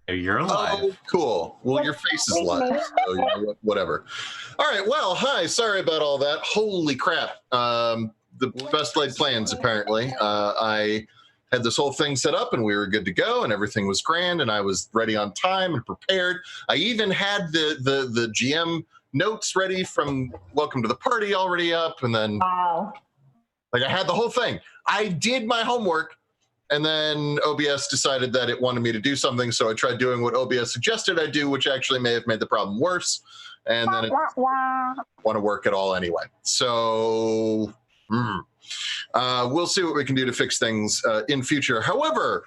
You're alive. Oh, cool. Well, your face is live, so you know, whatever. All right. Well, hi. Sorry about all that. Holy crap. The best laid plans, apparently. I had this whole thing set up, and we were good to go, and everything was grand, and I was ready on time and prepared. I even had the GM notes ready from Welcome to the Party already up, and then like I had the whole thing. I did my homework. And then OBS decided that it wanted me to do something, so I tried doing what OBS suggested I do, which actually may have made the problem worse. And then it didn't want to work at all anyway. So we'll see what we can do to fix things in future. However,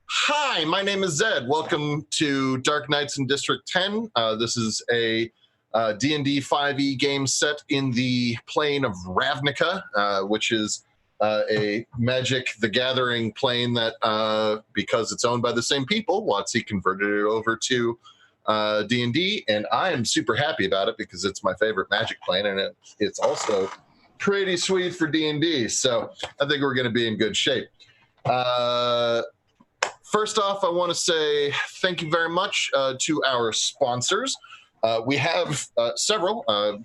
hi, my name is Zed. Welcome to Dark Knights in District 10. This is a D&D 5e game set in the plane of Ravnica, which is a Magic the Gathering plane that, because it's owned by the same people, WotC converted it over to D&D, and I am super happy about it because it's my favorite Magic plane, and it's also pretty sweet for D&D, so I think we're going to be in good shape. First off, I want to say thank you very much to our sponsors. We have several, a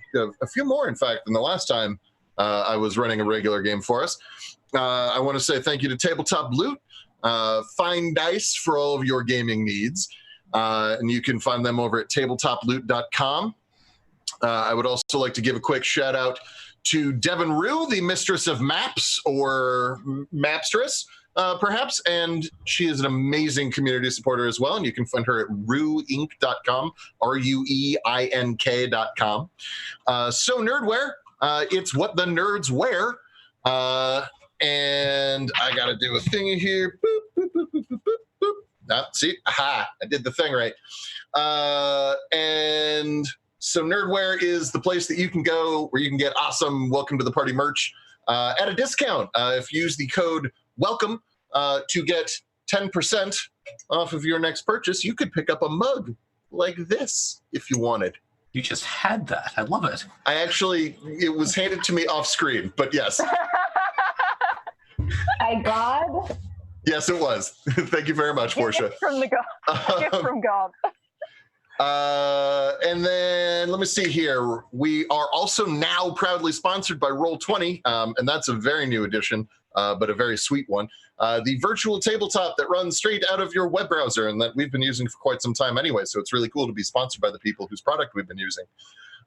few more, in fact, than the last time I was running a regular game for us. I want to say thank you to Tabletop Loot, fine dice for all of your gaming needs. And you can find them over at tabletoploot.com. I would also like to give a quick shout out to Devin Rue, the mistress of maps, or mapstress, perhaps. And she is an amazing community supporter as well. And you can find her at rueinc.com, rueink.com. So Nerdware. It's what the nerds wear. And I got to do a thingy here. Boop, boop, boop, boop, boop, boop, boop. See? Aha, I did the thing right. And so Nerdware is the place that you can go where you can get awesome Welcome to the Party merch at a discount. If you use the code WELCOME to get 10% off of your next purchase, you could pick up a mug like this if you wanted. You just had that. I love it. It was handed to me off screen, but yes. By God? Yes, it was. Thank you very much, Portia. Gift from the God. Gift from God. And then let me see here. We are also now proudly sponsored by Roll20, and that's a very new addition, but a very sweet one. The virtual tabletop that runs straight out of your web browser and that we've been using for quite some time anyway, so it's really cool to be sponsored by the people whose product we've been using.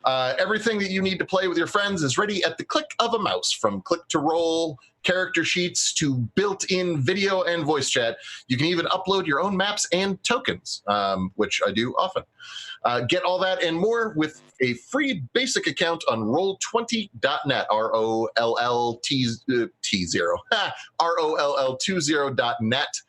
Everything that you need to play with your friends is ready at the click of a mouse, from click to roll, character sheets, to built-in video and voice chat. You can even upload your own maps and tokens, which I do often. Get all that and more with a free basic account on roll20.net, ROLLT0, ROLL20.net.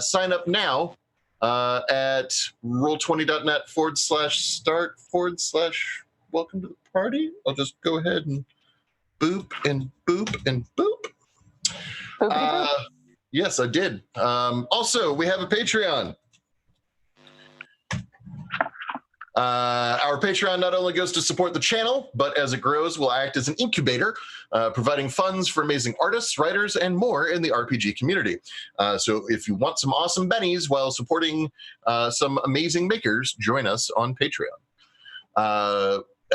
Sign up now at roll20.net/start/welcome to the party. I'll just go ahead and boop and boop and boop. Yes, I did. Also, we have a Patreon. Our Patreon not only goes to support the channel, but as it grows, will act as an incubator, providing funds for amazing artists, writers, and more in the RPG community. So if you want some awesome bennies while supporting some amazing makers, join us on Patreon.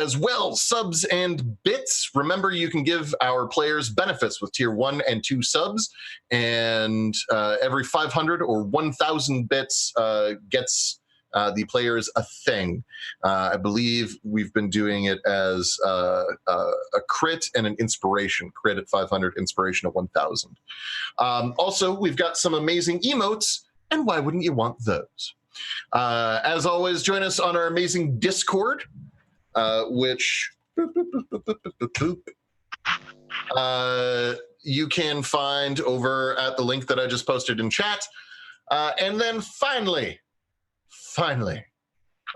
As well, subs and bits. Remember, you can give our players benefits with tier 1 and 2 subs, and every 500 or 1,000 bits gets the players a thing. I believe we've been doing it as a crit and an inspiration. Crit at 500, inspiration at 1,000. Also, we've got some amazing emotes, and why wouldn't you want those? As always, join us on our amazing Discord, which you can find over at the link that I just posted in chat. And then finally, I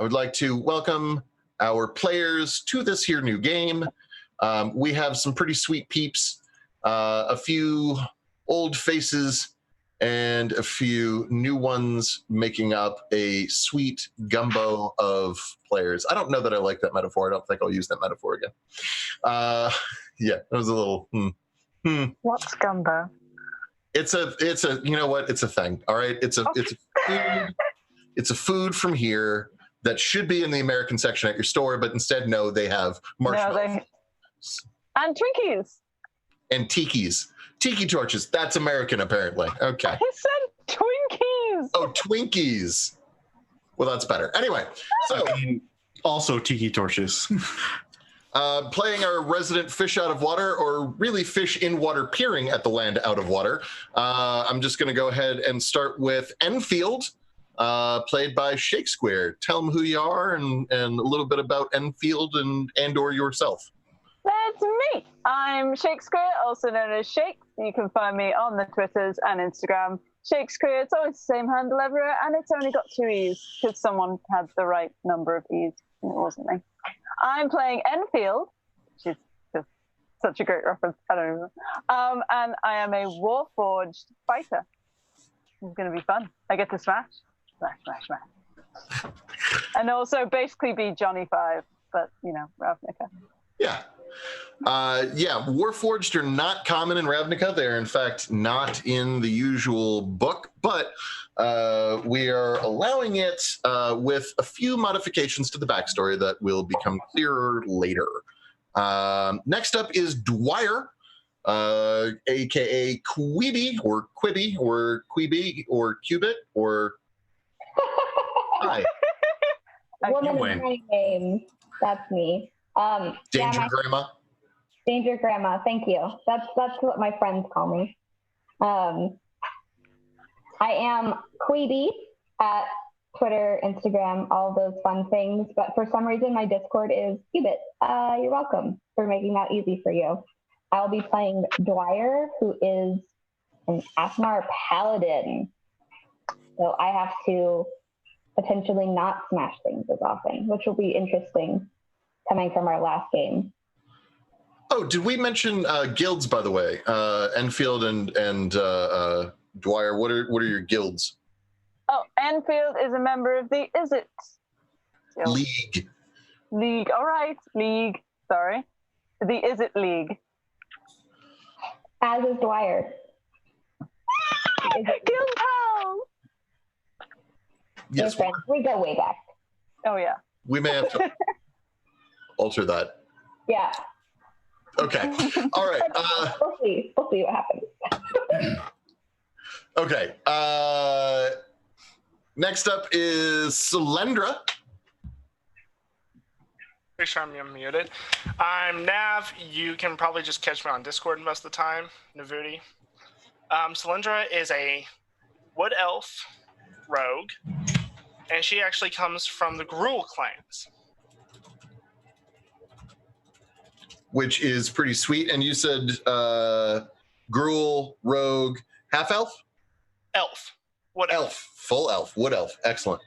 would like to welcome our players to this here new game. We have some pretty sweet peeps, a few old faces, and a few new ones making up a sweet gumbo of players. I don't know that I like that metaphor. I don't think I'll use that metaphor again. Yeah, it was a little, What's gumbo? It's a, you know what? It's a thing. All right. It's a food It's a food from here that should be in the American section at your store, but instead, no, they have marshmallows And Twinkies. and tikis. Tiki torches. That's American, apparently. Okay. I said Twinkies. Oh, Twinkies. Well, that's better. Anyway, so I mean, also tiki torches. playing our resident fish out of water, or really fish in water peering at the land out of water. I'm just going to go ahead and start with Enfield, played by Shakespeare. Tell them who you are and a little bit about Enfield and or yourself. That's me. I'm Shakespeare, also known as Shake. You can find me on the Twitters and Instagram. Shakespeare, it's always the same handle everywhere, and it's only got 2 E's because someone had the right number of E's, and it wasn't me. I'm playing Enfield, which is just such a great reference. I don't know. And I am a Warforged fighter. It's going to be fun. I get to smash. And also basically be Johnny Five, but, Ravnica. Yeah. Warforged are not common in Ravnica. They're, in fact, not in the usual book, but we are allowing it with a few modifications to the backstory that will become clearer later. Next up is Dwyer, a.k.a. Queeby, or Quibby, or Queeby, or Cubit, or... Hi. Woman in my name. That's me. Danger Grandma. Danger Grandma. Thank you. That's what my friends call me. I am Queeby at Twitter, Instagram, all those fun things. But for some reason, my Discord is Qubit. You're welcome for making that easy for you. I'll be playing Dwyer, who is an Athmar Paladin. So I have to potentially not smash things as often, which will be interesting coming from our last game. Oh, did we mention guilds, by the way? Enfield and Dwyer, what are your guilds? Oh, Enfield is a member of the Is It League. League. All right, League. Sorry, the Is It League. As is Dwyer. Guild pals. Yes, Friends. We go way back. Oh yeah. we may have to alter that. Yeah. Okay. All right. We'll see what happens. Okay. Next up is Solyndra. Pretty sure I'm unmuted. I'm Nav. You can probably just catch me on Discord most of the time. Navuti. Solyndra is a wood elf rogue, and she actually comes from the Gruul clans. Which is pretty sweet. And you said Gruul, rogue, half elf? Elf. Wood elf. Elf. Full elf. Wood elf. Excellent.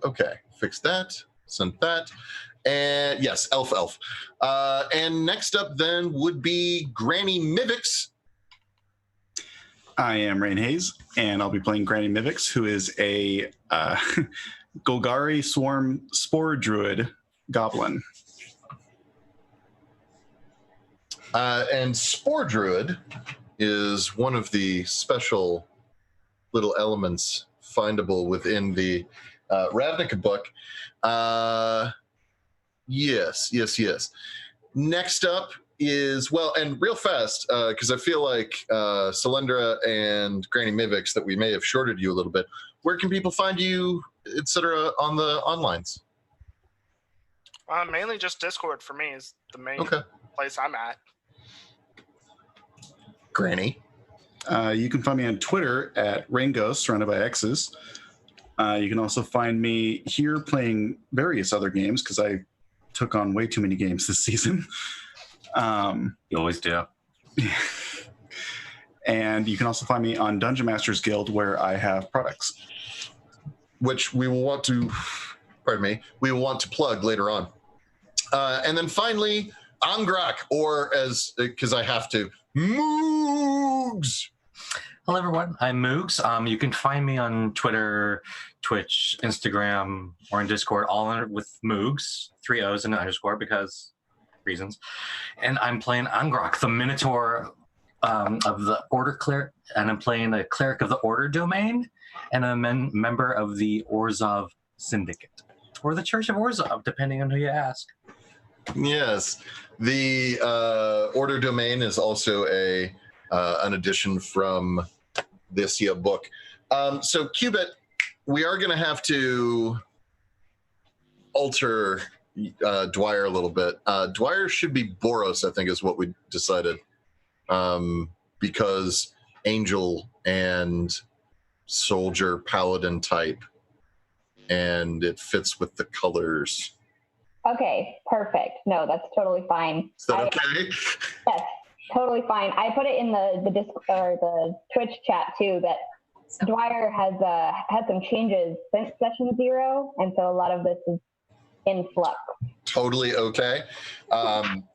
Okay. Fix that. Sent that. And yes, elf. And next up then would be Granny Mivix. I am Rain Hayes, and I'll be playing Granny Mivix, who is a Golgari Swarm Spore Druid Goblin. And Spore Druid is one of the special little elements findable within the Ravnica book. Yes. Next up is, well, and real fast, because I feel like Solyndra and Granny Mivix, that we may have shorted you a little bit. Where can people find you, etc., on the onlines? Mainly just Discord for me is the main place I'm at. Granny. You can find me on Twitter at Rainghost, surrounded by X's. You can also find me here playing various other games, because I took on way too many games this season. You always do. And you can also find me on Dungeon Masters Guild, where I have products. Which we will want to, plug later on. And then finally, Angrak, or because I have to, Moogs. Hello, everyone. I'm Moogs. You can find me on Twitter, Twitch, Instagram, or in Discord, all with Moogs, 3 O's and an underscore, because reasons. And I'm playing Angrak, the Minotaur of the Order Cleric, and I'm playing a Cleric of the Order domain, and I'm a member of the Orzhov Syndicate, or the Church of Orzhov, depending on who you ask. Yes, the Order domain is also an addition from this here book. So, Cubit, we are going to have to alter Dwyer a little bit. Dwyer should be Boros, I think, is what we decided, because Angel and Soldier Paladin type, and it fits with the colors. Okay, perfect. No, that's totally fine. Is that okay? Yes, totally fine. I put it in the disc or the Twitch chat too that Dwyer has had some changes since session 0, and so a lot of this is in flux. Totally okay.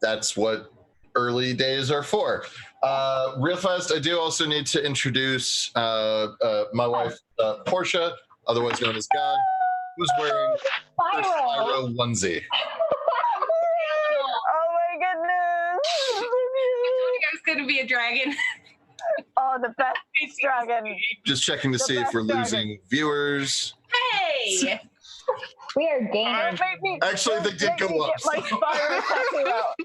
That's what early days are for. Real fast, I do also need to introduce my wife, Portia, otherwise known as God, who's wearing her Spyro onesie. Oh my goodness! I told you I was going to be a dragon. Oh, the best dragon. Just checking to see if we're losing viewers. Hey! We are gaining. Actually, they did go up. Get my Spyro tattoo out.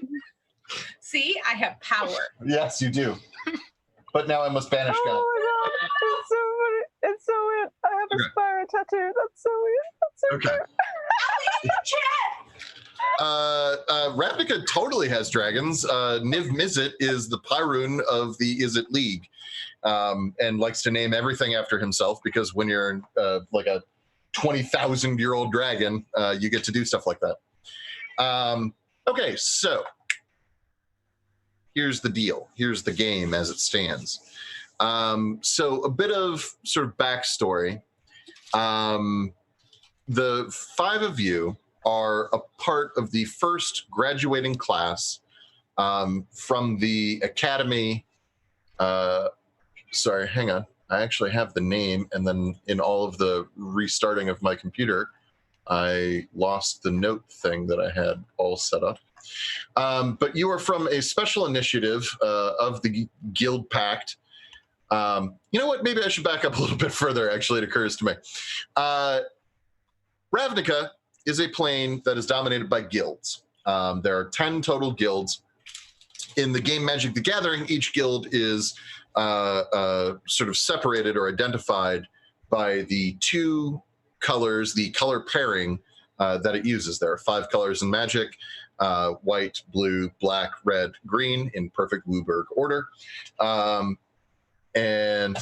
See, I have power. Yes, you do. But now I must banish God. Oh my god, it's so funny. It's so weird. I have a Spyro tattoo. That's so weird. That's so Okay. Ravnica totally has dragons. Niv Mizzet is the Pyrrhun of the Izzet League, and likes to name everything after himself, because when you're like a 20,000-year-old dragon, you get to do stuff like that. Okay, so here's the deal. Here's the game as it stands. So a bit of sort of backstory. The 5 of you are a part of the first graduating class from the academy. Sorry, hang on. I actually have the name, and then in all of the restarting of my computer, I lost the note thing that I had all set up. But you are from a special initiative of the Guild Pact. You know what? Maybe I should back up a little bit further, actually, it occurs to me. Ravnica is a plane that is dominated by guilds. There are 10 total guilds. In the game Magic the Gathering, each guild is sort of separated or identified by the 2 colors, the color pairing that it uses. There are 5 colors in Magic: white, blue, black, red, green, in perfect Wooburg order. And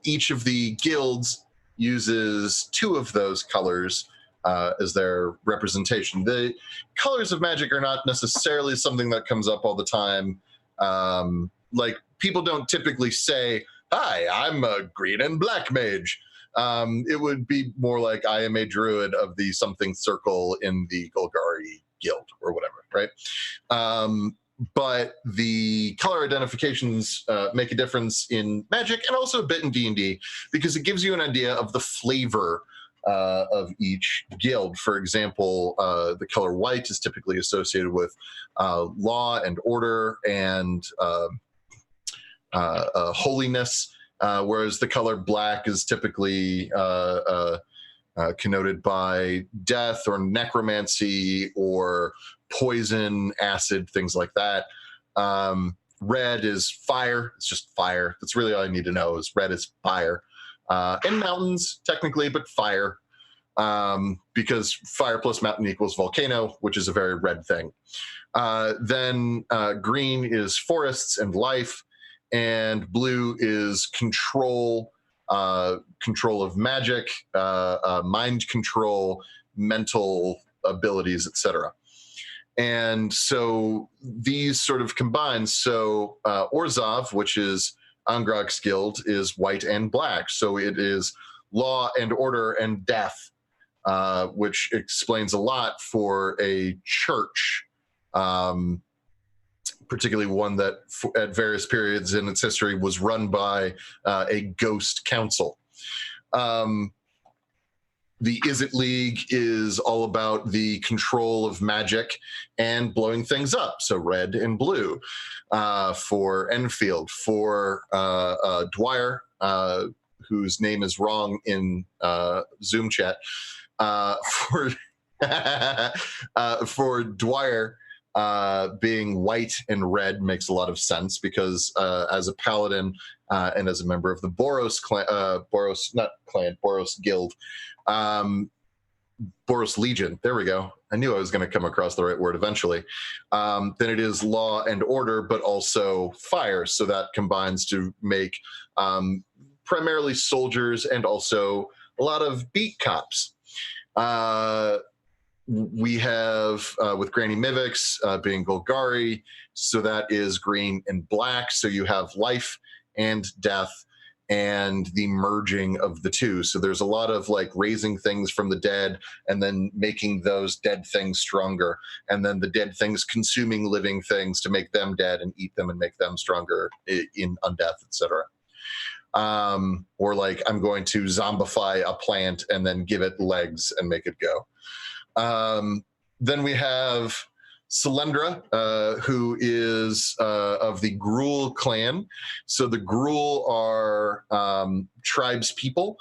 each of the guilds uses 2 of those colors as their representation. The colors of Magic are not necessarily something that comes up all the time. Like, people don't typically say, "Hi, I'm a green and black mage." It would be more like, "I am a druid of the something circle in the Golgari guild," or whatever, right? But the color identifications make a difference in Magic, and also a bit in D&D, because it gives you an idea of the flavor of each guild. For example, the color white is typically associated with law and order and holiness, whereas the color black is typically connoted by death or necromancy or poison, acid, things like that. Red is fire. It's just fire. That's really all I need to know, is red is fire. And mountains, technically, but fire, because fire plus mountain equals volcano, which is a very red thing. Then green is forests and life, and blue is control, control of magic, mind control, mental abilities, etc. And so these sort of combine. So Orzhov, which is Angrog's guild, is white and black. So it is law and order and death, which explains a lot for a church, particularly one that at various periods in its history was run by a ghost council. The Is It League is all about the control of magic and blowing things up. So red and blue for Enfield. For Dwyer, whose name is wrong in Zoom chat, for for Dwyer, being white and red makes a lot of sense because as a paladin and as a member of the Boros clan, Boros Guild, Boros Legion, there we go. I knew I was going to come across the right word eventually. Then it is law and order, but also fire. So that combines to make primarily soldiers and also a lot of beat cops. We have with Granny Mivix being Golgari, so that is green and black. So you have life and death and the merging of the two. So there's a lot of like raising things from the dead and then making those dead things stronger, and then the dead things consuming living things to make them dead and eat them and make them stronger in undeath, etc. Or like I'm going to zombify a plant and then give it legs and make it go. Then we have Selendra, who is of the Gruul clan. So the Gruul are tribes people.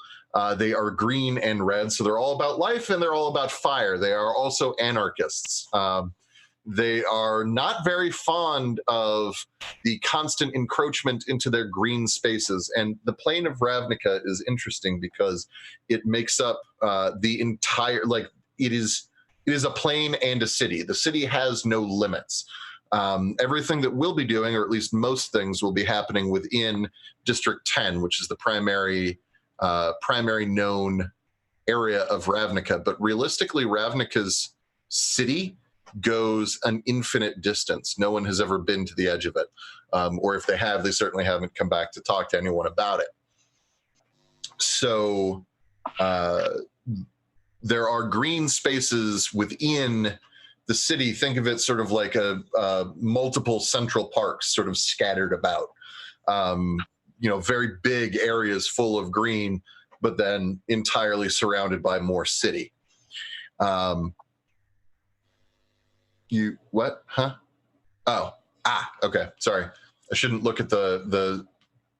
They are green and red, so they're all about life and they're all about fire. They are also anarchists. They are not very fond of the constant encroachment into their green spaces. And the plane of Ravnica is interesting because it makes up the entire, like, it is a plane and a city. The city has no limits. Everything that we'll be doing, or at least most things, will be happening within District 10, which is the primary known area of Ravnica. But realistically, Ravnica's city goes an infinite distance. No one has ever been to the edge of it. Or if they have, they certainly haven't come back to talk to anyone about it. So there are green spaces within the city. Think of it sort of like a multiple central parks sort of scattered about. Very big areas full of green, but then entirely surrounded by more city. What? Huh? Okay. Sorry. I shouldn't look at the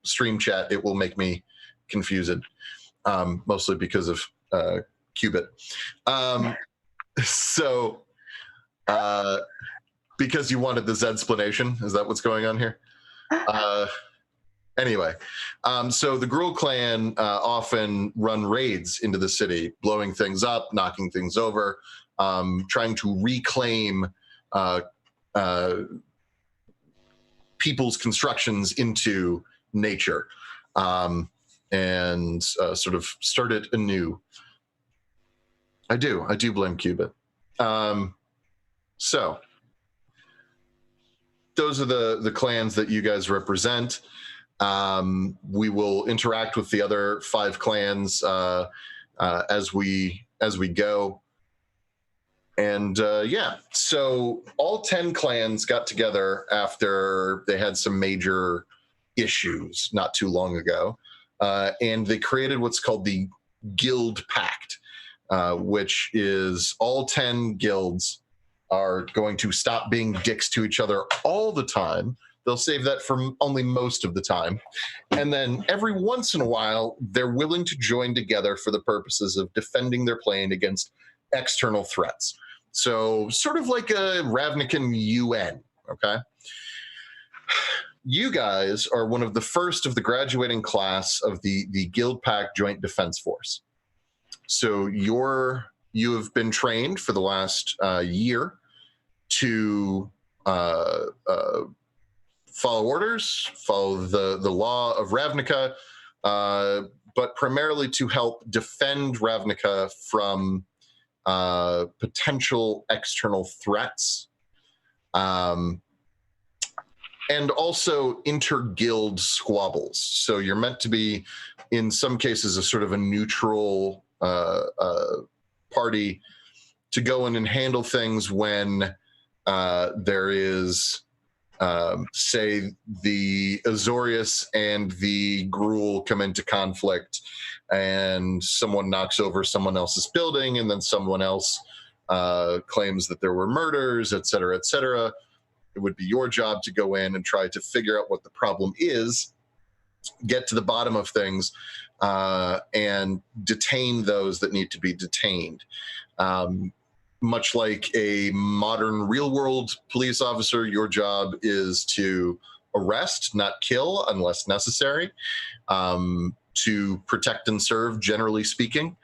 stream chat. It will make me confused, mostly because of Qubit. Because you wanted the Zedsplanation, is that what's going on here? Anyway, so the Gruul clan often run raids into the city, blowing things up, knocking things over, trying to reclaim people's constructions into nature, and sort of start it anew. I do blame Qubit. So those are the clans that you guys represent. We will interact with the other 5 clans as we go. And so all 10 clans got together after they had some major issues not too long ago, and they created what's called the Guild Pact, which is all 10 guilds are going to stop being dicks to each other all the time. They'll save that for only most of the time. And then every once in a while, they're willing to join together for the purposes of defending their plane against external threats. So sort of like a Ravnican UN, okay? You guys are one of the first of the graduating class of the Guild Pact Joint Defense Force. So you have been trained for the last year to follow orders, follow the law of Ravnica, but primarily to help defend Ravnica from potential external threats, and also inter-guild squabbles. So you're meant to be, in some cases, a sort of a neutral party to go in and handle things when there is say the Azorius and the Gruul come into conflict, and someone knocks over someone else's building, and then someone else claims that there were murders, et cetera, et cetera. It would be your job to go in and try to figure out what the problem is, get to the bottom of things, and detain those that need to be detained. Much like a modern real-world police officer, your job is to arrest, not kill, unless necessary, to protect and serve, generally speaking.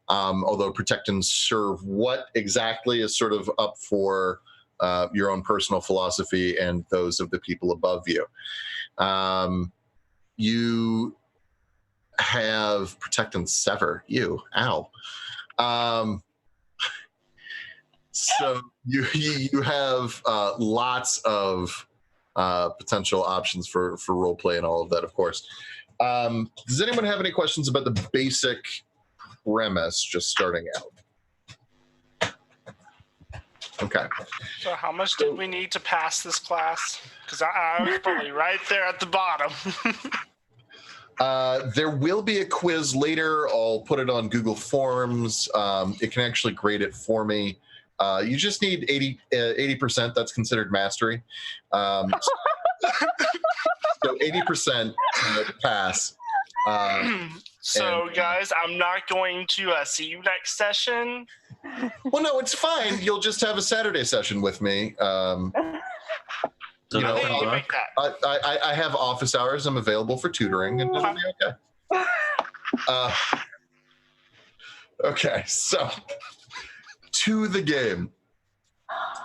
Although protect and serve what exactly is sort of up for your own personal philosophy and those of the people above you. You have protect and sever. Ow. So you have lots of potential options for role play and all of that, of course. Does anyone have any questions about the basic premise, just starting out? Okay. So how much did we need to pass this class? Because I was probably right there at the bottom. There will be a quiz later. I'll put it on Google Forms. It can actually grade it for me. You just need 80%. That's considered mastery. So 80% to pass. So, guys, I'm not going to see you next session. Well, no, it's fine. You'll just have a Saturday session with me. So You know, I think you can make that. I have office hours. I'm available for tutoring, and it'll be okay. Okay, so to the game.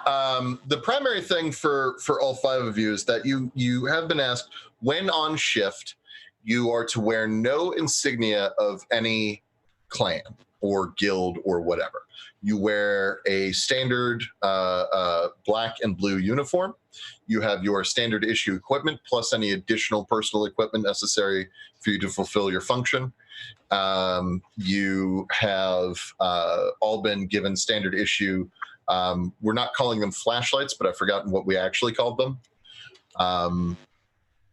The primary thing for all five of you is that you have been asked, when on shift, you are to wear no insignia of any clan or guild or whatever. You wear a standard black and blue uniform. You have your standard issue equipment plus any additional personal equipment necessary for you to fulfill your function. You have all been given standard issue. We're not calling them flashlights, but I've forgotten what we actually called them.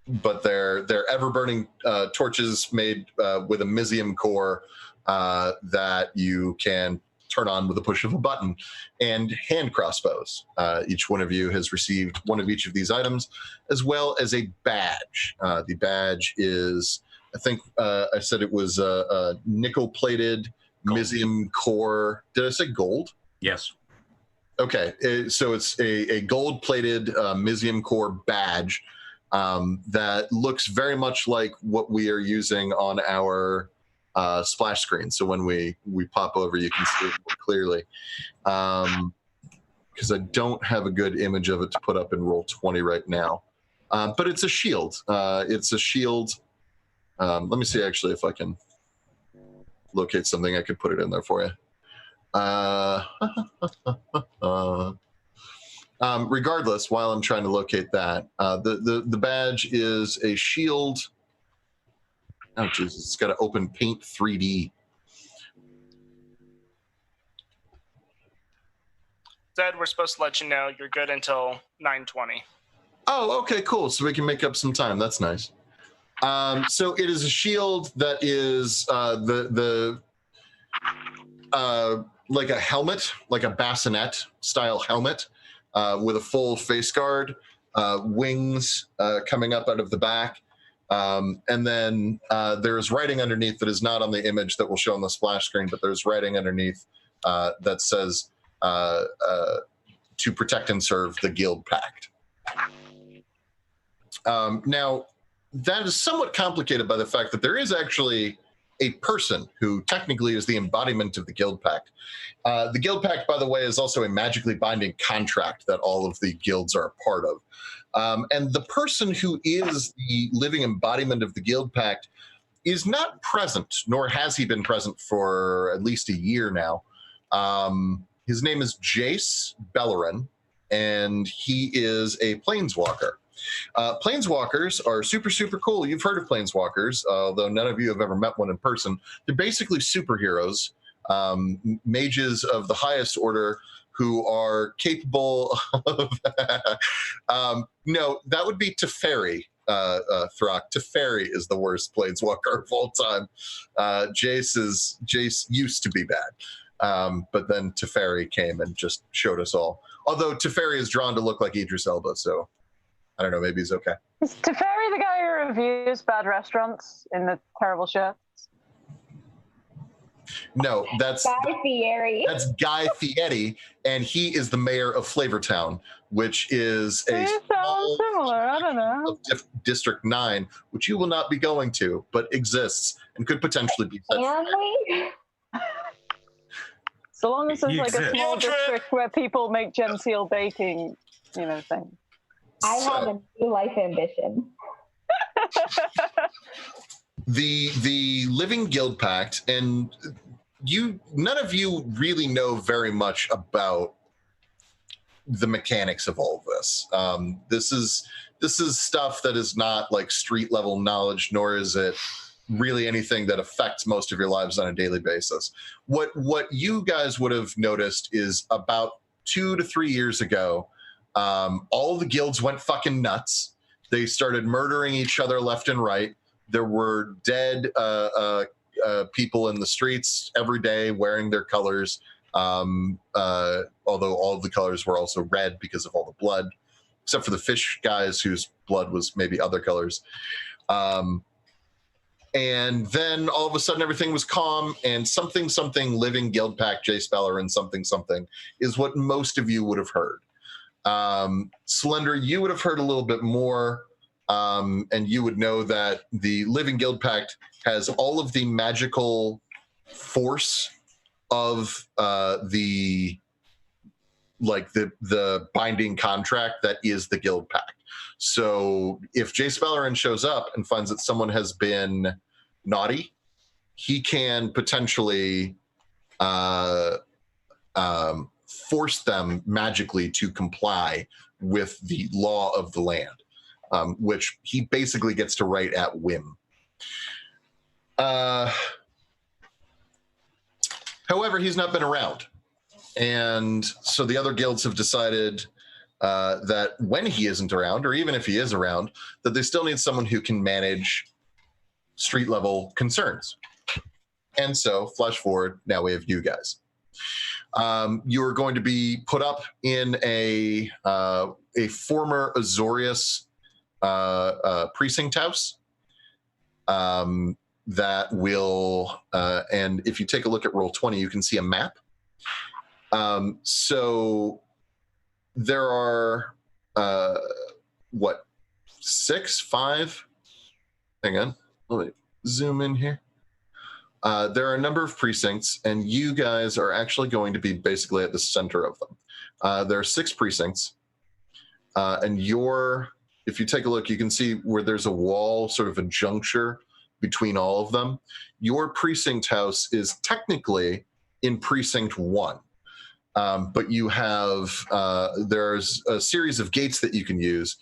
But they're ever-burning torches made with a Mizium core that you can turn on with a push of a button, and hand crossbows. Each one of you has received one of each of these items, as well as a badge. The badge is, I think I said it was a nickel-plated Mizium core. Did I say gold? Yes. Okay, so it's a gold-plated Mizium core badge that looks very much like what we are using on our splash screen. So when we pop over, you can see it more clearly. Because I don't have a good image of it to put up in Roll20 right now. But it's a shield. It's a shield. Let me see actually if I can locate something. I could put it in there for you. Regardless, while I'm trying to locate that, the badge is a shield. Oh, Jesus, it's got to open Paint 3D. Zed, we're supposed to let you know you're good until 9:20. Oh, okay, cool. So we can make up some time. That's nice. So it is a shield that is like a helmet, like a bassinet style helmet with a full face guard, wings coming up out of the back. And then there's writing underneath that is not on the image that will show on the splash screen, but there's writing underneath that says to protect and serve the Guild Pact. Now, that is somewhat complicated by the fact that there is actually a person who technically is the embodiment of the Guild Pact. The Guild Pact, by the way, is also a magically binding contract that all of the guilds are a part of. And the person who is the living embodiment of the Guild Pact is not present, nor has he been present for at least a year now. His name is Jace Bellerin, and he is a planeswalker. Planeswalkers are super, super cool. You've heard of planeswalkers, although none of you have ever met one in person. They're basically superheroes mages of the highest order who are capable of. No, that would be Teferi. Throck. Teferi is the worst planeswalker of all time. Jace used to be bad, but then Teferi came and just showed us all. Although Teferi is drawn to look like Idris Elba, so I don't know. Maybe he's okay. Is Teferi the guy who reviews bad restaurants in the terrible shirts? No, that's Guy Fieri. That's Guy Fieri, and he is the mayor of Flavortown, which is a It sounds small similar. I don't know. of District 9, which you will not be going to, but exists and could potentially be set. Can we? So long as there's You like a exist. small Field trip. district where people make genteel baking, thing. I have a new life ambition. The Living Guild Pact, and none of you really know very much about the mechanics of all of this. This is stuff that is not like street level knowledge, nor is it really anything that affects most of your lives on a daily basis. What you guys would have noticed is about 2 to 3 years ago, all the guilds went fucking nuts. They started murdering each other left and right. There were dead people in the streets every day wearing their colors, although all of the colors were also red because of all the blood, except for the fish guys whose blood was maybe other colors. And then all of a sudden everything was calm, and something Living Guild Pact, Jace Bellerin, something is what most of you would have heard. Slender, you would have heard a little bit more. And you would know that the Living Guild Pact has all of the magical force of the binding contract that is the Guild Pact. So if Jace Bellerin shows up and finds that someone has been naughty, he can potentially force them magically to comply with the law of the land. Which he basically gets to write at whim. However, he's not been around. And so the other guilds have decided that when he isn't around, or even if he is around, that they still need someone who can manage street level concerns. And so, flash forward, now we have you guys. You're going to be put up in a former Azorius precinct house that will, and if you take a look at roll 20, you can see a map. So there are, 5? Hang on, let me zoom in here. There are a number of precincts, and you guys are actually going to be basically at the center of them. There are 6 precincts, and if you take a look, you can see where there's a wall, sort of a juncture between all of them. Your precinct house is technically in precinct 1, but you have, there's a series of gates that you can use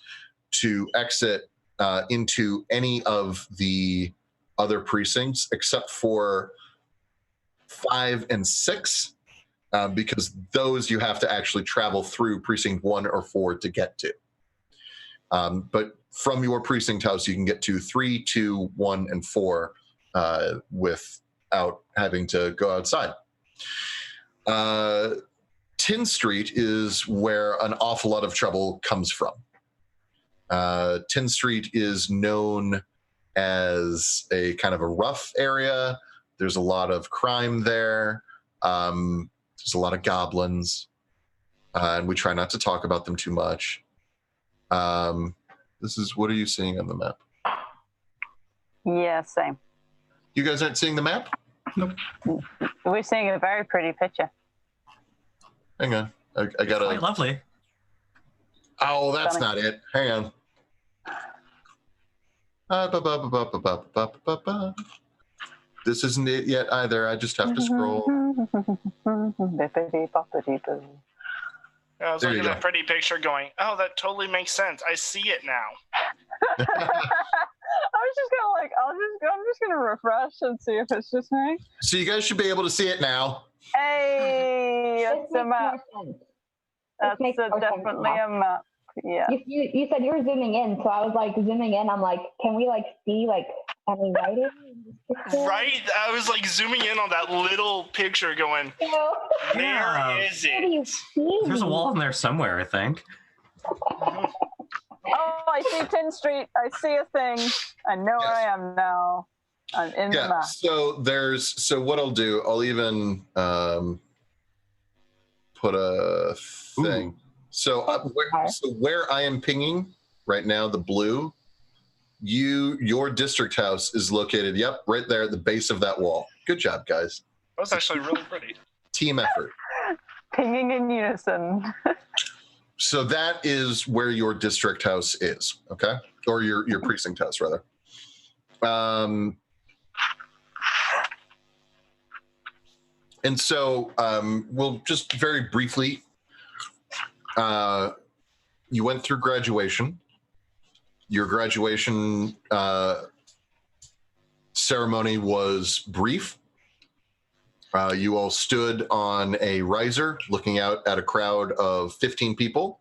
to exit into any of the other precincts, except for 5 and 6, because those you have to actually travel through precinct 1 or 4 to get to. But from your precinct house, you can get to 3, 2, 1, and 4 without having to go outside. Tin Street is where an awful lot of trouble comes from. Tin Street is known as a kind of a rough area. There's a lot of crime there. There's a lot of goblins, and we try not to talk about them too much. What are you seeing on the map? Yeah, same. You guys aren't seeing the map? Nope. We're seeing a very pretty picture. Hang on. I gotta. Quite lovely. Oh, that's not it. Hang on. This isn't it yet either. I just have to scroll. I was There you looking at go. a pretty picture going, oh, that totally makes sense. I see it now. was just gonna I'm just gonna refresh and see if it's just me. So you guys should be able to see it now. Hey, This that's a makes map. more sense. That's makes more sense definitely now. a map. Yeah. You said you were zooming in, so I was like zooming in. I'm like, can we like see like any writing? in this picture? Right? I was like zooming in on that little picture going, You know? where is Where do you it? see? There's a wall in there somewhere, I think. Oh, I see 10th Street. I see a thing. I know where I am now. I'm in the Yeah. map. So what I'll do, I'll even put a thing. Ooh. So where I am pinging right now, the blue, your district house is located, yep, right there at the base of that wall. Good job, guys. That was actually really pretty. Team effort. Pinging in unison. So that is where your district house is, okay? Or your precinct house, rather. And so we'll just very briefly, you went through graduation. Your graduation ceremony was brief. You all stood on a riser looking out at a crowd of 15 people,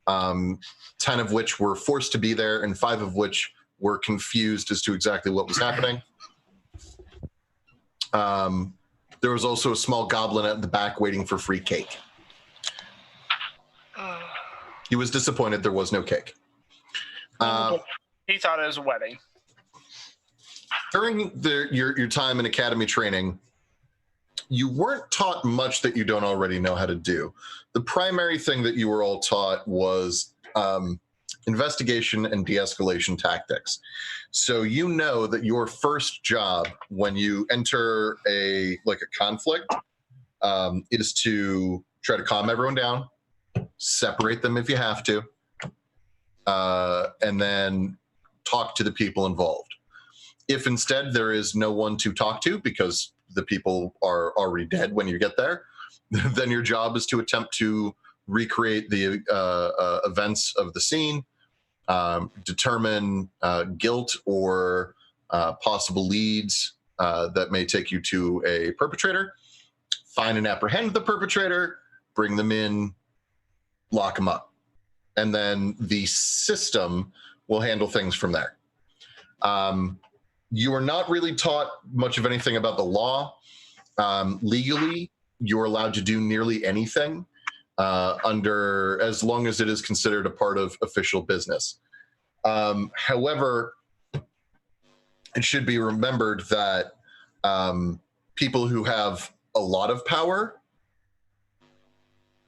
10 of which were forced to be there and 5 of which were confused as to exactly what was happening. There was also a small goblin at the back waiting for free cake. He was disappointed there was no cake. He thought it was a wedding. During your time in academy training, you weren't taught much that you don't already know how to do. The primary thing that you were all taught was investigation and de-escalation tactics. So you know that your first job when you enter a conflict is to try to calm everyone down, separate them if you have to, and then talk to the people involved. If instead there is no one to talk to because the people are already dead when you get there, then your job is to attempt to recreate the events of the scene, determine guilt or possible leads that may take you to a perpetrator, find and apprehend the perpetrator, bring them in, lock them up. And then the system will handle things from there. You are not really taught much of anything about the law. Legally, you're allowed to do nearly anything as long as it is considered a part of official business. However, it should be remembered that people who have a lot of power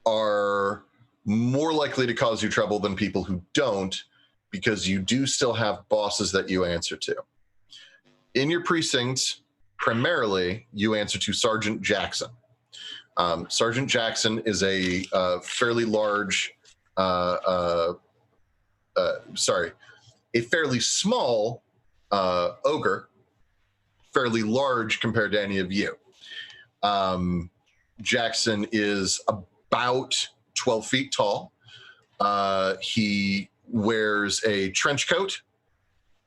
are more likely to cause you trouble than people who don't, because you do still have bosses that you answer to. In your precinct, primarily, you answer to Sergeant Jackson. Sergeant Jackson is a fairly small ogre, fairly large compared to any of you. Jackson is about 12 feet tall. He wears a trench coat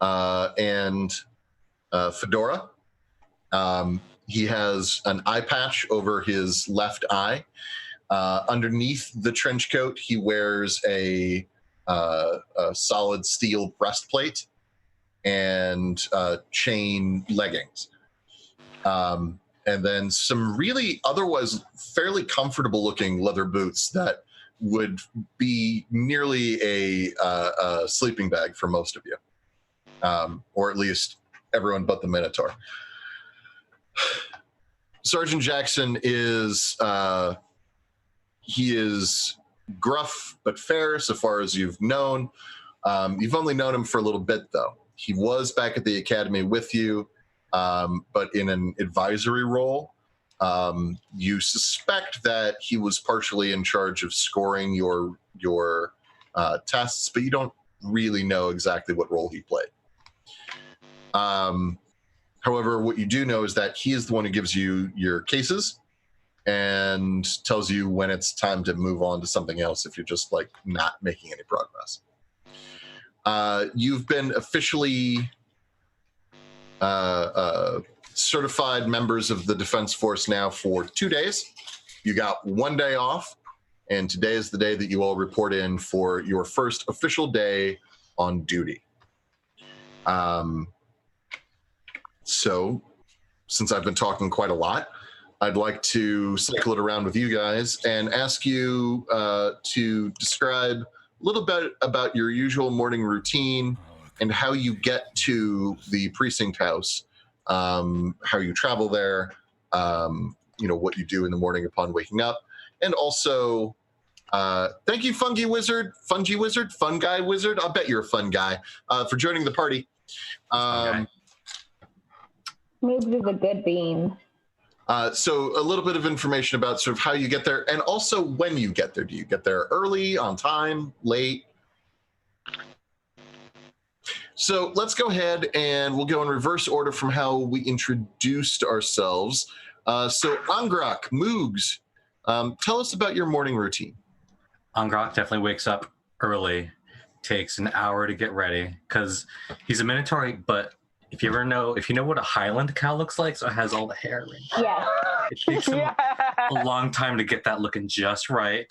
and fedora. He has an eye patch over his left eye. Underneath the trench coat, he wears a solid steel breastplate and chain leggings. And then some really otherwise fairly comfortable looking leather boots that would be nearly a sleeping bag for most of you, or at least everyone but the Minotaur. Sergeant Jackson is he is gruff but fair so far as you've known. You've only known him for a little bit though. He was back at the academy with you, but in an advisory role. You suspect that he was partially in charge of scoring your tests, but you don't really know exactly what role he played. However, what you do know is that he is the one who gives you your cases and tells you when it's time to move on to something else if you're just like not making any progress. You've been officially certified members of the Defense Force now for 2 days. You got 1 day off, and today is the day that you all report in for your first official day on duty. So, since I've been talking quite a lot, I'd like to cycle it around with you guys and ask you to describe a little bit about your usual morning routine and how you get to the precinct house, how you travel there, what you do in the morning upon waking up, and also thank you, Fungi Wizard, Fun Guy Wizard. I'll bet you're a fun guy for joining the party. Moves is a good bean. So a little bit of information about sort of how you get there and also when you get there. Do you get there early, on time, late? So let's go ahead and we'll go in reverse order from how we introduced ourselves. So Angrak, Moogs, tell us about your morning routine. Angrak definitely wakes up early, takes an hour to get ready because he's a Minotaur, but if you know what a Highland cow looks like, so it has all the hair. Yes. It takes him a long time to get that looking just right.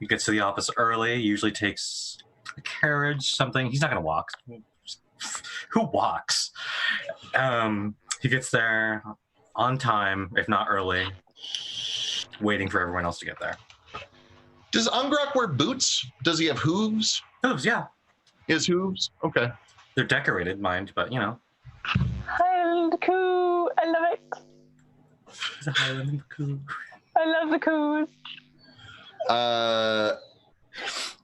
He gets to the office early, usually takes a carriage, something. He's not going to walk. Who walks? He gets there on time, if not early, waiting for everyone else to get there. Does Angrak wear boots? Does he have hooves? Hooves, yeah. He has hooves? Okay. They're decorated, mind, but Highland coo, I love it. It's a Highland coo. I love the coos.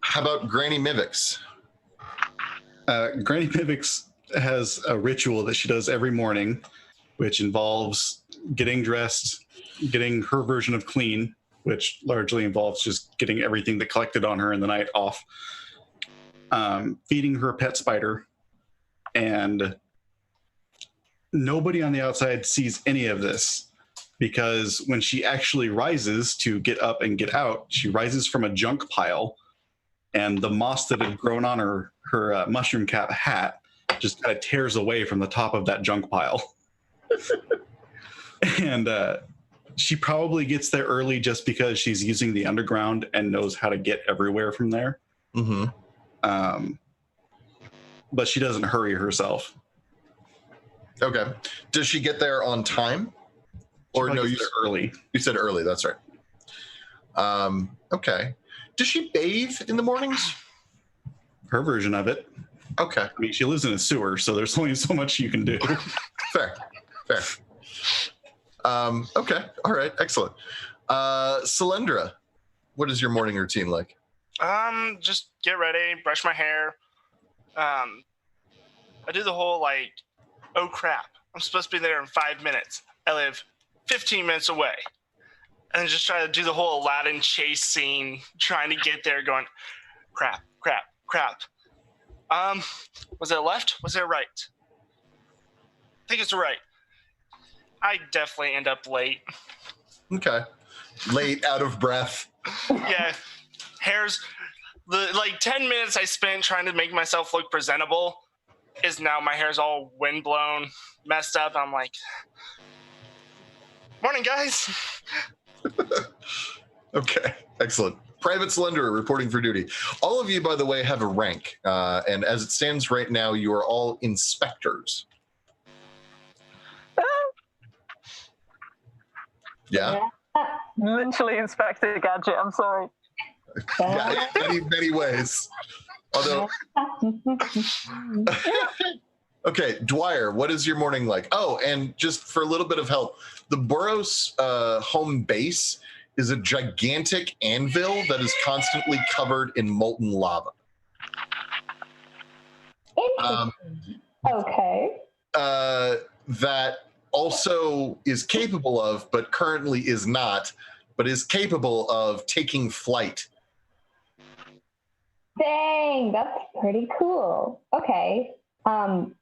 How about Granny Mivix? Granny Mivix has a ritual that she does every morning, which involves getting dressed, getting her version of clean, which largely involves just getting everything that collected on her in the night off, feeding her pet spider, and nobody on the outside sees any of this because when she actually rises to get up and get out, she rises from a junk pile, and the moss that had grown on her mushroom cap hat just kind of tears away from the top of that junk pile. And she probably gets there early just because she's using the underground and knows how to get everywhere from there. Mm-hmm. But she doesn't hurry herself. Okay. Does she get there on time? Or no, you said early. You said early, that's right. Okay. Does she bathe in the mornings? Her version of it. Okay. I mean, she lives in a sewer, so there's only so much you can do. Fair. Okay. All right. Excellent. Cylindra, what is your morning routine like? Just get ready, brush my hair. I do the whole oh crap, I'm supposed to be there in 5 minutes. I live 15 minutes away. And then just try to do the whole Aladdin chase scene, trying to get there going, crap. Was it left? Was it right? I think it's right. I definitely end up late. Okay. Late, out of breath. Yeah. Hair's the 10 minutes I spent trying to make myself look presentable is now my hair's all windblown, messed up. I'm like, morning, guys. Okay, excellent. Private Slenderer reporting for duty. All of you, by the way, have a rank. And as it stands right now, you are all inspectors. Yeah? Literally Inspector Gadget, I'm sorry. Yeah, in many ways. Although, okay, Dwyer, what is your morning like? Oh, and just for a little bit of help, the Boros home base is a gigantic anvil that is constantly covered in molten lava. Okay. That also is capable of, but currently is not, but is capable of taking flight. Dang, that's pretty cool. Okay. Well,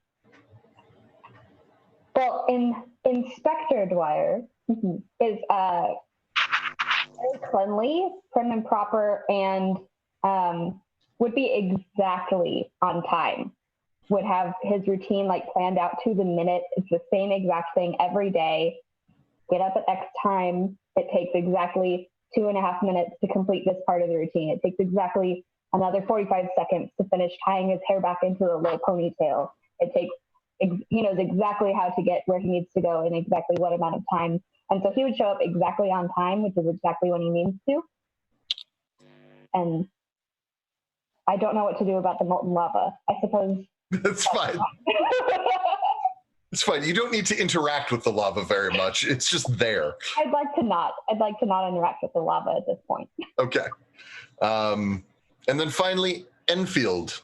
Inspector Dwyer is very cleanly, prim and proper, and would be exactly on time. would have his routine like planned out to the minute. It's the same exact thing every day. Get up at X time. It takes exactly 2.5 minutes to complete this part of the routine. It takes exactly another 45 seconds to finish tying his hair back into a low ponytail. It takes, he knows exactly how to get where he needs to go in exactly what amount of time. And so he would show up exactly on time, which is exactly when he needs to. And I don't know what to do about the molten lava. I suppose. That's fine. It's fine. You don't need to interact with the lava very much. It's just there. I'd like to not interact with the lava at this point. Okay. And then finally, Enfield.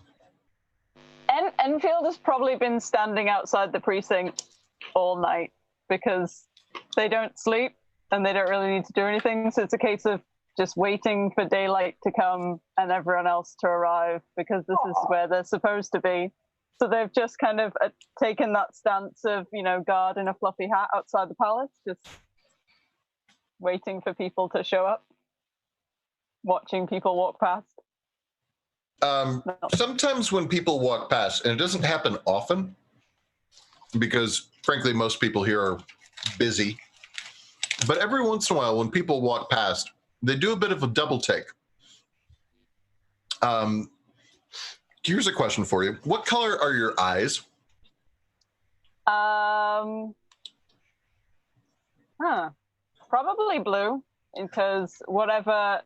Enfield has probably been standing outside the precinct all night because they don't sleep and they don't really need to do anything. So it's a case of just waiting for daylight to come and everyone else to arrive because this is where they're supposed to be. So they've just kind of taken that stance of, guard in a fluffy hat outside the palace, just waiting for people to show up, watching people walk past. Sometimes when people walk past, and it doesn't happen often, because frankly, most people here are busy, but every once in a while when people walk past, they do a bit of a double take. Here's a question for you. What color are your eyes? Probably blue, because whatever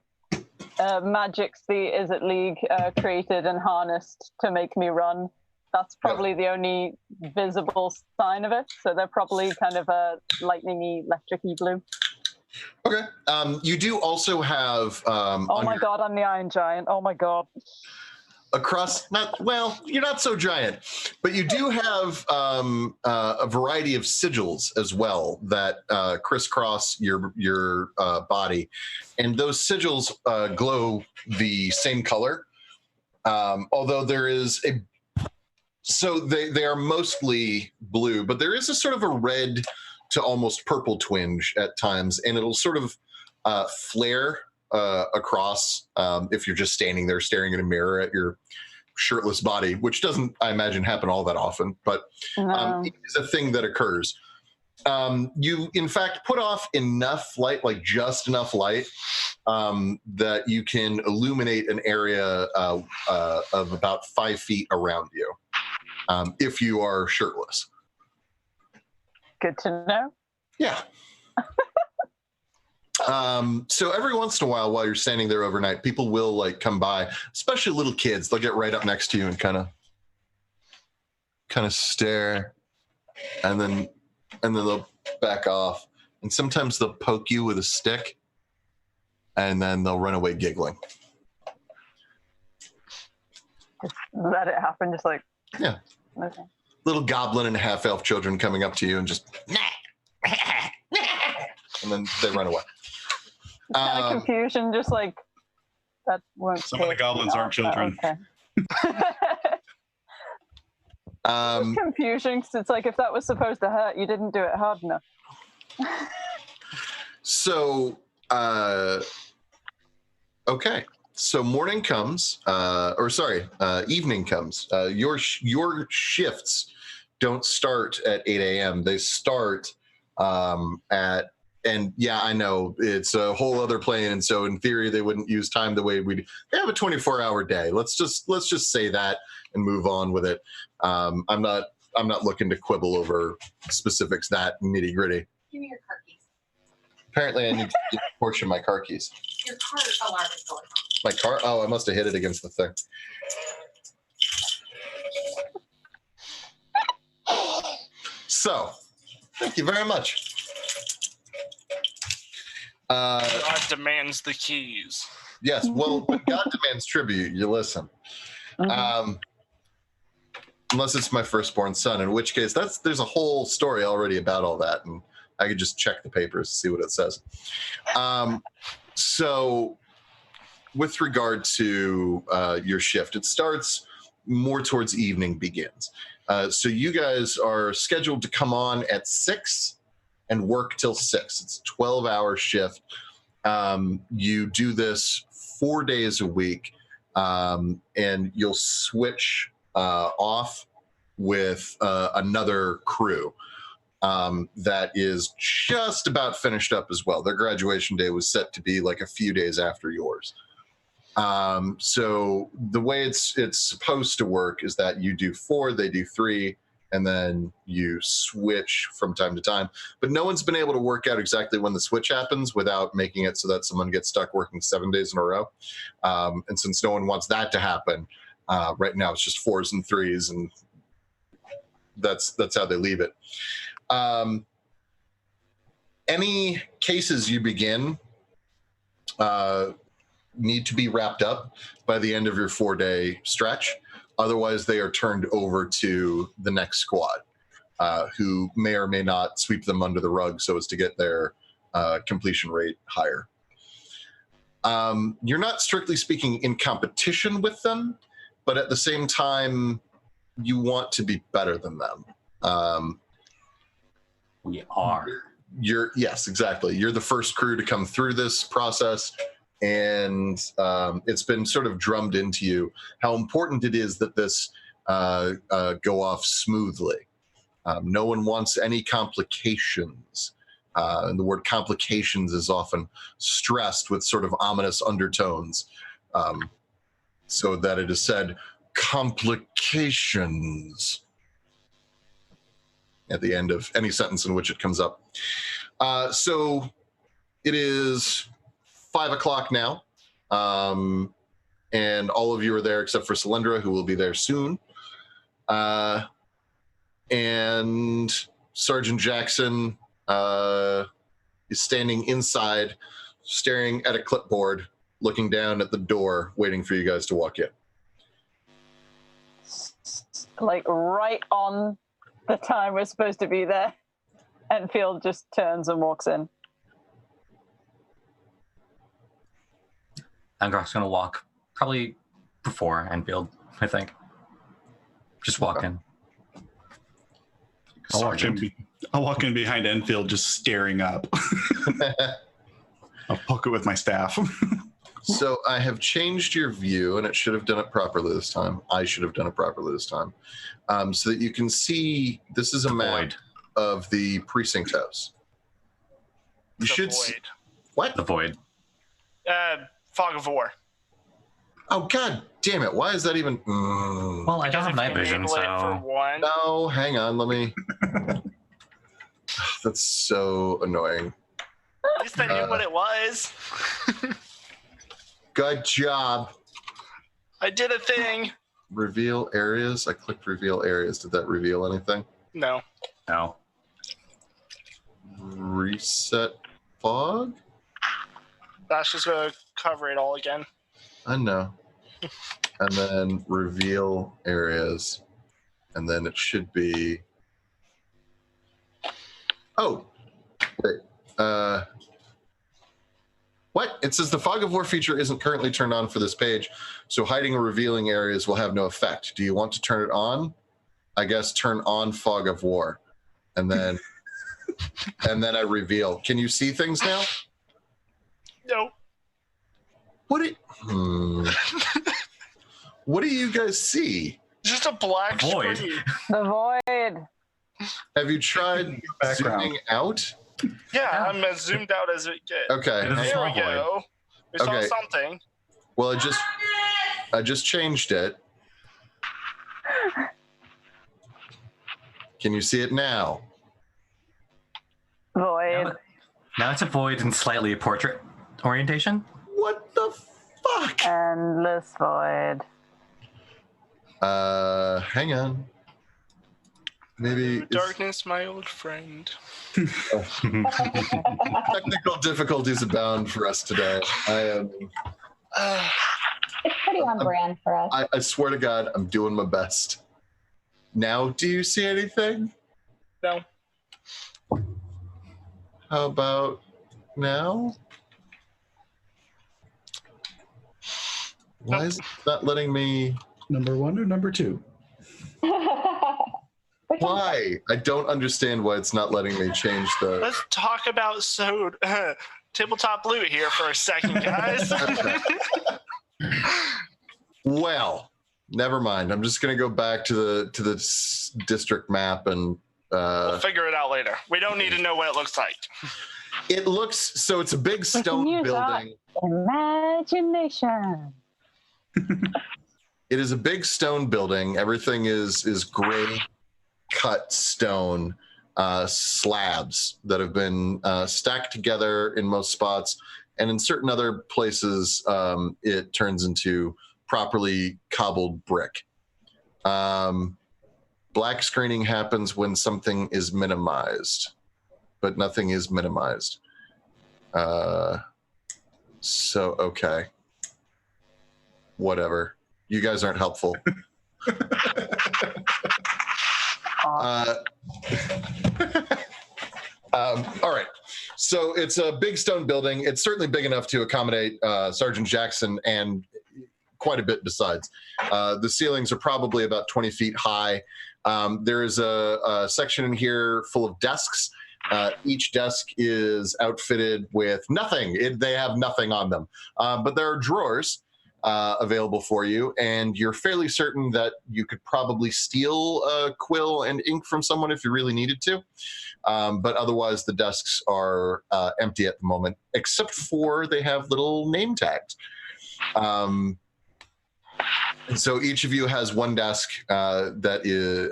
magics the Izzet League created and harnessed to make me run, that's probably the only visible sign of it. So they're probably kind of a lightning-y, electric-y blue. Okay. You do also have... oh my God, I'm the Iron Giant. Oh my God. Across, you're not so giant, but you do have a variety of sigils as well that crisscross your body, and those sigils glow the same color. Although there is they are mostly blue, but there is a sort of a red to almost purple twinge at times, and it'll sort of flare across if you're just standing there staring in a mirror at your shirtless body, which doesn't, I imagine, happen all that often, but it is a thing that occurs. You, in fact, put off enough light, like just enough light, that you can illuminate an area of about 5 feet around you, if you are shirtless. Good to know. Yeah. So every once in a while you're standing there overnight, people will come by, especially little kids. They'll get right up next to you and kind of stare, and then they'll back off. And sometimes they'll poke you with a stick, and then they'll run away giggling. Just let it happen, just like... Yeah. Okay. Little goblin and half-elf children coming up to you and just... and then they run away. Kind of confusion, just like that won't. Some of the goblins aren't children. Okay. Confusion, because it's like if that was supposed to hurt, you didn't do it hard enough. So, okay. So morning comes, evening comes. Your shifts don't start at 8 a.m. They start and yeah, I know it's a whole other plane, and so in theory they wouldn't use time the way they have a 24-hour day. Let's just say that and move on with it. I'm not looking to quibble over specifics that nitty gritty. Give me your car keys. Apparently, I need to get a portion of my car keys. Your car alarm is going off. My car? Oh, I must have hit it against the thing. So, thank you very much. God demands the keys. Yes, well, but God demands tribute. You listen. Unless it's my firstborn son, in which case there's a whole story already about all that, and I could just check the papers to see what it says. So, with regard to your shift, it starts more towards evening begins. So you guys are scheduled to come on at 6 and work till 6. It's a 12-hour shift. You do this 4 days a week, and you'll switch off with another crew that is just about finished up as well. Their graduation day was set to be like a few days after yours. So the way it's supposed to work is that you do 4, they do 3, and then you switch from time to time. But no one's been able to work out exactly when the switch happens without making it so that someone gets stuck working 7 days in a row. And since no one wants that to happen, right now it's just 4s and 3s, and that's how they leave it. Any cases you begin need to be wrapped up by the end of your 4-day stretch. Otherwise, they are turned over to the next squad, who may or may not sweep them under the rug so as to get their completion rate higher. You're not strictly speaking in competition with them, but at the same time, you want to be better than them. We are. Yes, exactly. You're the first crew to come through this process, and it's been sort of drummed into you how important it is that this go off smoothly. No one wants any complications. And the word complications is often stressed with sort of ominous undertones, so that it is said, complications, at the end of any sentence in which it comes up. So it is 5 o'clock now, and all of you are there except for Cylindra, who will be there soon. And Sergeant Jackson is standing inside, staring at a clipboard, looking down at the door, waiting for you guys to walk in. Like right on the time we're supposed to be there. Enfield just turns and walks in. Angrok's gonna walk probably before Enfield, I think. Just walk in. I'll walk in behind Enfield, just staring up. I'll poke it with my staff. So I have changed your view, and it should have done it properly this time. I should have done it properly this time. So that you can see, this is a map of the precinct house. You should see, what? The void. Fog of War. Oh, god damn it. Why is that even... Well, I don't have night vision, so... No, hang on, let me... That's so annoying. At least I knew what it was. Good job. I did a thing. Reveal areas. I clicked reveal areas. Did that reveal anything? No. No. Reset fog? That's just going to cover it all again. I know. And then reveal areas. And then it should be... Oh. Wait. What? It says the Fog of War feature isn't currently turned on for this page, so hiding or revealing areas will have no effect. Do you want to turn it on? I guess turn on Fog of War. And then and then I reveal. Can you see things now? No. What do you guys see? Just a black void. screen. The void. Have you tried zooming out? Yeah, I'm as zoomed out as it gets. Okay. It is a There small we go. We saw Okay. something. Well, I just changed it. Can you see it now? Void. Now it's a void and slightly a portrait orientation. What the fuck? Endless void. Hang on. Maybe Through darkness, my old friend. technical difficulties abound for us today. I am. It's pretty on brand for us. I swear to God, I'm doing my best. Now, do you see anything? No. How about now? Why is it not letting me? Number 1 or number 2? Why? I don't understand why it's not letting me change the. Let's talk about tabletop loot here for a second, guys. Well, Never mind. I'm just gonna go back to the district map and We'll figure it out later. We don't need to know what it looks like. it looks so. It's a big stone use building. Imagination. It is a big stone building. Everything is gray cut stone slabs that have been stacked together in most spots, and in certain other places it turns into properly cobbled brick. Black screening happens when something is minimized, but nothing is minimized. So, okay. Whatever. You guys aren't helpful. All right. So it's a big stone building. It's certainly big enough to accommodate Sergeant Jackson and quite a bit besides. The ceilings are probably about 20 feet high. There is a section in here full of desks. Each desk is outfitted with nothing. They have nothing on them. But there are drawers available for you, and you're fairly certain that you could probably steal a quill and ink from someone if you really needed to. But otherwise, the desks are empty at the moment, except for they have little name tags. And so each of you has one desk that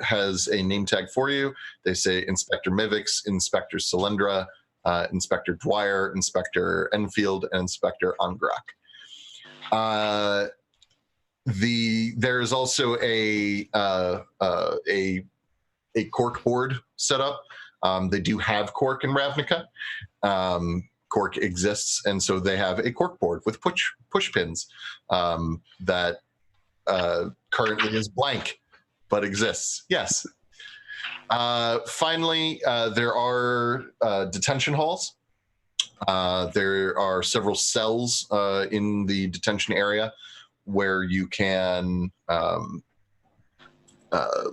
has a name tag for you. They say Inspector Mivix, Inspector Cylindra, Inspector Dwyer, Inspector Enfield, and Inspector Angrak. There's also a cork board set up. They do have cork in Ravnica. Cork exists, and so they have a cork board with push pins that currently is blank, but exists. Yes. Finally, there are detention halls. There are several cells in the detention area where you can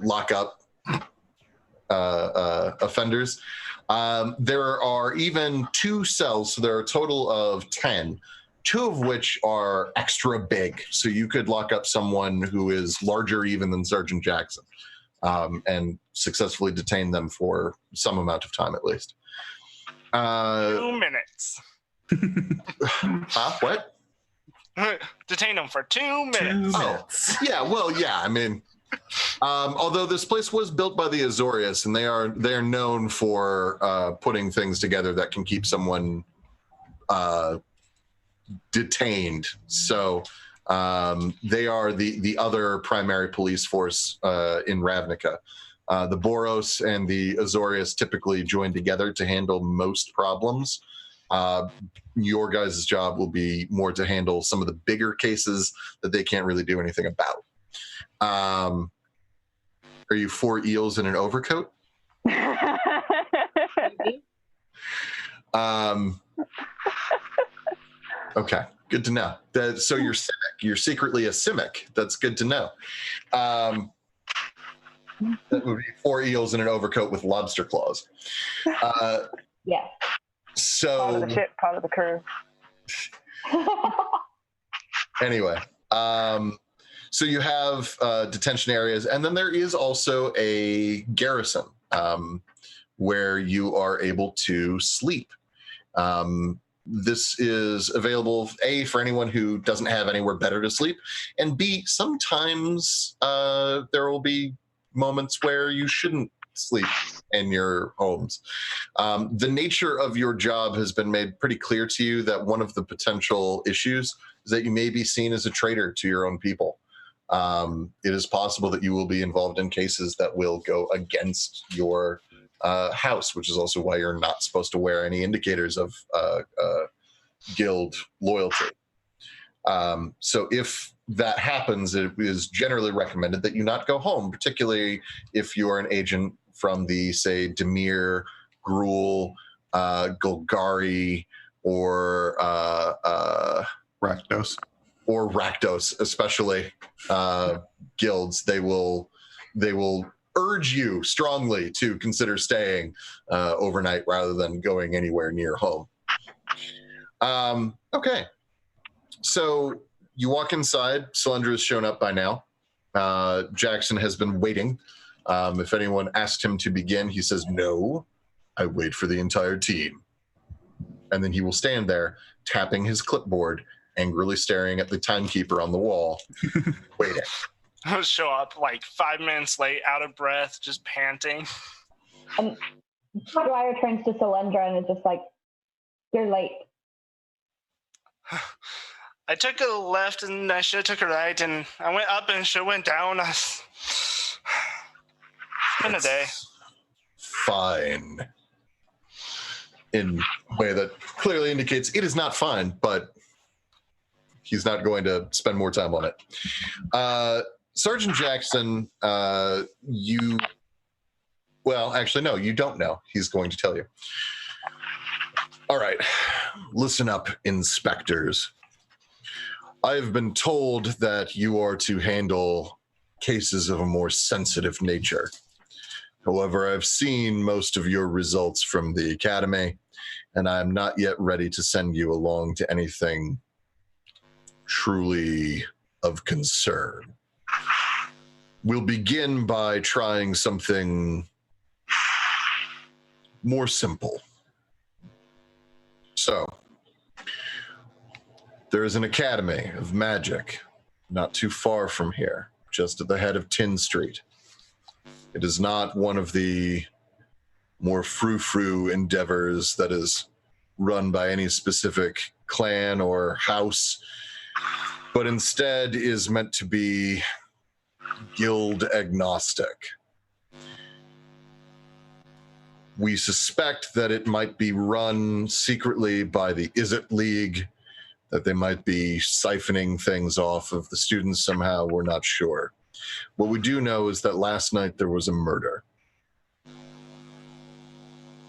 lock up offenders. There are even 2 cells, so there are a total of 10. 2 of which are extra big, so you could lock up someone who is larger even than Sergeant Jackson, and successfully detain them for some amount of time at least. 2 minutes. What? Detain them for 2 minutes. 2 minutes. Oh, yeah. Well, yeah. I mean, although this place was built by the Azorius, and they are known for putting things together that can keep someone detained. So they are the other primary police force in Ravnica. The Boros and the Azorius typically join together to handle most problems. Your guys' job will be more to handle some of the bigger cases that they can't really do anything about. Are you 4 eels in an overcoat? Okay, good to know. So you're Simic. You're secretly a Simic. That's good to know. That would be 4 eels in an overcoat with lobster claws. Yeah. So Part of the ship, part of the crew. anyway, so you have detention areas, and then there is also a garrison where you are able to sleep. This is available, A, for anyone who doesn't have anywhere better to sleep, and B, sometimes there will be moments where you shouldn't sleep in your homes. The nature of your job has been made pretty clear to you that one of the potential issues is that you may be seen as a traitor to your own people. It is possible that you will be involved in cases that will go against your house, which is also why you're not supposed to wear any indicators of guild loyalty. So if that happens, it is generally recommended that you not go home, particularly if you're an agent from the, say, Demir, Gruul, Golgari, or Rakdos. Or Rakdos, especially guilds. They will urge you strongly to consider staying overnight rather than going anywhere near home. Okay, so you walk inside. Cylindra has shown up by now. Jackson has been waiting. If anyone asked him to begin, he says, "No, I wait for the entire team." And then he will stand there, tapping his clipboard, angrily staring at the timekeeper on the wall, waiting. I'll show up like 5 minutes late, out of breath, just panting. And Dwyer turns to Solyndra and is just like, "You're late." I took a left and I should have took a right, and I went up and should have went down. It's been a day. Fine. In a way that clearly indicates it is not fine, but he's not going to spend more time on it. Sergeant Jackson, you don't know. He's going to tell you. All right, listen up, inspectors. I have been told that you are to handle cases of a more sensitive nature. However, I've seen most of your results from the academy, and I'm not yet ready to send you along to anything truly of concern. We'll begin by trying something more simple. So, there is an academy of magic not too far from here, just at the head of Tin Street. It is not one of the more frou-frou endeavors that is run by any specific clan or house, but instead is meant to be guild agnostic. We suspect that it might be run secretly by the Is It League, that they might be siphoning things off of the students somehow. We're not sure. What we do know is that last night there was a murder.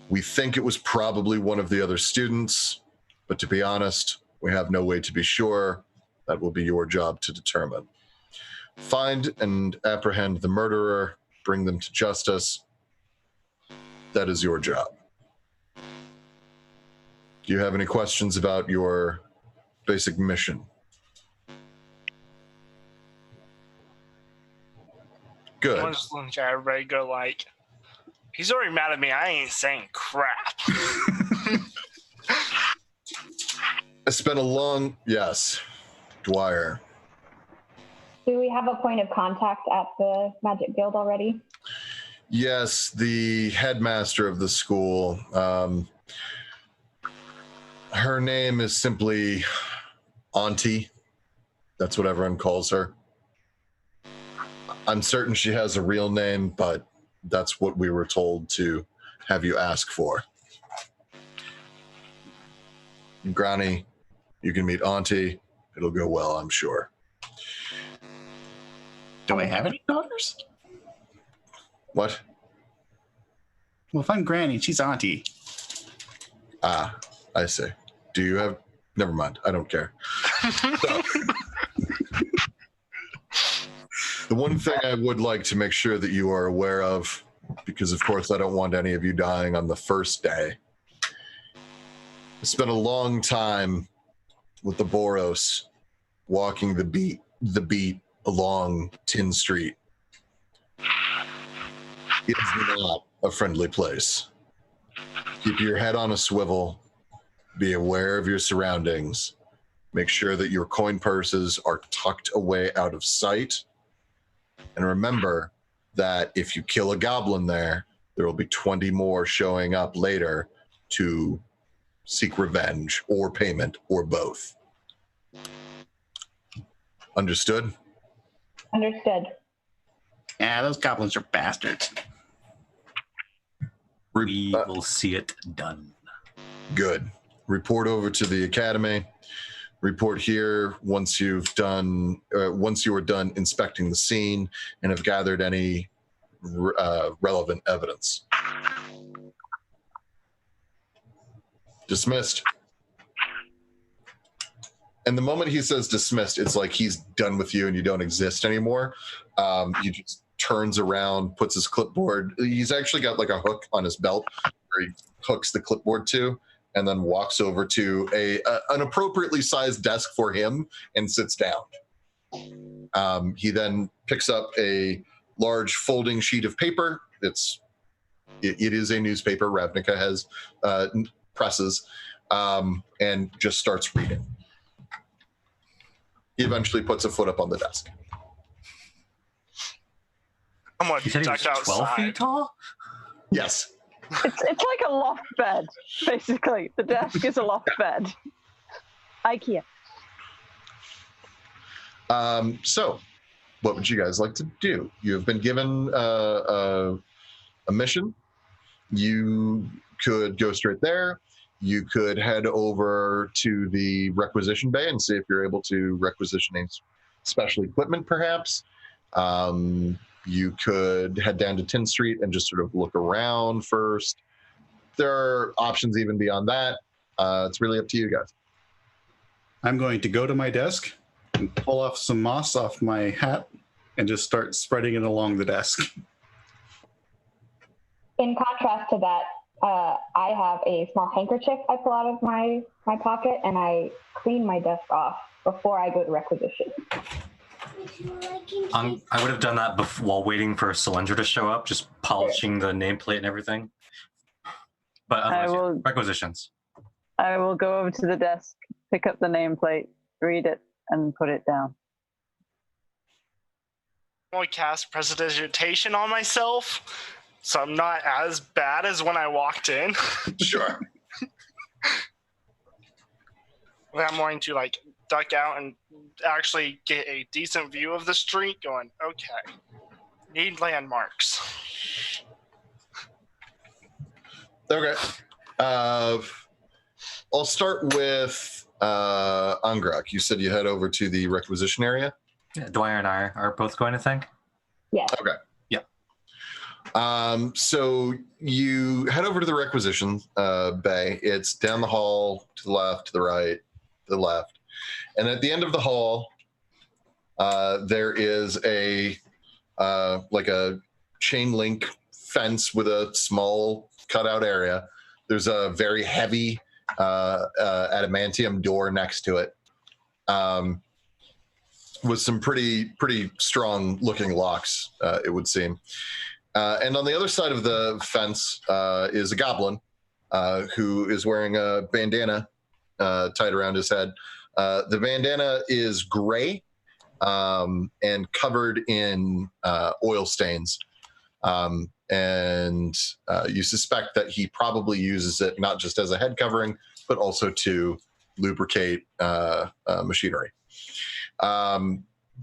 We think it was probably one of the other students, but to be honest, we have no way to be sure. That will be your job to determine. Find and apprehend the murderer, bring them to justice. That is your job. Do you have any questions about your basic mission? Good. I'm just looking at everybody go like, he's already mad at me. I ain't saying crap. It's been a long, yes, Dwyer. Do we have a point of contact at the Magic Guild already? Yes, the headmaster of the school. Her name is simply Auntie. That's what everyone calls her. I'm certain she has a real name, but that's what we were told to have you ask for. Granny, you can meet Auntie. It'll go well, I'm sure. Do I have any daughters? What? Well, if I'm Granny, she's Auntie. Ah, I see. Do you have... Never mind. I don't care. So, the one thing I would like to make sure that you are aware of, because of course I don't want any of you dying on the first day. I spent a long time with the Boros walking the beat along Tin Street. It's not a friendly place. Keep your head on a swivel. Be aware of your surroundings. Make sure that your coin purses are tucked away out of sight. And remember that if you kill a goblin there will be 20 more showing up later to seek revenge or payment or both. Understood? Understood. Yeah, those goblins are bastards. We will see it done. Good. Report over to the academy. Report here once you are done inspecting the scene and have gathered any relevant evidence. Dismissed. And the moment he says dismissed, it's like he's done with you and you don't exist anymore. He just turns around, puts his clipboard. He's actually got like a hook on his belt where he hooks the clipboard to, and then walks over to an appropriately sized desk for him and sits down. He then picks up a large folding sheet of paper. It is a newspaper. Ravnica has presses, and just starts reading. He eventually puts a foot up on the desk. I'm gonna You said he was duck 12 outside. feet tall? Yes. It's like a loft bed, basically. The desk is a loft bed. IKEA. So, what would you guys like to do? You have been given a mission. You could go straight there. You could head over to the requisition bay and see if you're able to requisition any special equipment, perhaps. You could head down to 10th Street and just sort of look around first. There are options even beyond that. It's really up to you guys. I'm going to go to my desk and pull off some moss off my hat and just start spreading it along the desk. In contrast to that, I have a small handkerchief I pull out of my pocket, and I clean my desk off before I go to requisition. I would have done that while waiting for Cylindra to show up, just polishing the nameplate and everything. But otherwise, requisitions. I will go over to the desk, pick up the nameplate, read it, and put it down. I'm gonna cast Prestidigitation on myself, so I'm not as bad as when I walked in. Sure. I'm going to like duck out and actually get a decent view of the street going, okay, need landmarks. Okay. I'll start with Angrak. You said you head over to the requisition area? Yeah, Dwyer and I are both going to think. Yes. Okay. Yeah. So you head over to the requisition bay. It's down the hall, to the left, to the right, to the left. And at the end of the hall, there is a chain link fence with a small cutout area. There's a very heavy adamantium door next to it, with some pretty strong looking locks, it would seem. And on the other side of the fence is a goblin who is wearing a bandana tied around his head. The bandana is gray and covered in oil stains. And you suspect that he probably uses it not just as a head covering, but also to lubricate machinery.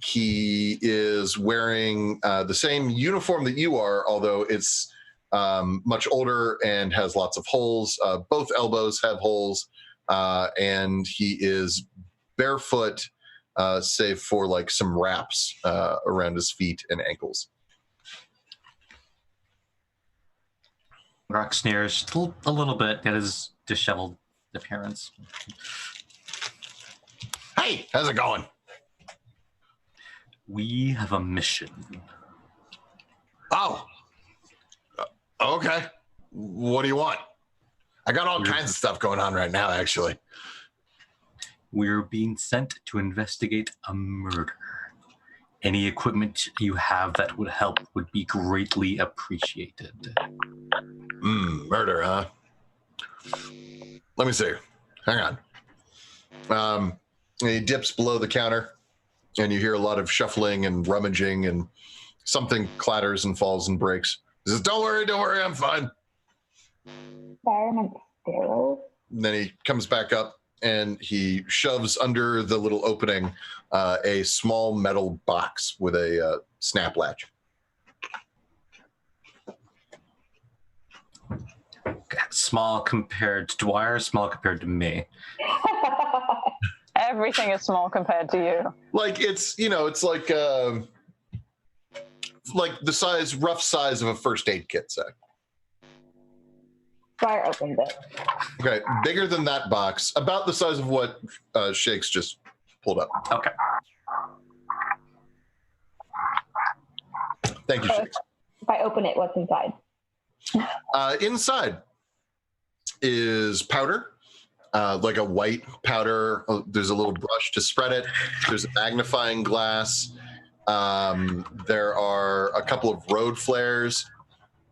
He is wearing the same uniform that you are, although it's much older and has lots of holes. Both elbows have holes, and he is barefoot, save for like some wraps around his feet and ankles. Rock sneers a little bit at his disheveled appearance. Hey, how's it going? We have a mission. Oh, okay. What do you want? I got all kinds of stuff going on right now, actually. We're being sent to investigate a murder. Any equipment you have that would help would be greatly appreciated. Murder, huh? Let me see. Hang on. He dips below the counter, and you hear a lot of shuffling and rummaging, and something clatters and falls and breaks. He says, don't worry, I'm fine. Environment sterile. And then he comes back up, and he shoves under the little opening a small metal box with a snap latch. Small compared to Dwyer, small compared to me. Everything is small compared to you. Like it's like the rough size of a first aid kit, say. Fire opens it. Okay, bigger than that box, about the size of what Shakes just pulled up. Okay. Thank you, Shakes. If I open it, what's inside? Inside is powder, like a white powder. There's a little brush to spread it. There's a magnifying glass. There are a couple of road flares.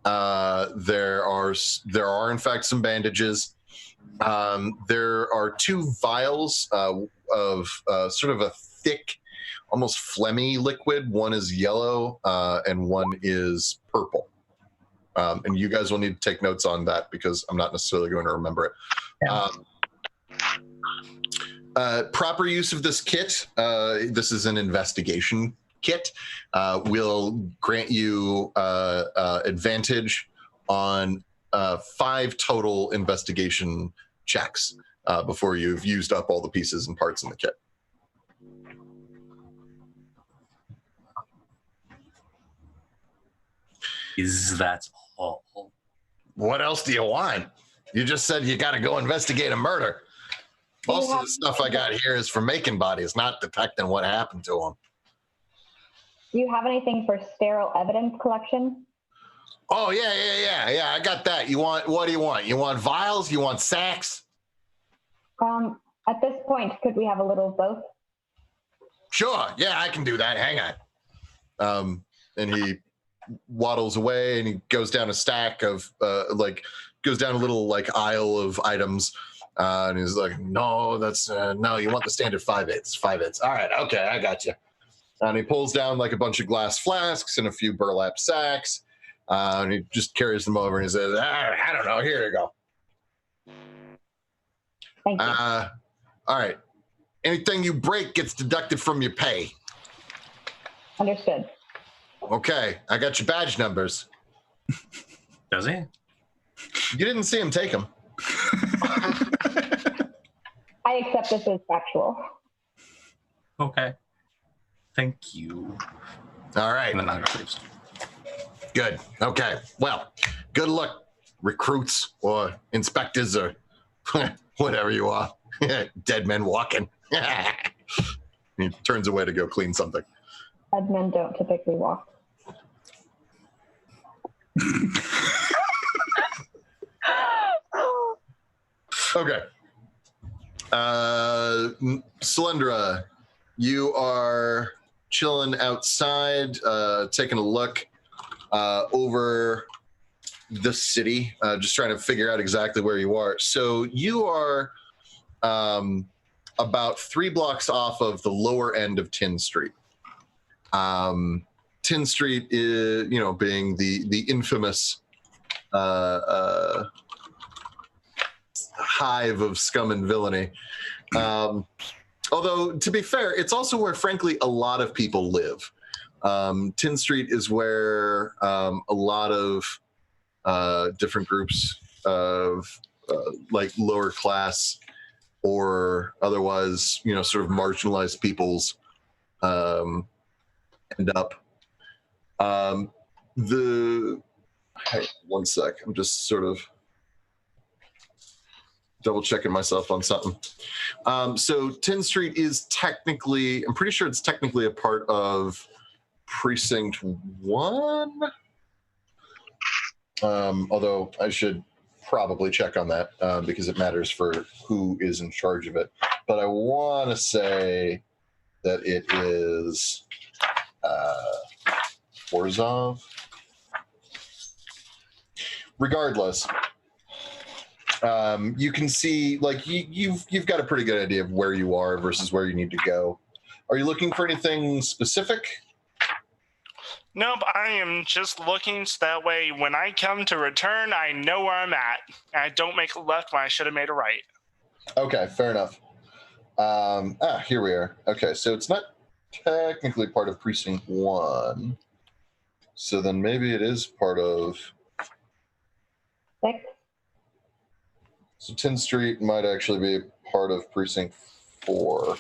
There are in fact some bandages. There are 2 vials of sort of a thick, almost phlegmy liquid. One is yellow and one is purple. And you guys will need to take notes on that because I'm not necessarily going to remember it. Proper use of this kit, this is an investigation kit, will grant you advantage on 5 total investigation checks before you've used up all the pieces and parts in the kit. Is that all? What else do you want? You just said you got to go investigate a murder. Most of the stuff I got here is for making bodies, not detecting what happened to them. Do you have anything for sterile evidence collection? Oh, yeah. I got that. What do you want? You want vials? You want sacks? At this point, could we have a little both? Sure. Yeah, I can do that. Hang on. And he waddles away and he goes down a stack of goes down a little aisle of items. And he's like, no, that's no, you want the standard 5/8. All right. Okay. I got you. And he pulls down a bunch of glass flasks and a few burlap sacks. And he just carries them over and he says, I don't know. Here you go. Thank you. All right. Anything you break gets deducted from your pay. Understood. Okay. I got your badge numbers. Does he? You didn't see him take them. I accept this as factual. Okay. Thank you. All right. And then Naga leaves. Good. Okay. Well, good luck, recruits or inspectors or whatever you are. Dead men walking. He turns away to go clean something. Dead men don't typically walk. Okay. Solyndra, you are chilling outside, taking a look over the city, just trying to figure out exactly where you are. So you are about 3 blocks off of the lower end of Tin Street. Tin Street is, being the infamous hive of scum and villainy. Although, to be fair, it's also where, frankly, a lot of people live. Tin Street is where a lot of different groups of lower class or otherwise, sort of marginalized peoples end up. Hey, one sec. I'm just sort of double checking myself on something. So Tin Street is technically, I'm pretty sure it's technically a part of Precinct 1. Although I should probably check on that because it matters for who is in charge of it. But I want to say that it is Orzhov. Regardless, you can see, you've got a pretty good idea of where you are versus where you need to go. Are you looking for anything specific? Nope, I am just looking so that way when I come to return, I know where I'm at. I don't make a left when I should have made a right. Okay, fair enough. Here we are. Okay, so it's not technically part of Precinct 1. So then maybe it is part of... 6. So 10th Street might actually be part of Precinct 4.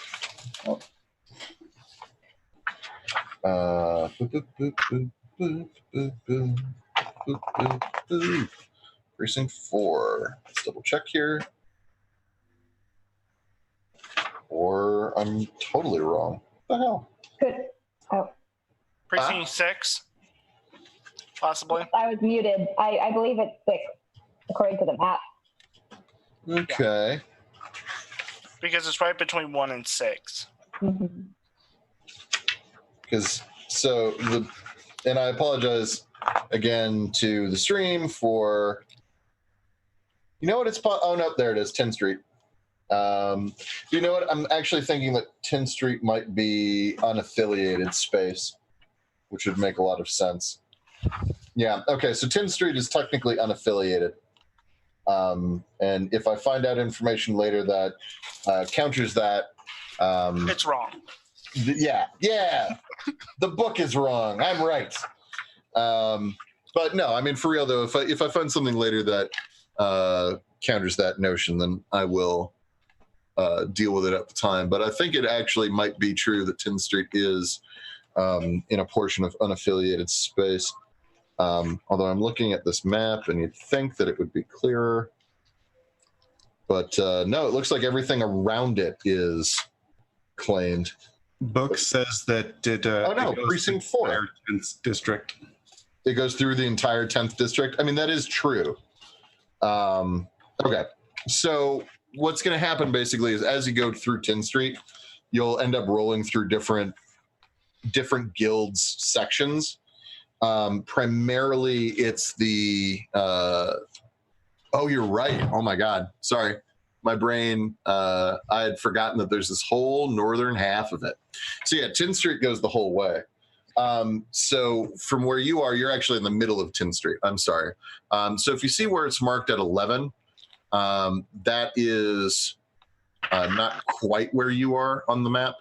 Precinct 4. Let's double check here. Or I'm totally wrong. What the hell? Good. Oh, Precinct 6, possibly. I was muted. I believe it's 6, according to the map. Okay. Because it's right between 1 and 6. Mhm. Because and I apologize again to the stream for, you know what, oh no, there it is, 10th Street. You know what, I'm actually thinking that 10th Street might be unaffiliated space, which would make a lot of sense. Yeah, okay, so 10th Street is technically unaffiliated. And if I find out information later that counters that, It's wrong. yeah, the book is wrong. I'm right. But no, I mean, for real though, if I find something later that counters that notion, then I will deal with it at the time. But I think it actually might be true that 10th Street is in a portion of unaffiliated space. Although I'm looking at this map, and you'd think that it would be clearer. But no, it looks like everything around it is claimed. Book says that it. Oh no, it goes Precinct through 4. the entire 10th district. It goes through the entire 10th district. I mean, that is true. Okay, so what's going to happen basically is as you go through 10th Street, you'll end up rolling through different guilds sections. Primarily, it's the. Oh, you're right. Oh my God. Sorry. My brain, I had forgotten that there's this whole northern half of it. So yeah, 10th Street goes the whole way. So from where you are, you're actually in the middle of 10th Street. I'm sorry. So if you see where it's marked at 11, that is not quite where you are on the map,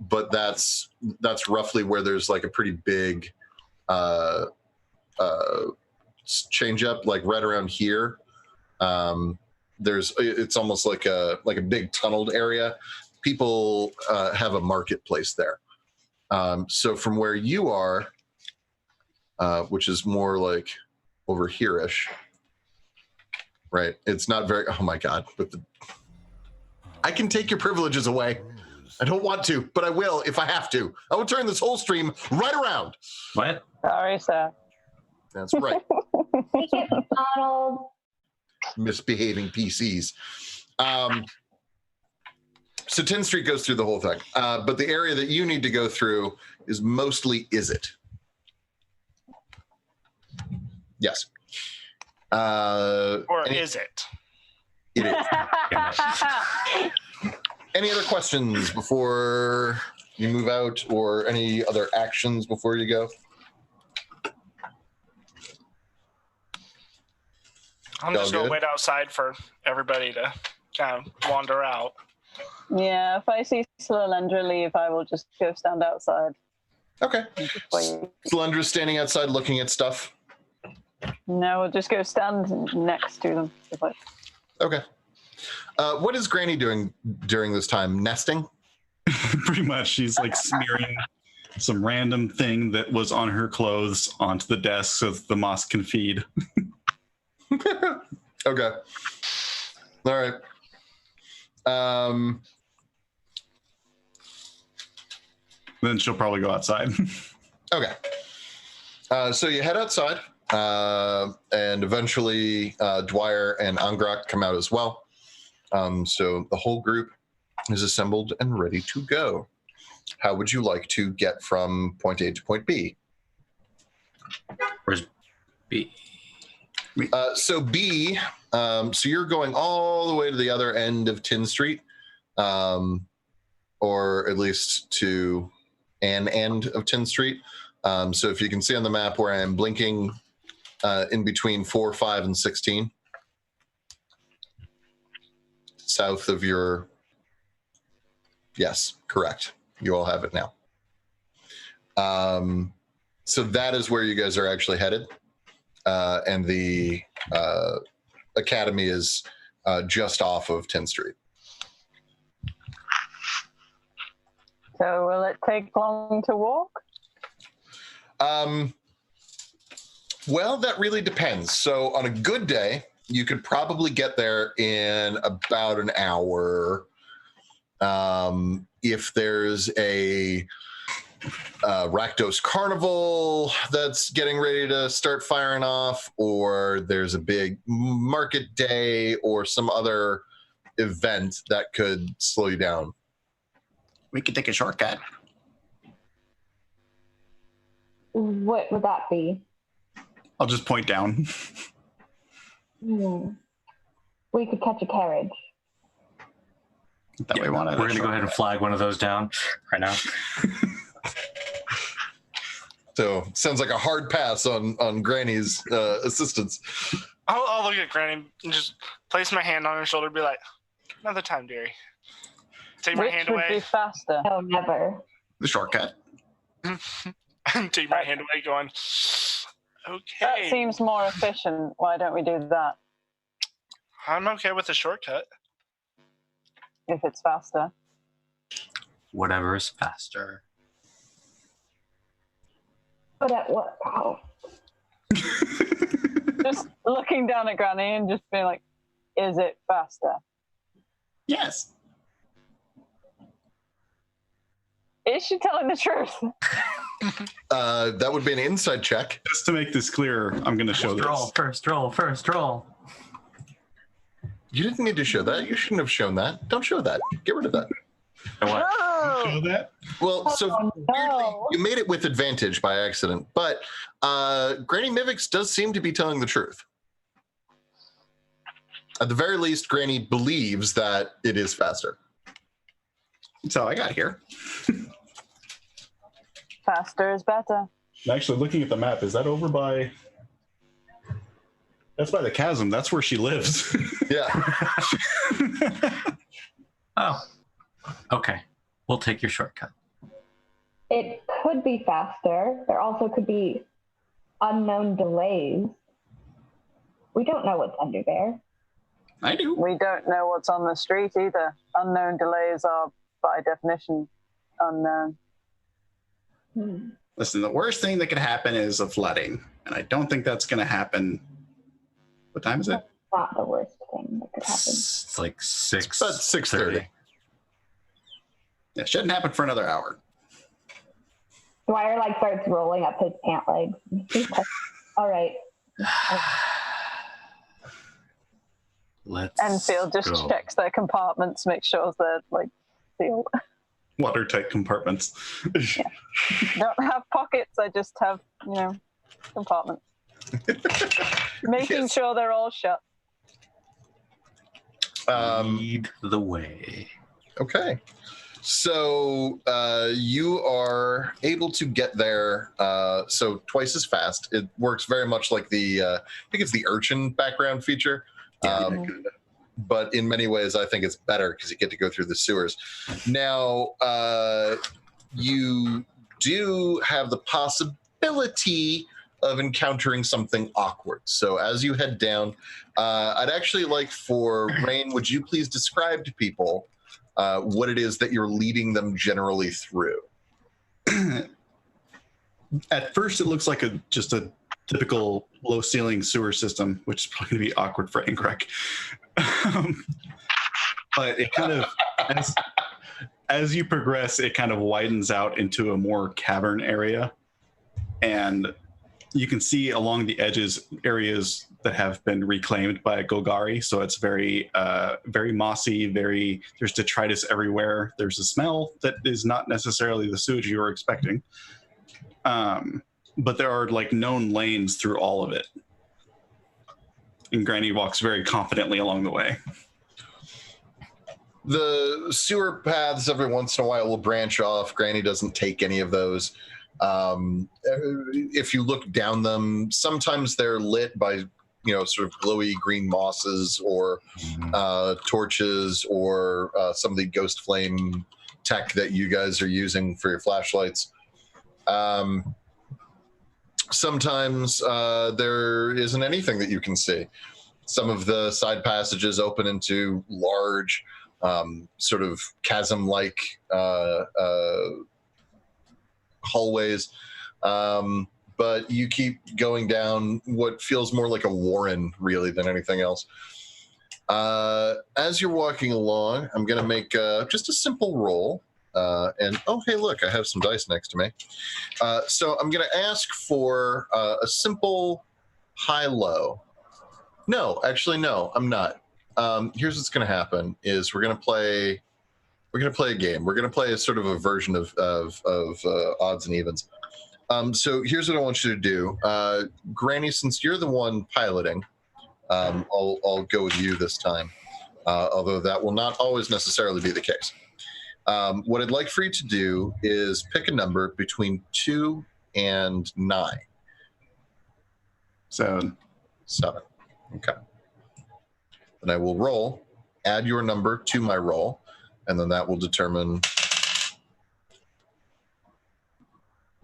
but that's roughly where there's like a pretty big change up, like right around here. It's almost like a big tunneled area. People have a marketplace there. So from where you are, which is more like over here-ish, right? It's not very, oh my God, but I can take your privileges away. I don't want to, but I will if I have to. I will turn this whole stream right around. What? Sorry, sir. That's right. Take it, Donald. Misbehaving PCs. So 10th Street goes through the whole thing, but the area that you need to go through is mostly Is-It. Yes. Or is it? It is. Any other questions before you move out, or any other actions before you go? I'm just going to wait outside for everybody to kind of wander out. Yeah, if I see Slolendra leave, I will just go stand outside. Okay. Just wait. Slendra's standing outside looking at stuff. No, we'll just go stand next to them. Okay. What is Granny doing during this time? Nesting? Pretty much. She's like smearing some random thing that was on her clothes onto the desk so that the moss can feed. Okay. All right. Then she'll probably go outside. Okay. So you head outside, and eventually Dwyer and Angrak come out as well. So the whole group is assembled and ready to go. How would you like to get from point A to point B? Where's B? So B, so you're going all the way to the other end of 10th Street, or at least to an end of 10th Street. So if you can see on the map where I am blinking in between 4, 5, and 16, south of your, yes, correct. You all have it now. So that is where you guys are actually headed. And the academy is just off of 10th Street. So will it take long to walk? Well, that really depends. So on a good day, you could probably get there in about an hour. If there's a Rakdos Carnival that's getting ready to start firing off, or there's a big market day or some other event that could slow you down. We could take a shortcut. What would that be? I'll just point down. We could catch a carriage. That way, We're going to go ahead and flag one of those down right now. So sounds like a hard pass on Granny's assistance. I'll look at Granny and just place my hand on her shoulder and be like, another time, dearie. Take my Which hand would away. be faster? No, never. The shortcut. And take my hand away going, okay. That seems more efficient. Why don't we do that I'm okay with the shortcut. if it's faster? Whatever is faster. But at what cost? Just looking down at Granny and just being like, is it faster? Yes. Is she telling the truth? That would be an inside check. Just to make this clear, I'm going to show this. First roll. You didn't need to show that. You shouldn't have shown that. Don't show that. Get rid of that. What? No! Show that? Well, so Oh, weirdly, no. you made it with advantage by accident, but Granny Mivix does seem to be telling the truth. At the very least, Granny believes that it is faster. That's how I got here. Faster is better. Actually, looking at the map, is that over by... That's by the chasm. That's where she lives. Yeah. Oh. Okay. We'll take your shortcut. It could be faster. There also could be unknown delays. We don't know what's under there. I do. We don't know what's on the street either. Unknown delays are, by definition, unknown. Listen, the worst thing that could happen is a flooding. And I don't think that's going to happen. What time is it? Not the worst thing that could happen. It's like 6. It's about 6:30. It shouldn't happen for another hour. Dwyer like starts rolling up his pant legs. All right. Let's And Phil just go. checks their compartments, make sure they're like sealed. Watertight compartments. Don't have pockets, I just have, compartments. Making Yes. sure they're all shut. Lead the way. Okay. So you are able to get there so twice as fast. It works very much like the, I think it's the urchin background feature. But in many ways, I think it's better because you get to go through the sewers. Now, you do have the possibility of encountering something awkward. So as you head down, I'd actually like for Rain, would you please describe to people what it is that you're leading them generally through? At first, it looks like just a typical low ceiling sewer system, which is probably going to be awkward for Ingrek. But it kind of, as you progress, it kind of widens out into a more cavern area. And you can see along the edges areas that have been reclaimed by Golgari. So it's very, very mossy, there's detritus everywhere. There's a smell that is not necessarily the sewage you were expecting. But there are like known lanes through all of it. And Granny walks very confidently along the way. The sewer paths every once in a while will branch off. Granny doesn't take any of those. If you look down them, sometimes they're lit by, sort of glowy green mosses or torches or some of the ghost flame tech that you guys are using for your flashlights. Sometimes there isn't anything that you can see. Some of the side passages open into large, sort of chasm-like hallways. But you keep going down what feels more like a warren, really, than anything else. As you're walking along, I'm going to make just a simple roll. And oh, hey, look, I have some dice next to me. So I'm going to ask for a simple high-low. No, actually, no, I'm not. here's what's going to happen: is we're going to play a game. We're going to play a sort of a version of odds and evens. So here's what I want you to do, Granny. Since you're the one piloting, I'll go with you this time. Although that will not always necessarily be the case. What I'd like for you to do is pick a number between 2 and 9. 7. 7. Okay. Then I will roll, add your number to my roll, and then that will determine.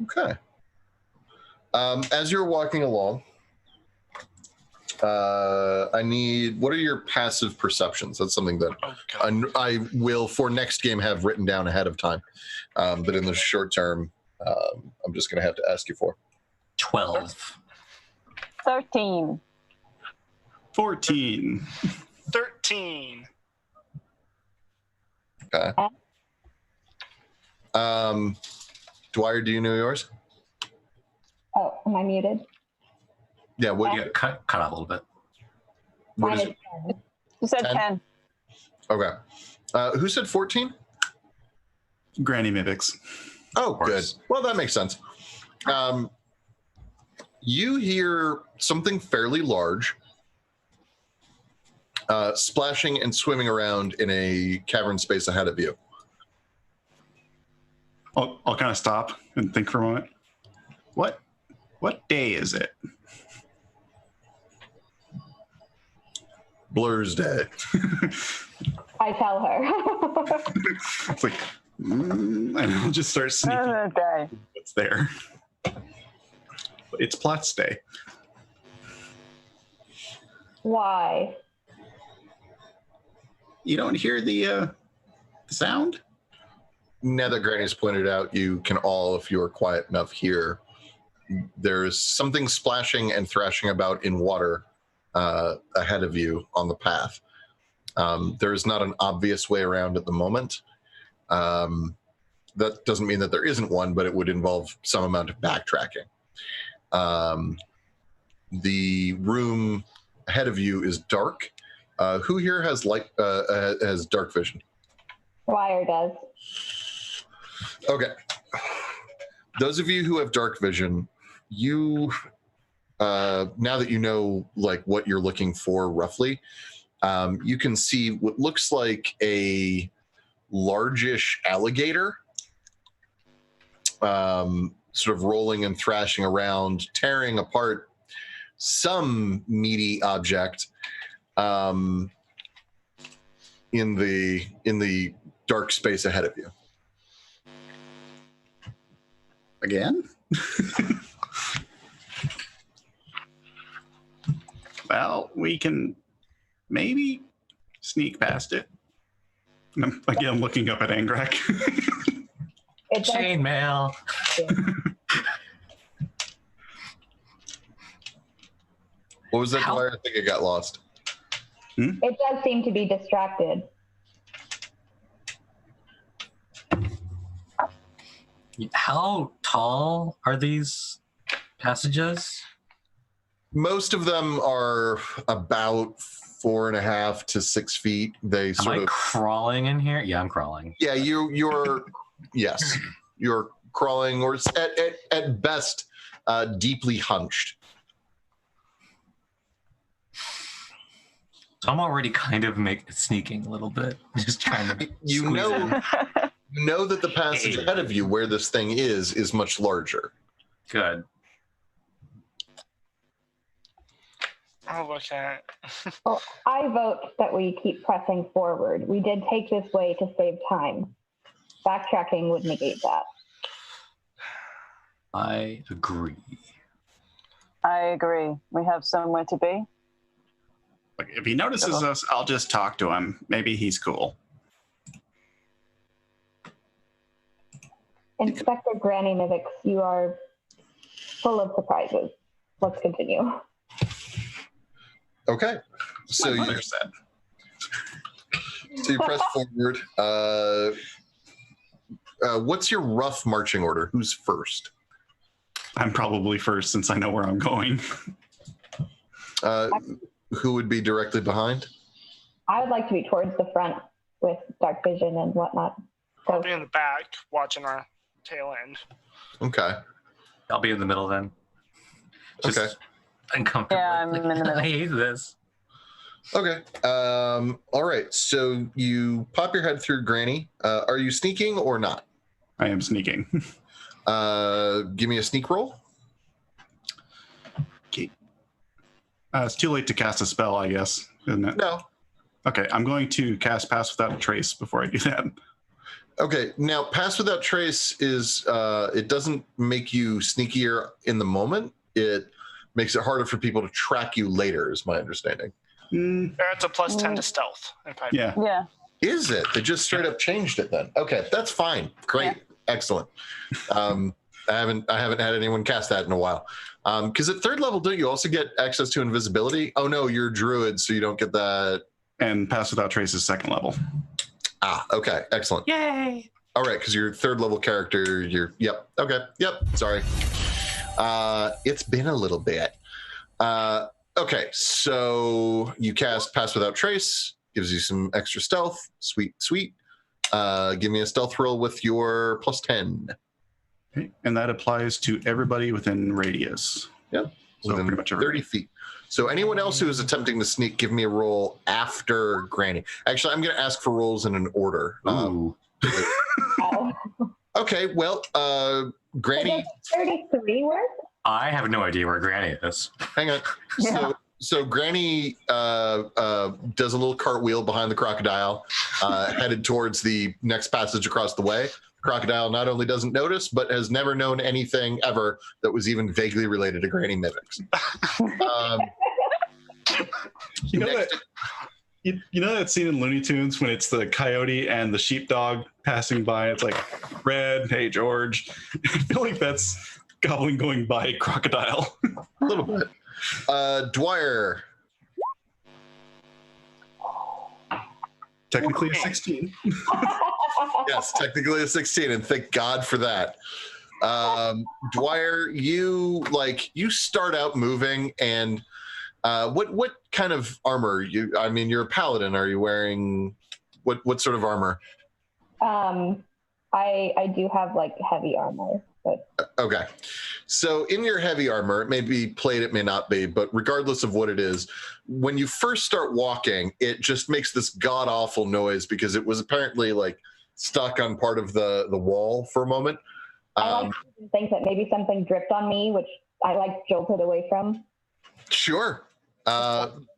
Okay. As you're walking along, I need. What are your passive perceptions? That's something that I will, for next game, have written down ahead of time. But in the short term, I'm just going to have to ask you for. 12. 13. 14. 13. Okay. Dwyer, do you know yours? Oh, am I muted? Yeah. What? Yeah, cut off a little bit. What Mine is is it? 10. You said 10? 10. Okay. Who said 14? Granny Mivix. Oh, good. course. Well, that makes sense. You hear something fairly large splashing and swimming around in a cavern space ahead of you. I'll kind of stop and think for a moment. What day is it? Blur's Day. I tell her. It's like, and I'll just start sneaking Another day. what's there. It's Platts Day. Why? You don't hear the sound? Now that Granny's pointed out, you can all, if you're quiet enough, hear there's something splashing and thrashing about in water ahead of you on the path. There is not an obvious way around at the moment. That doesn't mean that there isn't one, but it would involve some amount of backtracking. The room ahead of you is dark. Who here has has dark vision? Dwyer does. Okay. Those of you who have dark vision, you now that you know like what you're looking for roughly, you can see what looks like a largish alligator sort of rolling and thrashing around, tearing apart some meaty object in the dark space ahead of you. Again? Well, we can maybe sneak past it. And I'm looking up at Angrak. It does. Chainmail. What was that, How- Dwyer? I think it got lost. It does seem to be distracted. How tall are these passages? Most of them are about 4.5 to 6 feet. They Am sort I of crawling in here? Yeah, I'm crawling. yeah. You're yes, you're crawling, or at best deeply hunched. So I'm already kind of sneaking a little bit, just trying to. You squeeze know, in. you know that the passage ahead of you, where this thing is much larger. Good. I'll look at. Well, I vote that we keep pressing forward. We did take this way to save time. Backtracking would negate that. I agree. I agree. We have somewhere to be. Like, if he notices us, I'll just talk to him. Maybe he's cool. Inspector Granny Mivix, you are full of surprises. Let's continue. Okay, so My you mother said. press forward. What's your rough marching order? Who's first? I'm probably first since I know where I'm going. Who would be directly behind? I would like to be towards the front with dark vision and whatnot. I'll be in the back watching our tail end. Okay. I'll be in the middle then. Just Okay. uncomfortable. Yeah, I'm in the middle. I hate this. Okay. All right. So you pop your head through Granny. Are you sneaking or not? I am sneaking. Give me a sneak roll. Okay. It's too late to cast a spell, I guess, isn't it? No. Okay, I'm going to cast Pass Without a Trace before I do that. Okay. Now, Pass Without Trace is it doesn't make you sneakier in the moment. It makes it harder for people to track you later, is my understanding. It's a plus 10 to stealth. Yeah. Yeah. Is it? They just straight up changed it then. Okay, that's fine. Great. Yeah. Excellent. I haven't had anyone cast that in a while. Because at third level, don't you also get access to invisibility? Oh no, you're a druid, so you don't get that. And Pass Without Trace is second level. Ah, okay, excellent. Yay! All right, because you're a third level character. Yep. Okay. Yep. Sorry. It's been a little bit. Okay, so you cast Pass Without Trace. Gives you some extra stealth. Sweet. Give me a stealth roll with your plus 10. Okay. And that applies to everybody within radius. Yep. So Within pretty much 30 everybody. feet. So anyone else who is attempting to sneak, give me a roll after Granny. Actually, I'm going to ask for rolls in an order. Ooh. Oh. Okay, well, Granny, 33 work? I have no idea where Granny is. hang on. Yeah. So Granny does a little cartwheel behind the crocodile, headed towards the next passage across the way. Crocodile not only doesn't notice, but has never known anything ever that was even vaguely related to Granny mimics. You know next- that you know that scene in Looney Tunes when it's the coyote and the sheepdog passing by? It's like, Red, hey George. I feel like that's Goblin going by Crocodile. A little bit. Dwyer. Technically a 16. Yes, technically a 16, and thank God for that. Dwyer, you start out moving, and what kind of armor? You're a paladin. Are you wearing what sort of armor? I do have like heavy armor, but Okay. So in your heavy armor, it may be plate, it may not be, but regardless of what it is, when you first start walking, it just makes this god awful noise because it was apparently like stuck on part of the wall for a moment. I like to think that maybe something dripped on me, which I like jolted away from. Sure.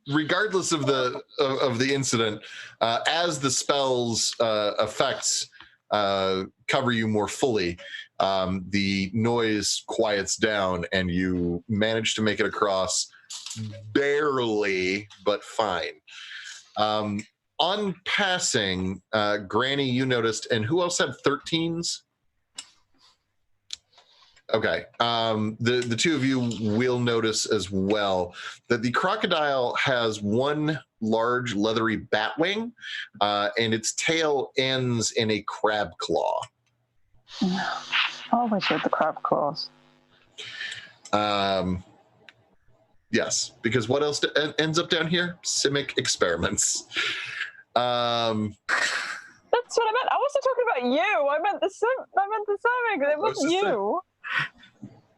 Regardless of the incident, as the spell's effects cover you more fully, the noise quiets down and you manage to make it across barely, but fine. On passing, Granny, you noticed, and who else had 13s? Okay. The two of you will notice as well that the crocodile has one large leathery bat wing, and its tail ends in a crab claw. Always with the crab claws. Yes, because what else ends up down here? Simic experiments. That's what I meant. I wasn't talking about you. I meant the Simic. It wasn't you.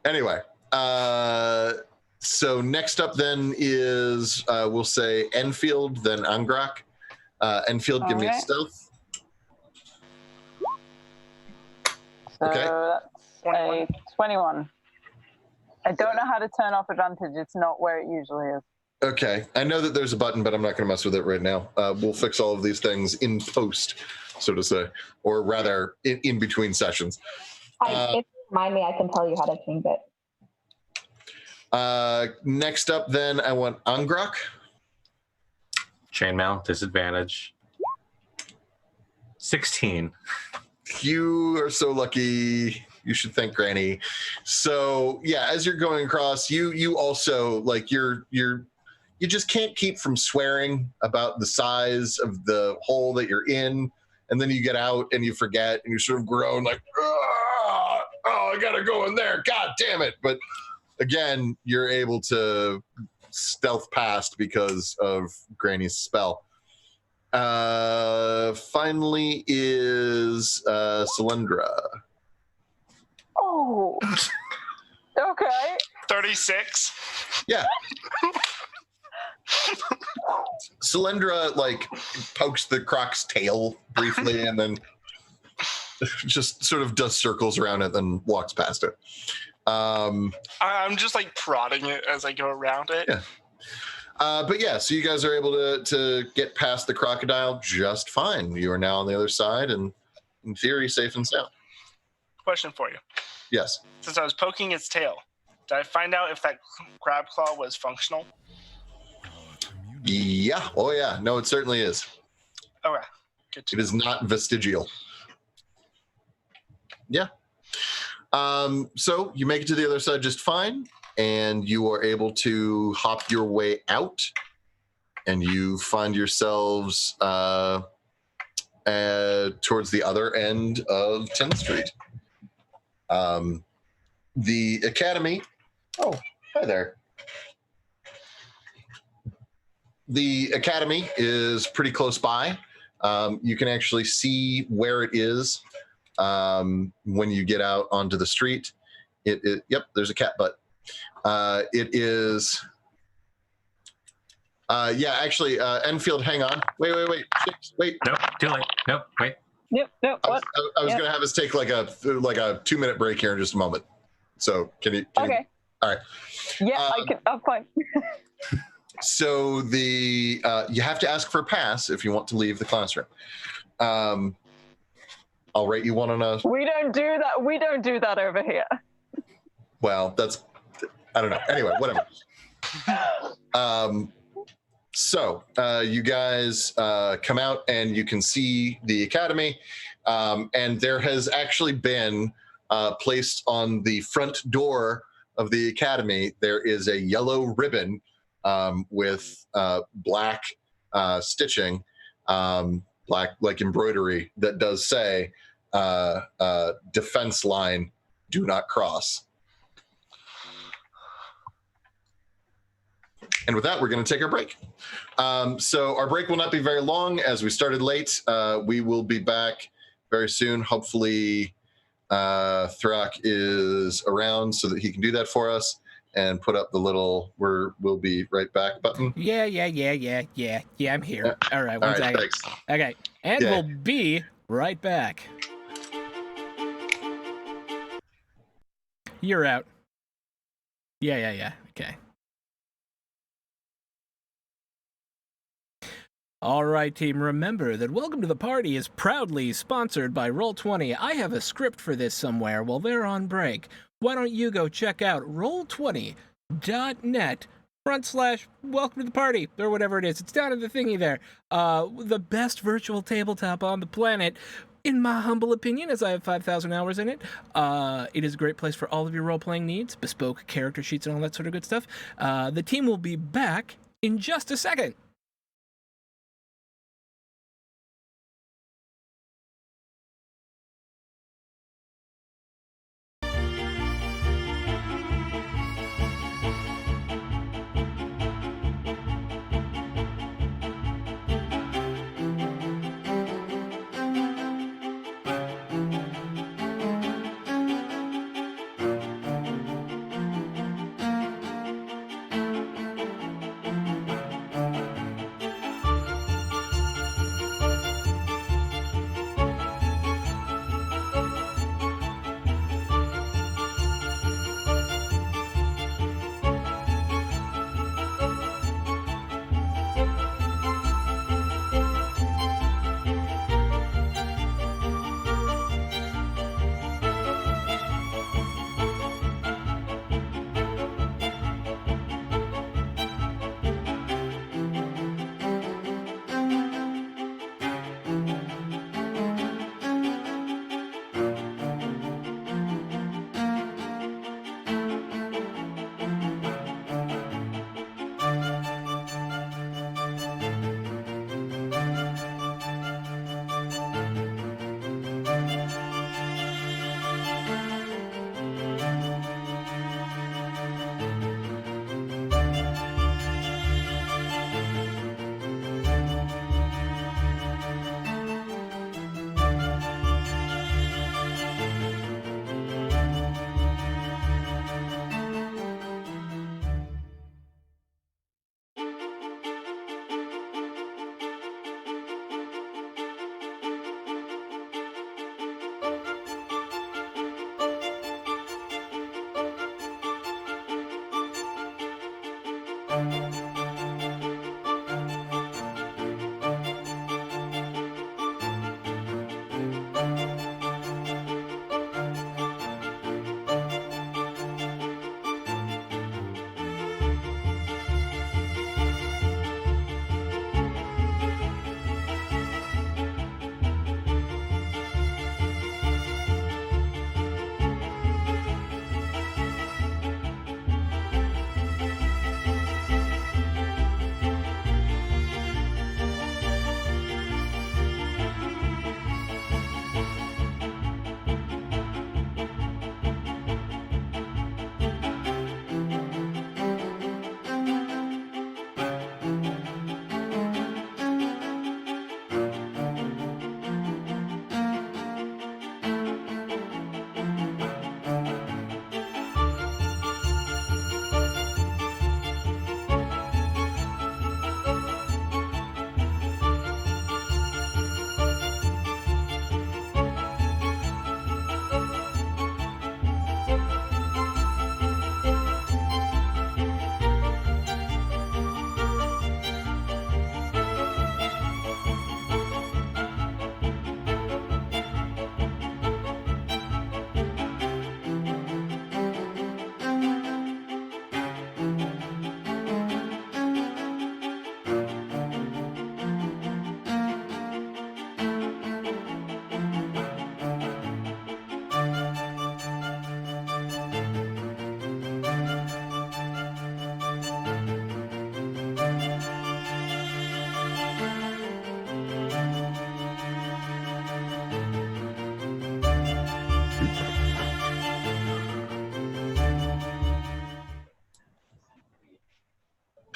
Anyway, so next up then is we'll say Enfield, then Angrak. Enfield, give me a stealth. So Okay. that's a 21. I don't know how to turn off advantage. It's not where it usually is. Okay, I know that there's a button, but I'm not going to mess with it right now. We'll fix all of these things in post, so to say, or rather in between sessions. If you remind me, I can tell you how to change it. Next up then, I want Angrak. Chainmail, disadvantage. 16. You are so lucky. You should thank Granny. So yeah, as you're going across, you also like you just can't keep from swearing about the size of the hole that you're in, and then you get out and you forget and you sort of groan like, oh, I gotta go in there. God damn it! But again, you're able to stealth past because of Granny's spell. Finally is Cylindra. Oh. Okay. 36. Yeah. Cylindra like pokes the croc's tail briefly and then just sort of does circles around it and walks past it. I'm just like prodding it as I go around it. Yeah. But yeah, so you guys are able to get past the crocodile just fine. You are now on the other side and in theory safe and sound. Question for you. Yes. Since I was poking its tail, did I find out if that crab claw was functional? Yeah. Oh yeah. No, it certainly is. Okay. Good to It is not vestigial. Yeah. So you make it to the other side just fine, and you are able to hop your way out, and you find yourselves towards the other end of 10th Street. The Academy. Oh, hi there. The Academy is pretty close by. You can actually see where it is when you get out onto the street. Yep, there's a cat butt. It is. Yeah, actually, Enfield, hang on. Wait. Nope, too late. Nope, wait. Yep. What? I was Yep. gonna have us take like a 2-minute break here in just a moment. So can you? Okay. All right. Yeah, I can. I'm fine. So you have to ask for a pass if you want to leave the classroom. I'll rate you one on a. We don't do that. We don't do that over here. Well, that's. I don't know. Anyway, whatever. So you guys come out and you can see the Academy, and there has actually been placed on the front door of the Academy. There is a yellow ribbon with black stitching, black like embroidery that does say "Defense Line, do not cross." And with that, we're going to take our break. So our break will not be very long as we started late. We will be back very soon. Hopefully, Thrak is around so that he can do that for us and put up the little "we'll be right back" button. Yeah, I'm here. All right, All one right, second. thanks. Okay, and Yeah. we'll be right back. You're out. Yeah. Okay. All right, team, remember that Welcome to the Party is proudly sponsored by Roll20. I have a script for this somewhere while they're on break. Why don't you go check out roll20.net/welcome to the party, or whatever it is. It's down in the thingy there. The best virtual tabletop on the planet, in my humble opinion, as I have 5,000 hours in it. It is a great place for all of your role-playing needs, bespoke character sheets and all that sort of good stuff. The team will be back in just a second.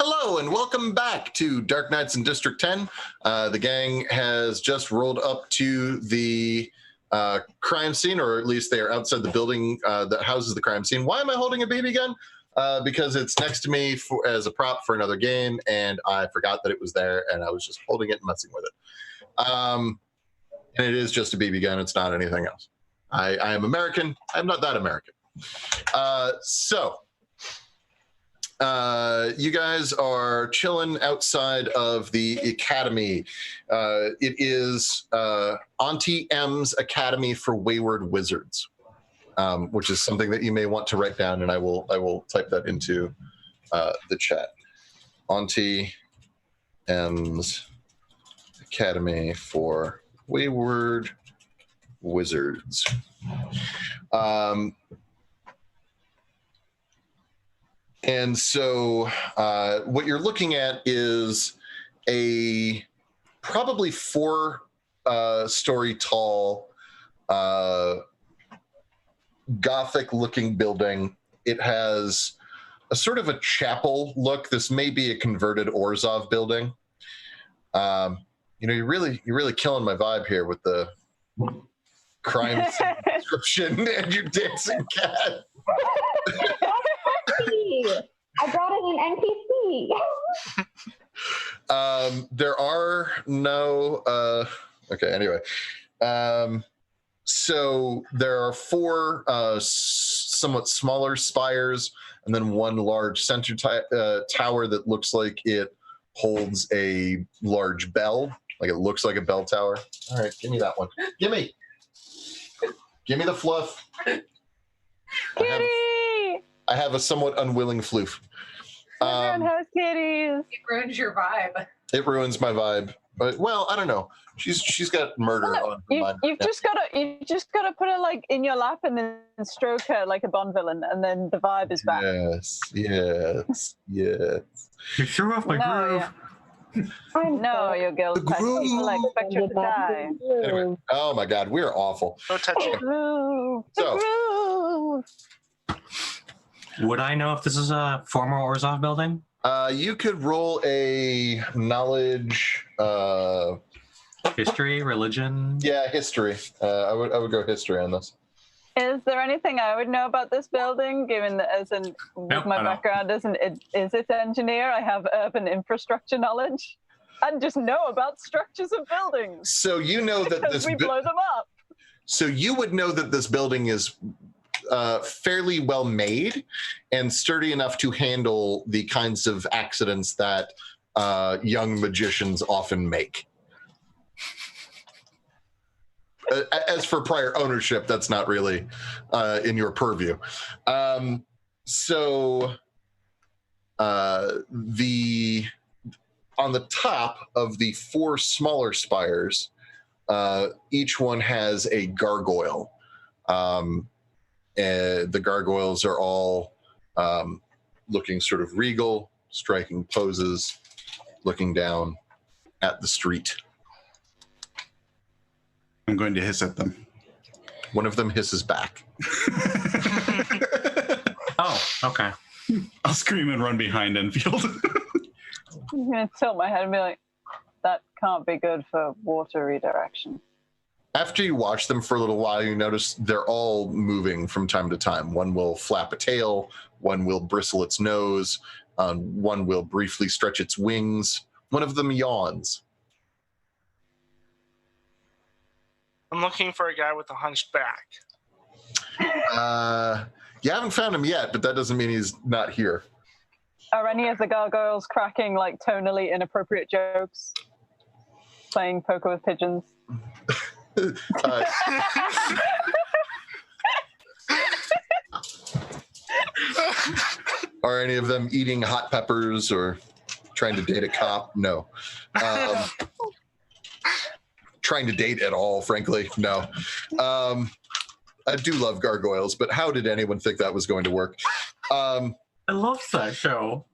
Hello and welcome back to Dark Knights in District 10. The gang has just rolled up to the crime scene, or at least they are outside the building that houses the crime scene. Why am I holding a BB gun? Because it's next to me as a prop for another game, and I forgot that it was there, and I was just holding it and messing with it. And it is just a BB gun. It's not anything else. I am American. I'm not that American. You guys are chilling outside of the academy. It is Auntie M's Academy for Wayward Wizards, which is something that you may want to write down, and I will type that into the chat. Auntie M's Academy for Wayward Wizards. And so what you're looking at is a probably 4-story tall Gothic looking building. It has a sort of a chapel look. This may be a converted Orzhov building. You're really killing my vibe here with the crime description and your dancing cat. I brought in an NPC. There are no. Okay. Anyway, so there are 4 somewhat smaller spires, and then one large center tower that looks like it holds a large bell. Like it looks like a bell tower. All right, give me that one. Give me the fluff. Kitty! I have a somewhat unwilling floof. Everyone has kitties. It ruins your vibe. It ruins my vibe. But, well, I don't know. She's got murder on her mind. You've just gotta put her like in your lap and then stroke her like a Bond villain, and then the vibe is back. Yes. You threw off my groove. No, your girl's The groove. people expect you to die. Anyway, oh my God, we're awful. Don't touch it. Groove, So- groove. Would I know if this is a former Orzhov building? You could roll a knowledge. History, religion? Yeah, history. I would go history on this. Is there anything I would know about this building, given that with my background as an engineer, I have urban infrastructure knowledge and just know about structures of buildings So you know that because this. we blow them up. So you would know that this building is fairly well made and sturdy enough to handle the kinds of accidents that young magicians often make. As for prior ownership, that's not really in your purview. So on the top of the 4 smaller spires, each one has a gargoyle. And the gargoyles are all looking sort of regal, striking poses, looking down at the street. I'm going to hiss at them. One of them hisses back. Oh, okay. I'll scream and run behind Enfield. I'm gonna tilt my head and be like, "That can't be good for water redirection." After you watch them for a little while, you notice they're all moving from time to time. One will flap a tail, one will bristle its nose, one will briefly stretch its wings. One of them yawns. I'm looking for a guy with a hunched back. You haven't found him yet, but that doesn't mean he's not here. Are any of the gargoyles cracking like tonally inappropriate jokes? Playing poker with pigeons? Are any of them eating hot peppers or trying to date a cop? No. Trying to date at all, frankly? No. I do love gargoyles, but how did anyone think that was going to work? I love that show.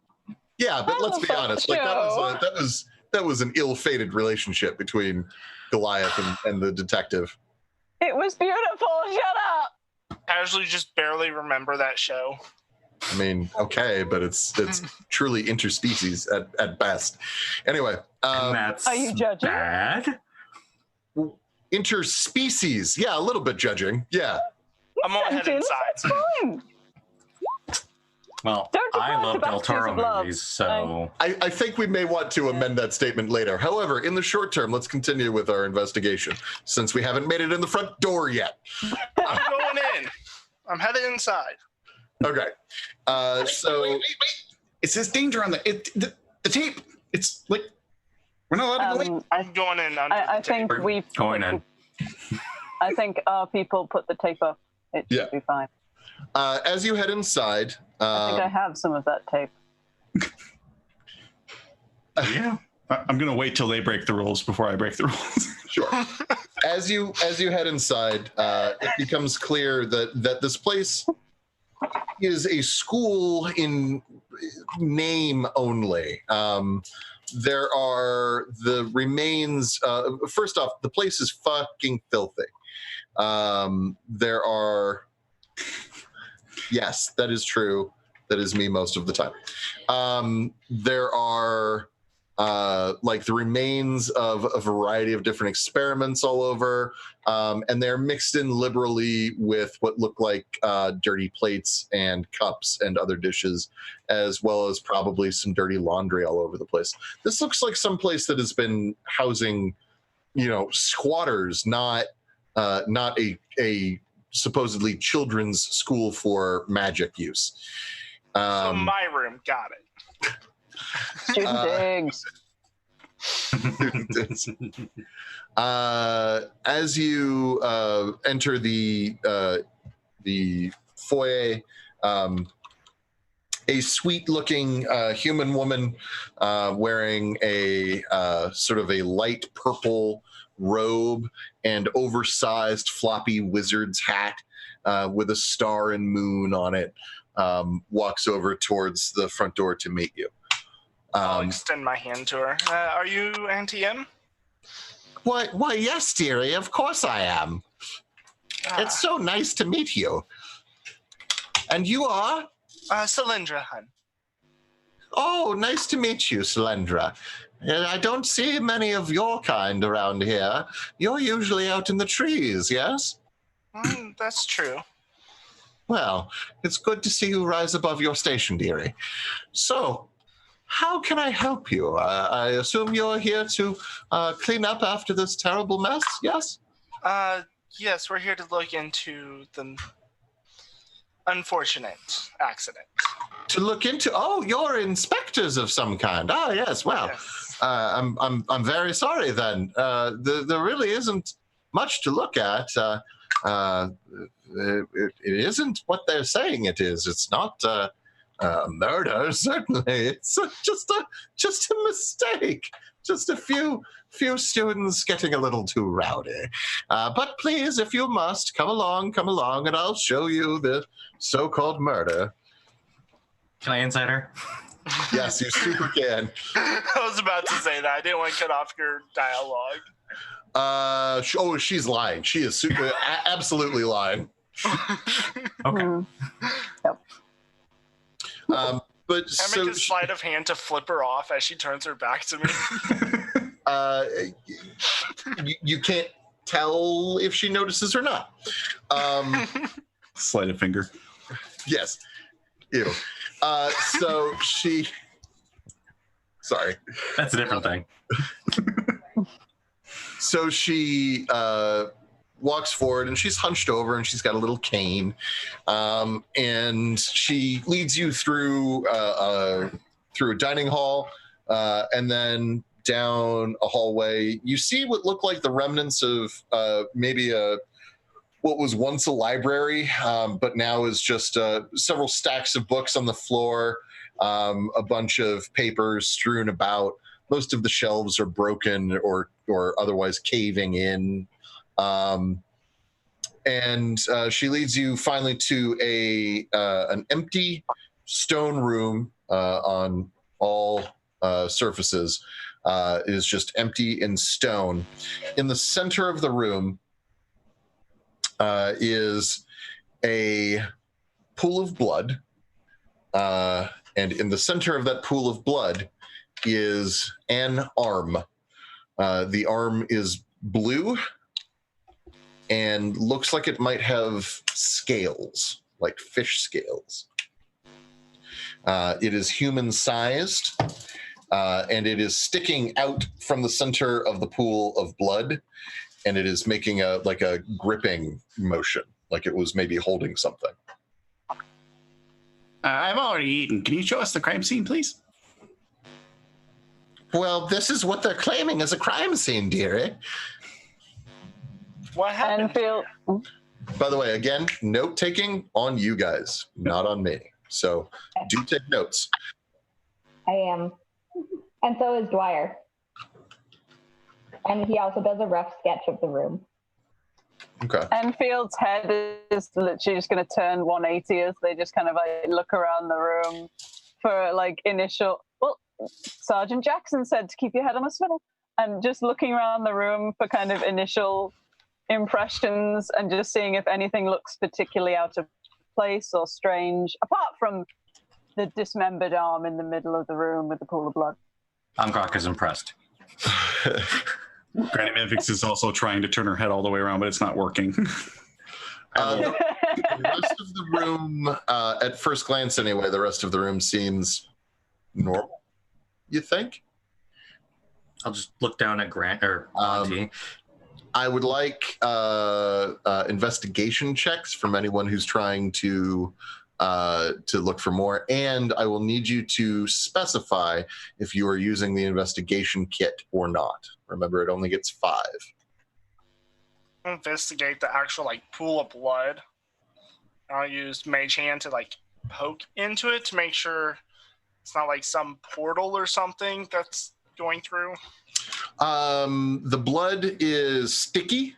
Yeah, but let's be honest. Like that was an ill-fated relationship between Goliath and the detective. It was beautiful. Shut up. I usually just barely remember that show. I mean, okay, but it's truly interspecies at best. Anyway, And that's Are you judging? bad. interspecies. Yeah, a little bit judging. Yeah. I'm gonna head Judging? inside. Fine. Well, Don't I define love the Del boundaries Toro of love. movies, so I think we may want to amend that statement later. However, in the short term, let's continue with our investigation since we haven't made it in the front door yet. I'm going in. I'm headed inside. Okay. So Wait. It says danger on the tape. It's like we're not allowed to go in. I'm going in. Under I the tape. think we. going in. I think our people put the tape up. It should Yeah. be fine. as you head inside, I think I have some of that tape. Yeah. I'm gonna wait till they break the rules before I break the rules. sure. As you head inside, it becomes clear that this place is a school in name only. There are the remains. First off, the place is fucking filthy. There are. Yes, that is true. That is me most of the time. There are like the remains of a variety of different experiments all over, and they're mixed in liberally with what look like dirty plates and cups and other dishes, as well as probably some dirty laundry all over the place. This looks like some place that has been housing, squatters, not a supposedly children's school for magic use. So my room, got it. Student digs. As you enter the foyer, a sweet-looking human woman wearing a sort of a light purple robe and oversized floppy wizard's hat with a star and moon on it walks over towards the front door to meet you. I'll extend my hand to her. Are you Auntie M? Why, yes, dearie, of course I am. It's so nice to meet you. And you are? Cylindra, hun. Oh, nice to meet you, Cylindra. I don't see many of your kind around here. You're usually out in the trees, yes? That's true. Well, it's good to see you rise above your station, dearie. So, how can I help you? I assume you're here to clean up after this terrible mess, yes? Yes, we're here to look into the unfortunate accident. To look into? Oh, you're inspectors of some kind. Oh, yes. Well, Yes. I'm very sorry then. There really isn't much to look at. It isn't what they're saying it is. It's not murder, certainly. It's just a mistake. Just a few students getting a little too rowdy. But please, if you must, come along, and I'll show you the so-called murder. Can I inside her? Yes, you super can. I was about to say that. I didn't want to cut off your dialogue. She's lying. She is super, absolutely lying. Okay. But Can I so make a sleight of hand to flip her off as she turns her back to me? you can't tell if she notices or not. Sleight of finger. Yes. Ew. So she. Sorry. That's a different thing. So she walks forward and she's hunched over and she's got a little cane, and she leads you through a dining hall and then down a hallway. You see what look like the remnants of maybe what was once a library, but now is just several stacks of books on the floor, a bunch of papers strewn about. Most of the shelves are broken or otherwise caving in. And she leads you finally to an empty stone room on all surfaces. It is just empty in stone. In the center of the room is a pool of blood And in the center of that pool of blood is an arm. The arm is blue and looks like it might have scales, like fish scales. It is human-sized, and it is sticking out from the center of the pool of blood, and it is making a gripping motion, like it was maybe holding something. I've already eaten. Can you show us the crime scene, please? Well, this is what they're claiming as a crime scene, dearie. What happened? And feel By the way, again, note-taking on you guys, not on me. So do take notes. I am. And so is Dwyer. And he also does a rough sketch of the room. Okay. Enfield's head is literally just going to turn 180 as they just kind of like look around the room for like initial. Well, Sergeant Jackson said to keep your head on a swivel, and just looking around the room for kind of initial impressions and just seeing if anything looks particularly out of place or strange, apart from the dismembered arm in the middle of the room with the pool of blood. Amgrak is impressed. Granny Memphis is also trying to turn her head all the way around, but it's not working. The rest of the room, at first glance anyway, the rest of the room seems normal, you think? I'll just look down at Grant or Monty. I would like investigation checks from anyone who's trying to look for more, and I will need you to specify if you are using the investigation kit or not. Remember, it only gets 5. Investigate the actual like pool of blood. I'll use Mage Hand to like poke into it to make sure it's not like some portal or something that's going through. The blood is sticky,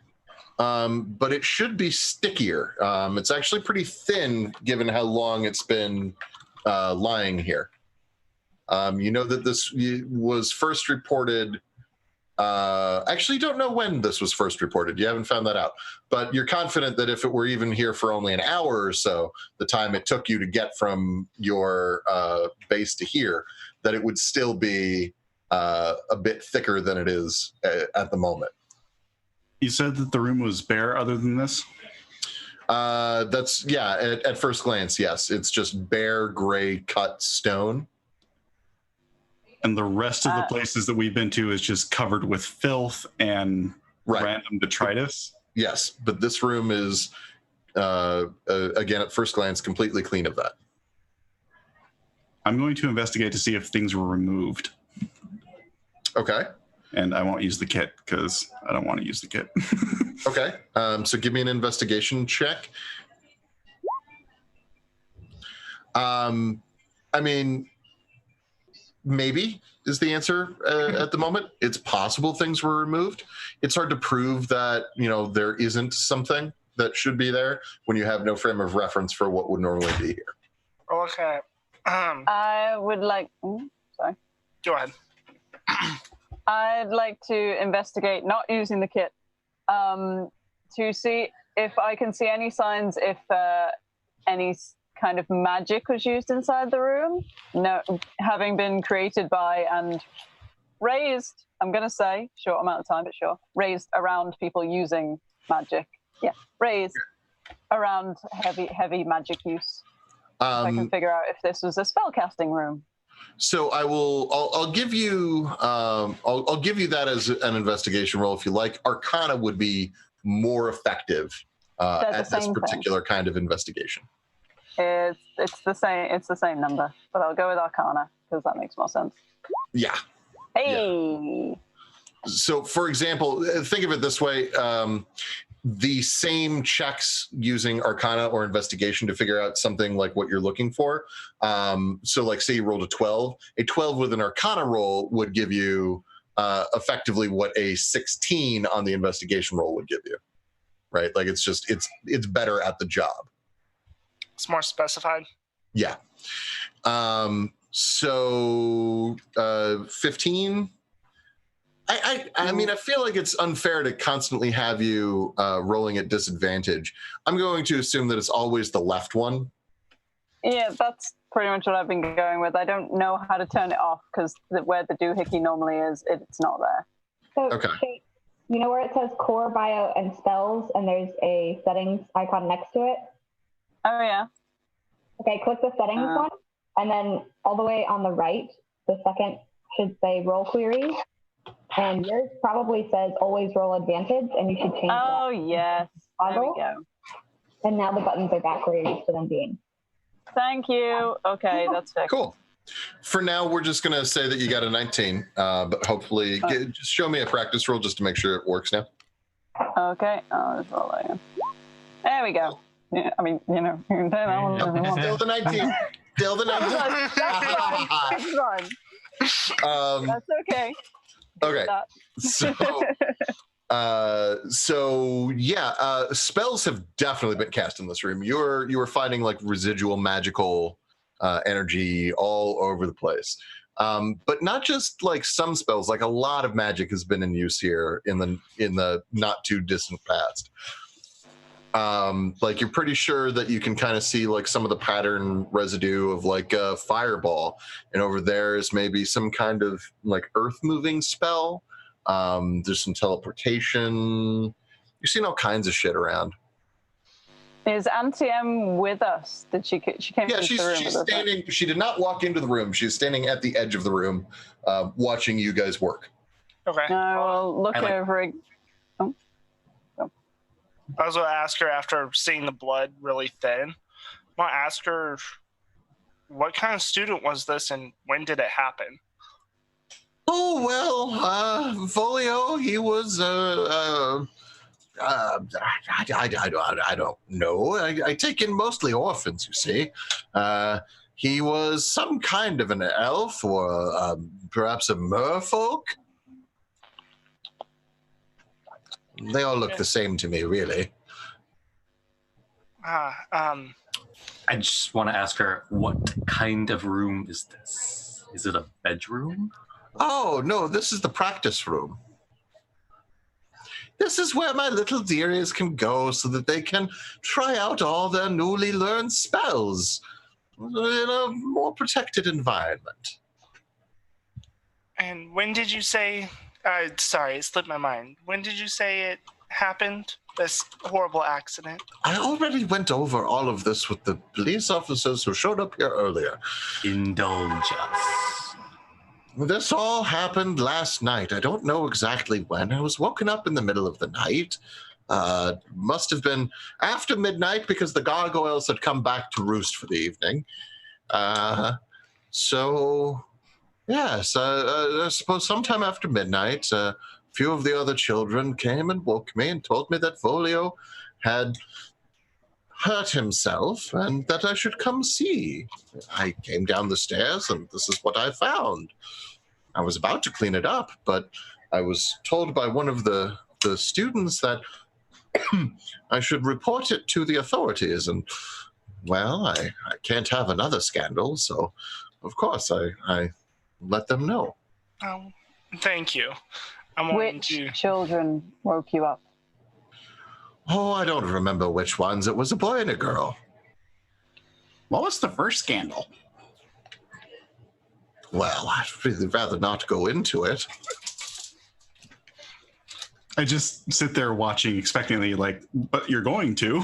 but it should be stickier. It's actually pretty thin given how long it's been lying here. You know that this was first reported. Actually, you don't know when this was first reported. You haven't found that out. But you're confident that if it were even here for only an hour or so, the time it took you to get from your base to here, that it would still be a bit thicker than it is at the moment. You said that the room was bare other than this? That's, yeah, at first glance, yes. It's just bare, gray, cut stone. And the rest of the places that we've been to is just covered with filth and random detritus? Yes, but this room is, again, at first glance, completely clean of that. I'm going to investigate to see if things were removed. Okay. And I won't use the kit because I don't want to use the kit. Okay. So give me an investigation check. I mean, maybe is the answer at the moment. It's possible things were removed. It's hard to prove that, you know, there isn't something that should be there when you have no frame of reference for what would normally be here. Okay. I would like. Sorry. Go ahead. I'd like to investigate, not using the kit, to see if I can see any signs if any kind of magic was used inside the room. No, having been created by and raised, I'm going to say, short amount of time, but sure, raised around people using magic. Yeah, raised around heavy magic use. I can figure out if this was a spellcasting room. So I'll give you I'll give you that as an investigation roll if you like. Arcana would be more effective at this particular kind of investigation. It's the same number, but I'll go with Arcana because that makes more sense. Yeah. Hey. Yeah. So, for example, think of it this way: the same checks using Arcana or investigation to figure out something like what you're looking for. So, like, say you rolled a 12. A 12 with an Arcana roll would give you effectively what a 16 on the investigation roll would give you, right? Like, it's just it's better at the job. It's more specified. Yeah. So 15. I mean, I feel like it's unfair to constantly have you rolling at disadvantage. I'm going to assume that it's always the left one. Yeah, that's pretty much what I've been going with. I don't know how to turn it off because where the doohickey normally is, it's not there. So, Okay. Shake, you know where it says core bio and spells, and there's a settings icon next to it? Oh, yeah. Okay, click the settings one, and then all the way on the right, the second should say roll query, and yours probably says always roll advantage, and you should change that. Oh, yes. There we go. And now the buttons are back where you're used to them being. Thank you. Okay, that's fixed. Cool. For now, we're just going to say that you got a 19, but hopefully, just show me a practice roll just to make sure it works now. Okay, I'll just roll that in. There we go. Yeah, I mean, you know, Still the 19. Still the 19. That's fine. That's okay. Okay. Spells have definitely been cast in this room. You were finding like residual magical energy all over the place, but not just like some spells. Like a lot of magic has been in use here in the not too distant past. Like you're pretty sure that you can kind of see like some of the pattern residue of like a fireball, and over there is maybe some kind of like earth moving spell. There's some teleportation. You've seen all kinds of shit around. Is Auntie M with us? Did she came Yeah, into the room? she's standing. She did not walk into the room. She's standing at the edge of the room, watching you guys work. Okay. No, I'll look over. I was going to ask her after seeing the blood really thin. I want to ask her, what kind of student was this and when did it happen? Oh, well, Volio, he was, I don't know. I take in mostly orphans, you see. He was some kind of an elf or perhaps a merfolk. They all look the same to me, really. I just want to ask her, what kind of room is this? Is it a bedroom? Oh, no, this is the practice room. This is where my little dearies can go so that they can try out all their newly learned spells in a more protected environment. And when did you say, sorry, it slipped my mind. When did you say it happened, this horrible accident? I already went over all of this with the police officers who showed up here earlier. Indulge us. This all happened last night. I don't know exactly when. I was woken up in the middle of the night. Must have been after midnight because the gargoyles had come back to roost for the evening. So, yes, I suppose sometime after midnight, a few of the other children came and woke me and told me that Volio had hurt himself and that I should come see. I came down the stairs and this is what I found. I was about to clean it up, but I was told by one of the students that I should report it to the authorities. And, well, I can't have another scandal, so of course I let them know. Oh, thank you. Which children woke you up? Oh, I don't remember which ones. It was a boy and a girl. What was the first scandal? Well, I'd really rather not go into it. I just sit there watching expectantly, like, but you're going to.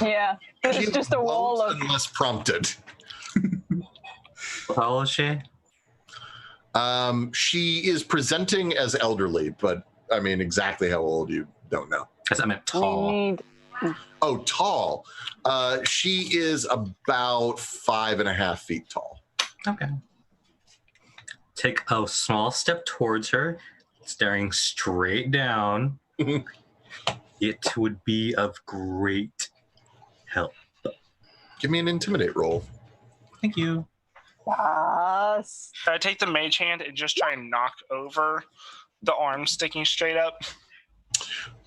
Yeah, it's just a wall of... Unless prompted. How old is she? She is presenting as elderly, but I mean, exactly how old you don't know. Because I meant tall. Oh, tall. She is about 5.5 feet tall. Okay. Take a small step towards her, staring straight down. It would be of great help. Give me an intimidate roll. Thank you. Yes. Should I take the mage hand and just try and knock over the arm sticking straight up?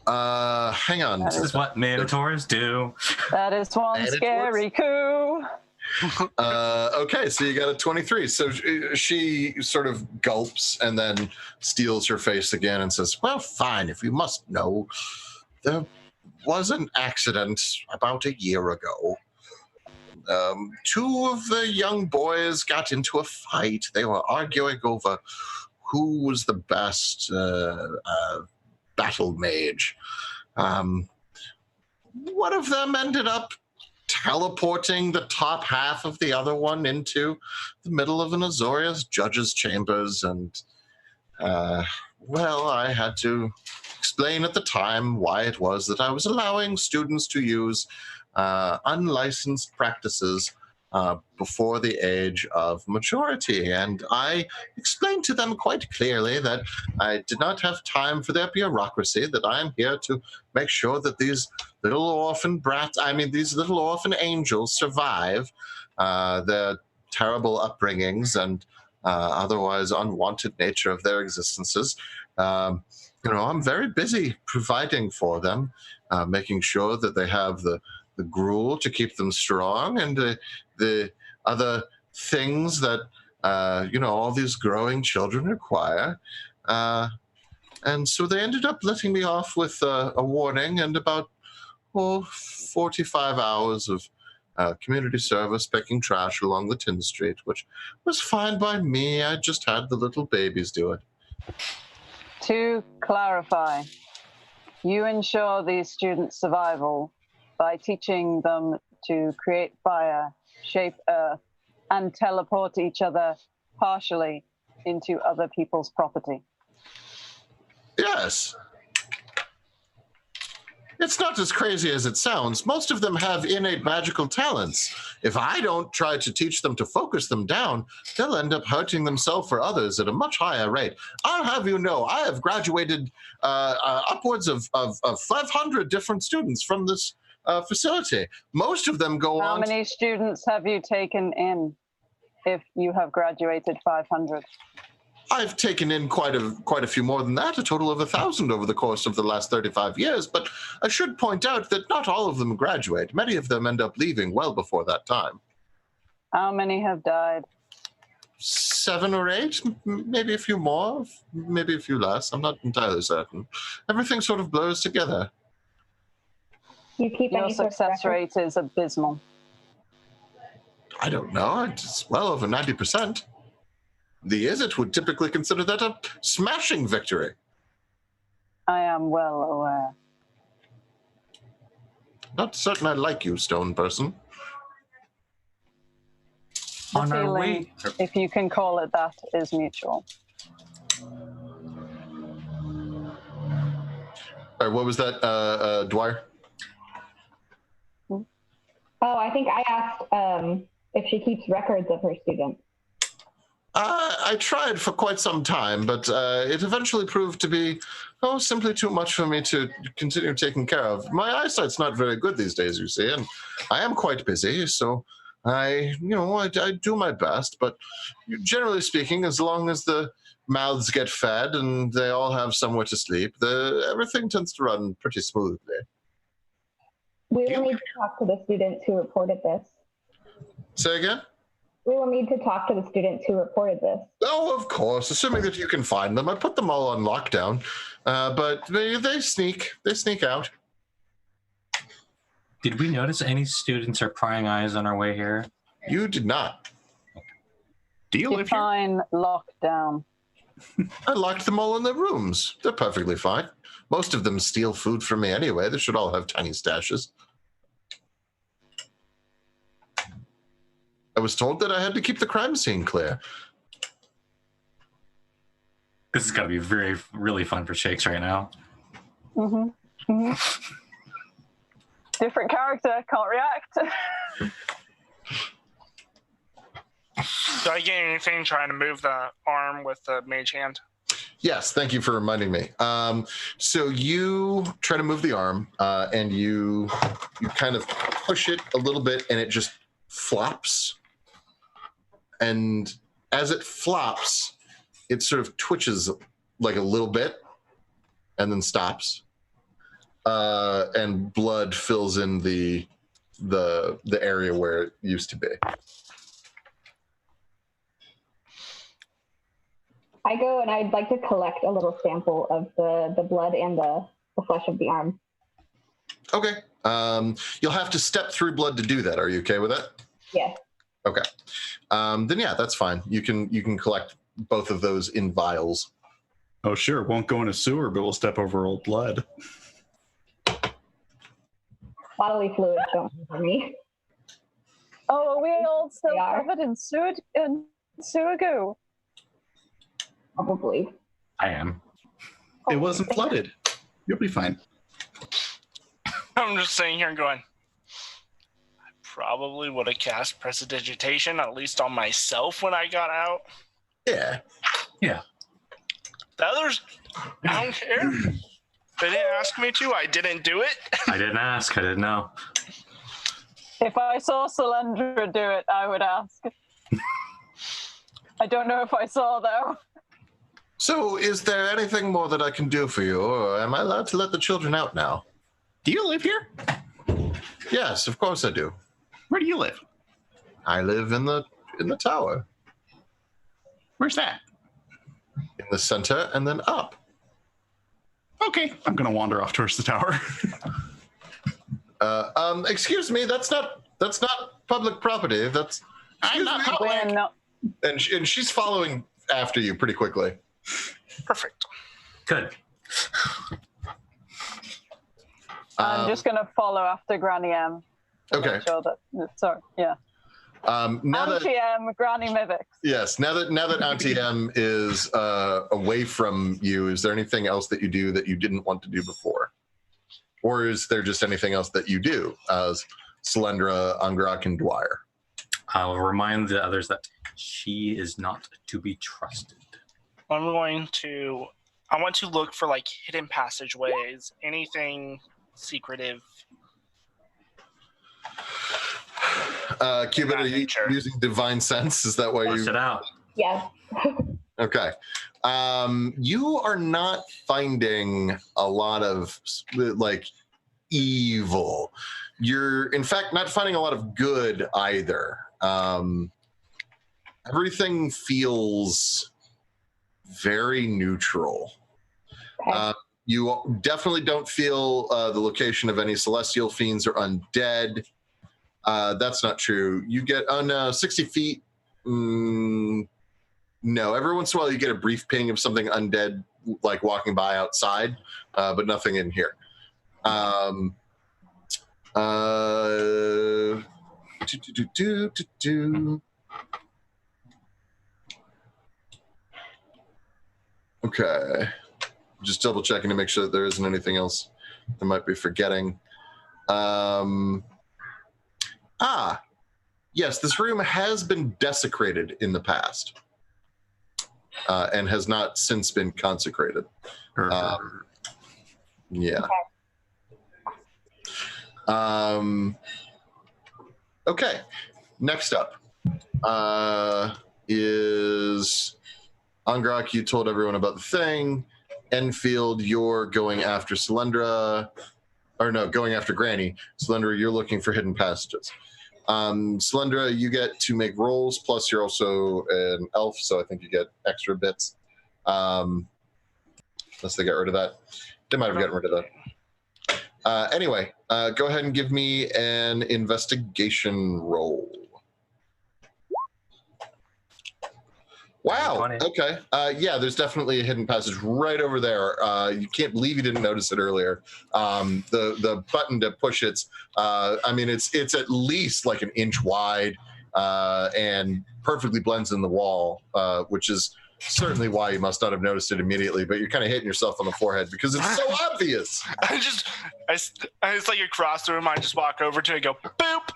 Hang on. This is what minotaurs do. That is one scary coup. Okay, so you got a 23. So she sort of gulps and then steels her face again and says, well, fine, if you must know, there was an accident about a year ago. two of the young boys got into a fight. They were arguing over who was the best battle mage. One of them ended up teleporting the top half of the other one into the middle of an Azorius judge's chambers, and well, I had to explain at the time why it was that I was allowing students to use unlicensed practices before the age of maturity. And I explained to them quite clearly that I did not have time for their bureaucracy, that I am here to make sure that these little orphan these little orphan angels survive their terrible upbringings and otherwise unwanted nature of their existences. I'm very busy providing for them, making sure that they have the gruel to keep them strong and the other things that all these growing children require. And so they ended up letting me off with a warning and about 45 hours of community service picking trash along the tin street, which was fine by me. I just had the little babies do it. To clarify, you ensure these students' survival by teaching them to create fire, shape earth, and teleport each other partially into other people's property. Yes. It's not as crazy as it sounds. Most of them have innate magical talents. If I don't try to teach them to focus them down, they'll end up hurting themselves or others at a much higher rate. I'll have you know, I have graduated upwards of 500 different students from this facility. Most of them go on. How many students have you taken in if you have graduated 500? I've taken in quite a few more than that, a total of 1,000 over the course of the last 35 years. But I should point out that not all of them graduate. Many of them end up leaving well before that time. How many have died? 7 or 8, maybe a few more, maybe a few less. I'm not entirely certain. Everything sort of blurs together. You keep Your any sort of success record? rate is abysmal. I don't know. It's well over 90%. The Izzet would typically consider that a smashing victory. I am well aware. Not certain I like you, stone person. The On our feeling, way. if you can call it that, is mutual. All right, what was that, Dwyer? Oh, I think I asked if she keeps records of her students. I tried for quite some time, but it eventually proved to be, simply too much for me to continue taking care of. My eyesight's not very good these days, you see, and I am quite busy, so I do my best. But generally speaking, as long as the mouths get fed and they all have somewhere to sleep, everything tends to run pretty smoothly. We will need to talk to the students who reported this. Say again? We will need to talk to the students who reported this. Oh, of course, assuming that you can find them. I put them all on lockdown, but they sneak out. Did we notice any students are prying eyes on our way here? You did not. Do you live here? Define lockdown. I locked them all in their rooms. They're perfectly fine. Most of them steal food from me anyway. They should all have tiny stashes. I was told that I had to keep the crime scene clear. This is got to be really fun for Shakes right now. Mm-hmm. Mm-hmm. Different character, can't react. Do I get anything trying to move the arm with the mage hand? Yes, thank you for reminding me. So you try to move the arm, and you kind of push it a little bit, and it just flops. And as it flops, it sort of twitches like a little bit, and then stops. And blood fills in the area where it used to be. I go and I'd like to collect a little sample of the blood and the flesh of the arm. Okay. You'll have to step through blood to do that. Are you okay with that? Yes. Okay. Then yeah, that's fine. You can collect both of those in vials. Oh, sure. Won't go in a sewer, but we'll step over old blood. Bodily fluids don't bother me. Oh, are we all still They are. covered in sewer goo? Probably. I am. It wasn't flooded. You'll be fine. I'm just sitting here and going, I probably would have cast Prestidigitation, at least on myself when I got out. Yeah. The others, I don't care. They didn't ask me to. I didn't do it. I didn't ask. I didn't know. If I saw Solandra do it, I would ask. I don't know if I saw, though. So, is there anything more that I can do for you, or am I allowed to let the children out now? Do you live here? Yes, of course I do. Where do you live? I live in the tower, Where's that? in the center, and then up. Okay, I'm gonna wander off towards the tower. Excuse me, that's not public property. That's I'm not We're public. not. and she's following after you pretty quickly. Perfect. Good. I'm just going to follow after Granny M. to Okay. make sure that, sorry, yeah. Now that Auntie M, Granny Mivix. yes, now that Auntie M is away from you, is there anything else that you do that you didn't want to do before, or is there just anything else that you do as Solandra, Angrak, and Dwyer? I'll remind the others that she is not to be trusted. I want to look for like hidden passageways, anything secretive. Cubit, are you Nature. using divine sense? Is that why Bust you? it out. Yes. Okay. You are not finding a lot of like evil. You're, in fact, not finding a lot of good either. Everything feels very neutral. Okay. You definitely don't feel the location of any celestial fiends or undead. That's not true. You get on 60 feet. No, every once in a while you get a brief ping of something undead, like walking by outside, but nothing in here. Okay. Just double checking to make sure that there isn't anything else I might be forgetting. Yes, this room has been desecrated in the past and has not since been consecrated. Yeah. Okay. Next up is Angrak. You told everyone about the thing. Enfield, you're going after Solandra. Or no, going after Granny. Solandra, you're looking for hidden passages. Solandra, you get to make rolls, plus you're also an elf, so I think you get extra bits. Unless they get rid of that. They might have gotten rid of that. Anyway, go ahead and give me an investigation roll. Wow. 20. Okay. Yeah, there's definitely a hidden passage right over there. You can't believe you didn't notice it earlier. The button to push it's at least like an inch wide and perfectly blends in the wall, which is certainly why you must not have noticed it immediately. But you're kind of hitting yourself on the forehead because it's so obvious. It's like across the room. I just walk over to it and go boop.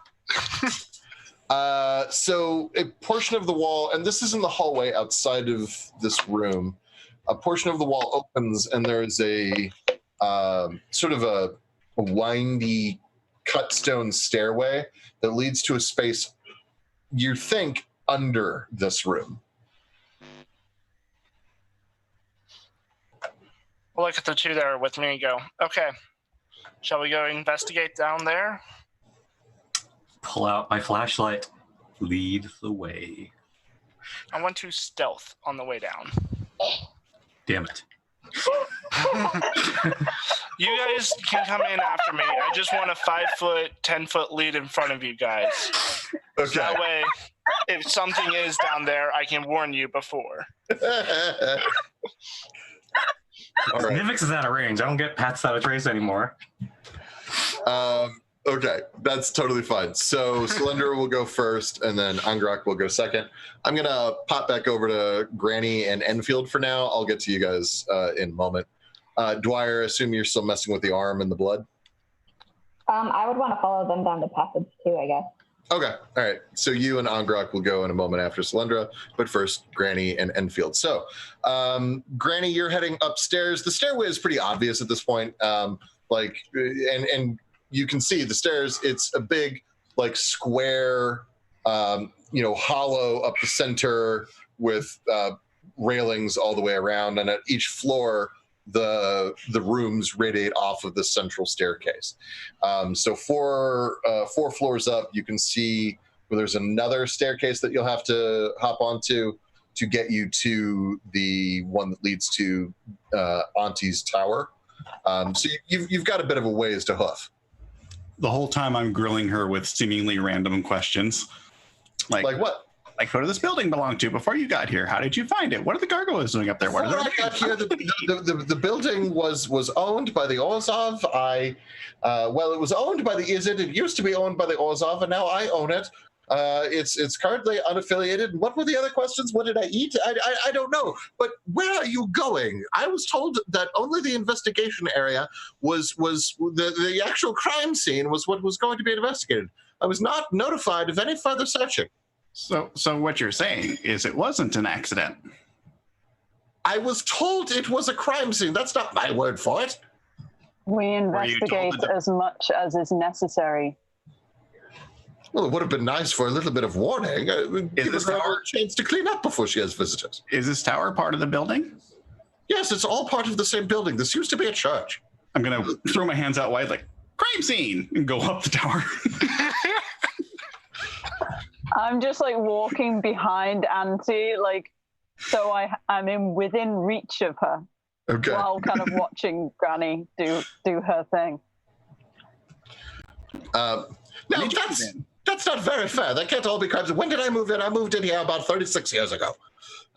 So a portion of the wall, and this is in the hallway outside of this room, a portion of the wall opens and there's a sort of a windy cut stone stairway that leads to a space you think under this room. I'll look at the two that are with me and go, okay, shall we go investigate down there? Pull out my flashlight. Lead the way. I want to stealth on the way down. Damn it. You guys can come in after me. I just want a 5-foot, 10-foot lead in front of you guys. Okay. So that way, if something is down there, I can warn you before. All right. Nivix is out of range. I don't get pats out of trace anymore. Okay, that's totally fine. So Slender will go first, and then Angrak will go second. I'm gonna pop back over to Granny and Enfield for now. I'll get to you guys in a moment. Dwyer, assume you're still messing with the arm and the blood. I would want to follow them down the passage too, I guess. Okay, all right. So you and Angrak will go in a moment after Slendra, but first Granny and Enfield. So, Granny, you're heading upstairs. The stairway is pretty obvious at this point. And you can see the stairs. It's a big, like, square, hollow up the center with railings all the way around, and at each floor, the rooms radiate off of the central staircase. So four floors up, you can see where there's another staircase that you'll have to hop onto to get you to the one that leads to Auntie's tower. So you've got a bit of a ways to hoof. The whole time I'm grilling her with seemingly random questions. Like what? Like, who did this building belong to before you got here? How did you find it? What are the gargoyles doing up there? What Before are I got here, the building was owned by the Orzhov. It was owned by the Izzet. It used to be owned by the Orzhov, and now I own it. It's currently unaffiliated. What were the other questions? What did I eat? I don't know. But where are you going? I was told that only the investigation area was the actual crime scene was what was going to be investigated. I was not notified of any further searching. So what you're saying is it wasn't an accident. I was told it was a crime scene. That's not my word for it. We investigate as much as is necessary. Well, it would have been nice for a little bit of warning. Give her a chance to clean up before she has visitors. Is this tower part of the building? Yes, it's all part of the same building. This used to be a church. I'm going to throw my hands out wide like, crime scene, and go up the tower. I'm just like walking behind Auntie, like, so I'm within reach of her. Okay. While kind of watching Granny do her thing. No, that's not very fair. That can't all be crimes. When did I move in? I moved in here about 36 years ago.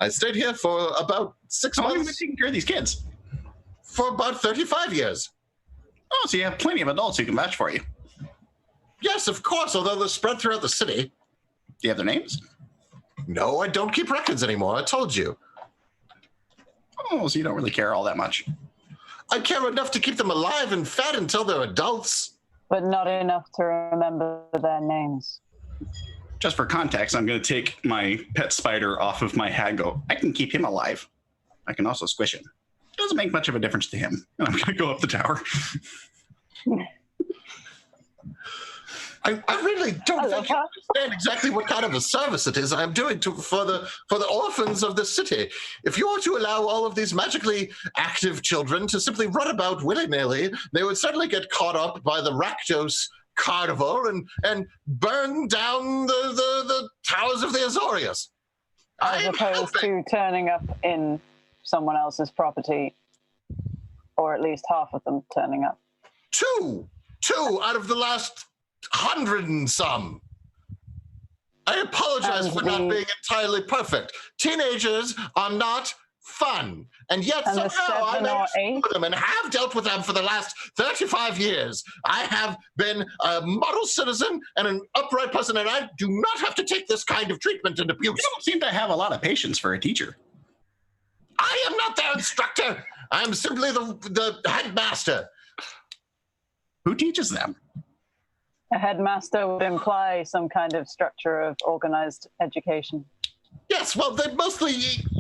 I stayed here for about 6 How long months. have you been taking care of these kids? For about 35 years. Oh, so you have plenty of adults who can vouch for you. Yes, of course, although they're spread throughout the city. Do you have their names? No, I don't keep records anymore. I told you. Oh, so you don't really care all that much. I care enough to keep them alive and fed until they're adults. But not enough to remember their names. Just for context, I'm going to take my pet spider off of my head and go, I can keep him alive. I can also squish him. Doesn't make much of a difference to him. And I'm going to go up the tower. I really don't think you understand exactly what kind of a service it is I'm doing for the orphans of this city. If you were to allow all of these magically active children to simply run about willy-nilly, they would certainly get caught up by the Rakdos carnival and burn down the towers of the Azorius. As opposed to turning up in someone else's property, or at least half of them turning up. Two out of the last 100 and some. I apologize for not being entirely perfect. Teenagers are not fun. And yet somehow I managed to deal with them and have dealt with them for the last 35 years. I have been a model citizen and an upright person, and I do not have to take this kind of treatment and abuse. You don't seem to have a lot of patience for a teacher. I am not their instructor. I am simply the headmaster. Who teaches them? A headmaster would imply some kind of structure of organized education. Yes, well, they mostly,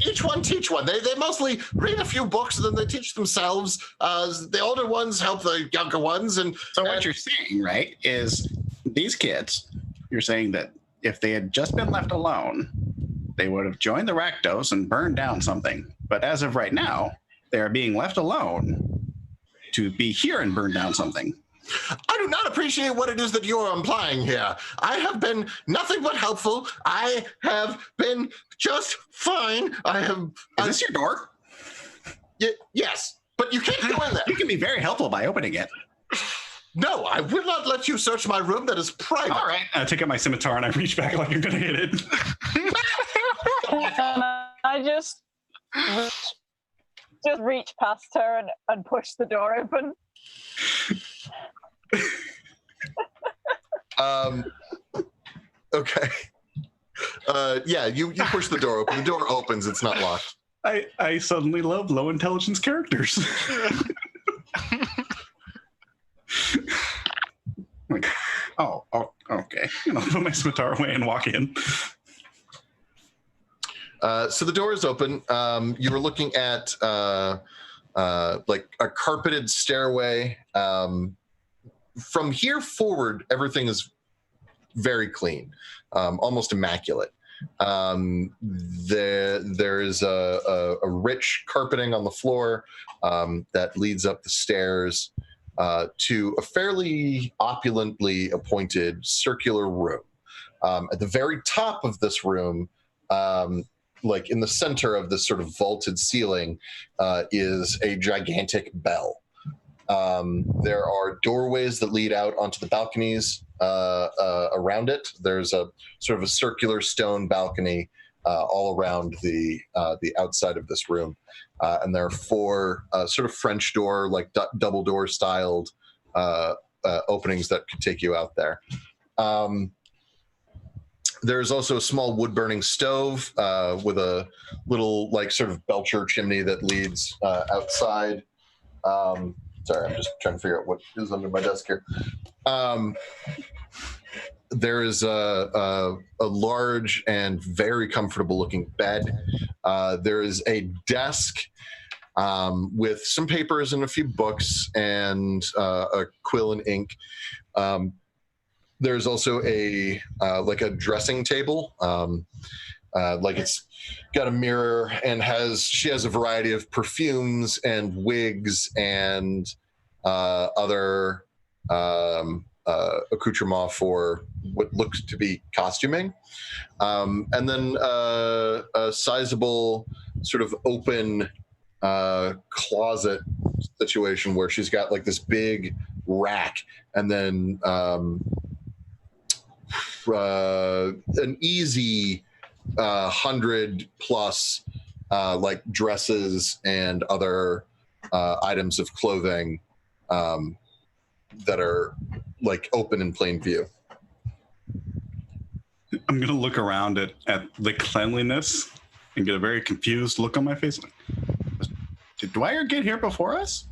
each one teach one. They mostly read a few books and then they teach themselves. The older ones help the younger ones. So what you're saying, right, is these kids, you're saying that if they had just been left alone, they would have joined the Rakdos and burned down something. But as of right now, they are being left alone to be here and burn down something. I do not appreciate what it is that you're implying here. I have been nothing but helpful. I have been just fine. Is this your door? Yes, but you can't go in there. You can be very helpful by opening it. No, I will not let you search my room. That is private. All right. I take out my scimitar and I reach back like you're going to hit it. And I just reach past her and push the door open. Okay. Yeah, you push the door open. The door opens. It's not locked. I suddenly love low intelligence characters. Like, oh, okay. And I'll put my scimitar away and walk in. So the door is open. You were looking at like a carpeted stairway. From here forward, everything is very clean, almost immaculate. There is a rich carpeting on the floor that leads up the stairs to a fairly opulently appointed circular room. At the very top of this room, like in the center of this sort of vaulted ceiling, is a gigantic bell. There are doorways that lead out onto the balconies around it. There's a sort of a circular stone balcony all around the outside of this room. And there are four sort of French door, like double door styled openings that could take you out there. There's also a small wood burning stove with a little like sort of belcher chimney that leads outside. Sorry, I'm just trying to figure out what is under my desk here. There is a large and very comfortable looking bed. There is a desk with some papers and a few books and a quill and ink. There's also a like a dressing table. Like it's got a mirror and she has a variety of perfumes and wigs and other accoutrement for what looks to be costuming. And then a sizable sort of open closet situation where she's got like this big rack and then an easy 100 plus like dresses and other items of clothing that are like open in plain view. I'm going to look around at the cleanliness and get a very confused look on my face. Did Dwyer get here before us?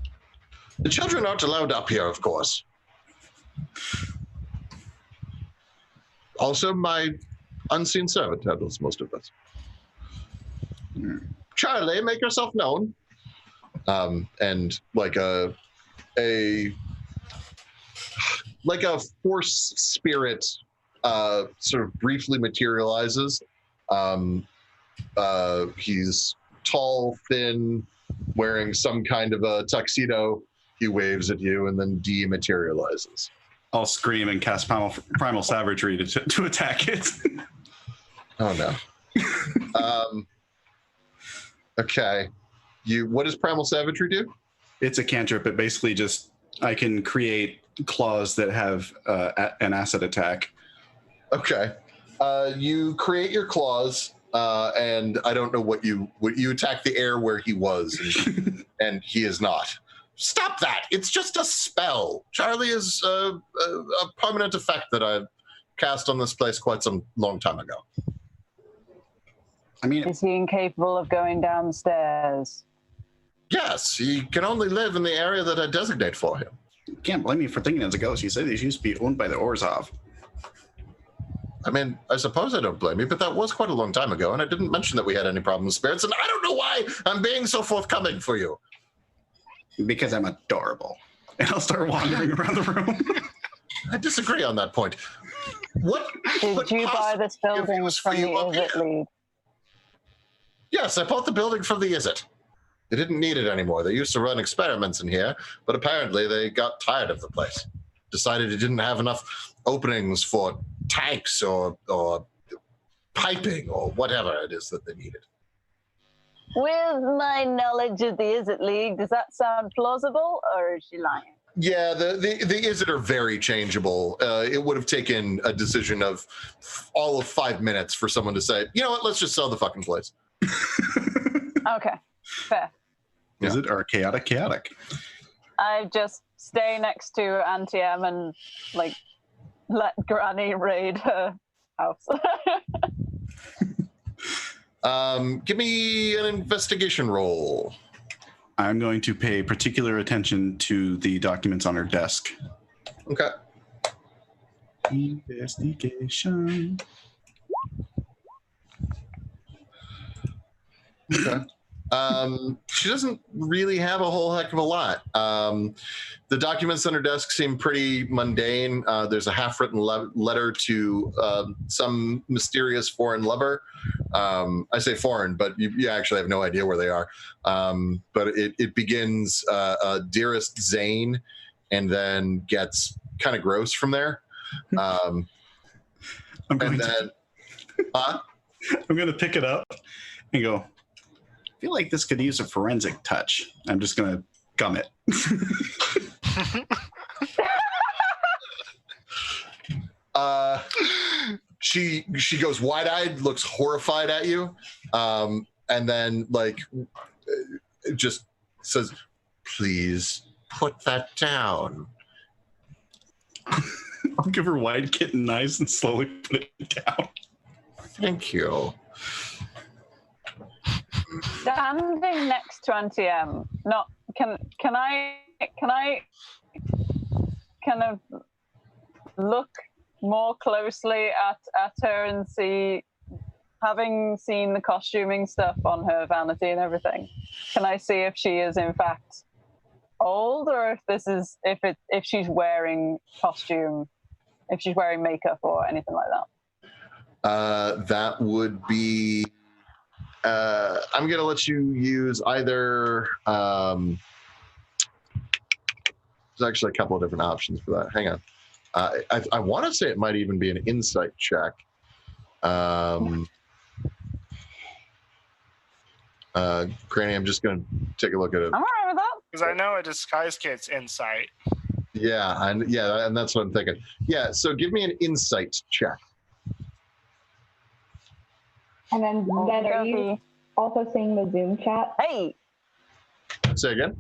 The children aren't allowed up here, of course. Also, my unseen servant handles most of this. Charlie, make yourself known. And like a force spirit sort of briefly materializes. He's tall, thin, wearing some kind of a tuxedo. He waves at you and then dematerializes. I'll scream and cast primal savagery to attack it. Oh no. Okay. What does primal savagery do? It's a cantrip. It basically just I can create claws that have an acid attack. Okay. You create your claws, and I don't know what you attack the air where he was, and he is not. Stop that! It's just a spell. Charlie is a permanent effect that I cast on this place quite some long time ago. I mean, is he incapable of going downstairs? Yes, he can only live in the area that I designate for him. You can't blame me for thinking as a ghost. You said these used to be owned by the Orzhov. I mean, I suppose I don't blame you, but that was quite a long time ago, and I didn't mention that we had any problem with spirits, and I don't know why I'm being so forthcoming for you. Because I'm adorable. And I'll start wandering around the room. I disagree on that point. What Did you buy this building from the Izzet League? Yes, I bought the building from the Izzet. They didn't need it anymore. They used to run experiments in here, but apparently they got tired of the place. Decided it didn't have enough openings for tanks or piping or whatever it is that they needed. With my knowledge of the Izzet League, does that sound plausible, or is she lying? Yeah, the Izzet are very changeable. It would have taken a decision of all of 5 minutes for someone to say, you know what, let's just sell the fucking place. Okay, fair. Is it or chaotic? I just stay next to Auntie M and like let Granny raid her house. Give me an investigation roll. I'm going to pay particular attention to the documents on her desk. Okay. Investigation. Okay. She doesn't really have a whole heck of a lot. The documents on her desk seem pretty mundane. There's a half-written letter to some mysterious foreign lover. I say foreign, but you actually have no idea where they are. But it begins, dearest Zane, and then gets kind of gross from there. I'm going to pick it up and go, I feel like this could use a forensic touch. I'm just going to gum it. She goes wide-eyed, looks horrified at you, and then just says, "Please put that down." I'll give her wide kitten eyes and slowly put it down. Thank you. Standing next to Auntie M, can I kind of look more closely at her and see, having seen the costuming stuff on her vanity and everything, can I see if she is in fact old, or if she's wearing costume, if she's wearing makeup or anything like that? That would be. I'm going to let you use either. There's actually a couple of different options for that. Hang on. I want to say it might even be an insight check. Granny, I'm just going to take a look at it. I'm all right with that. Because I know a disguise kit's insight. Yeah, and that's what I'm thinking. Yeah, so give me an insight check. And then, Ned, are you also seeing the Zoom chat? Hey! Say again?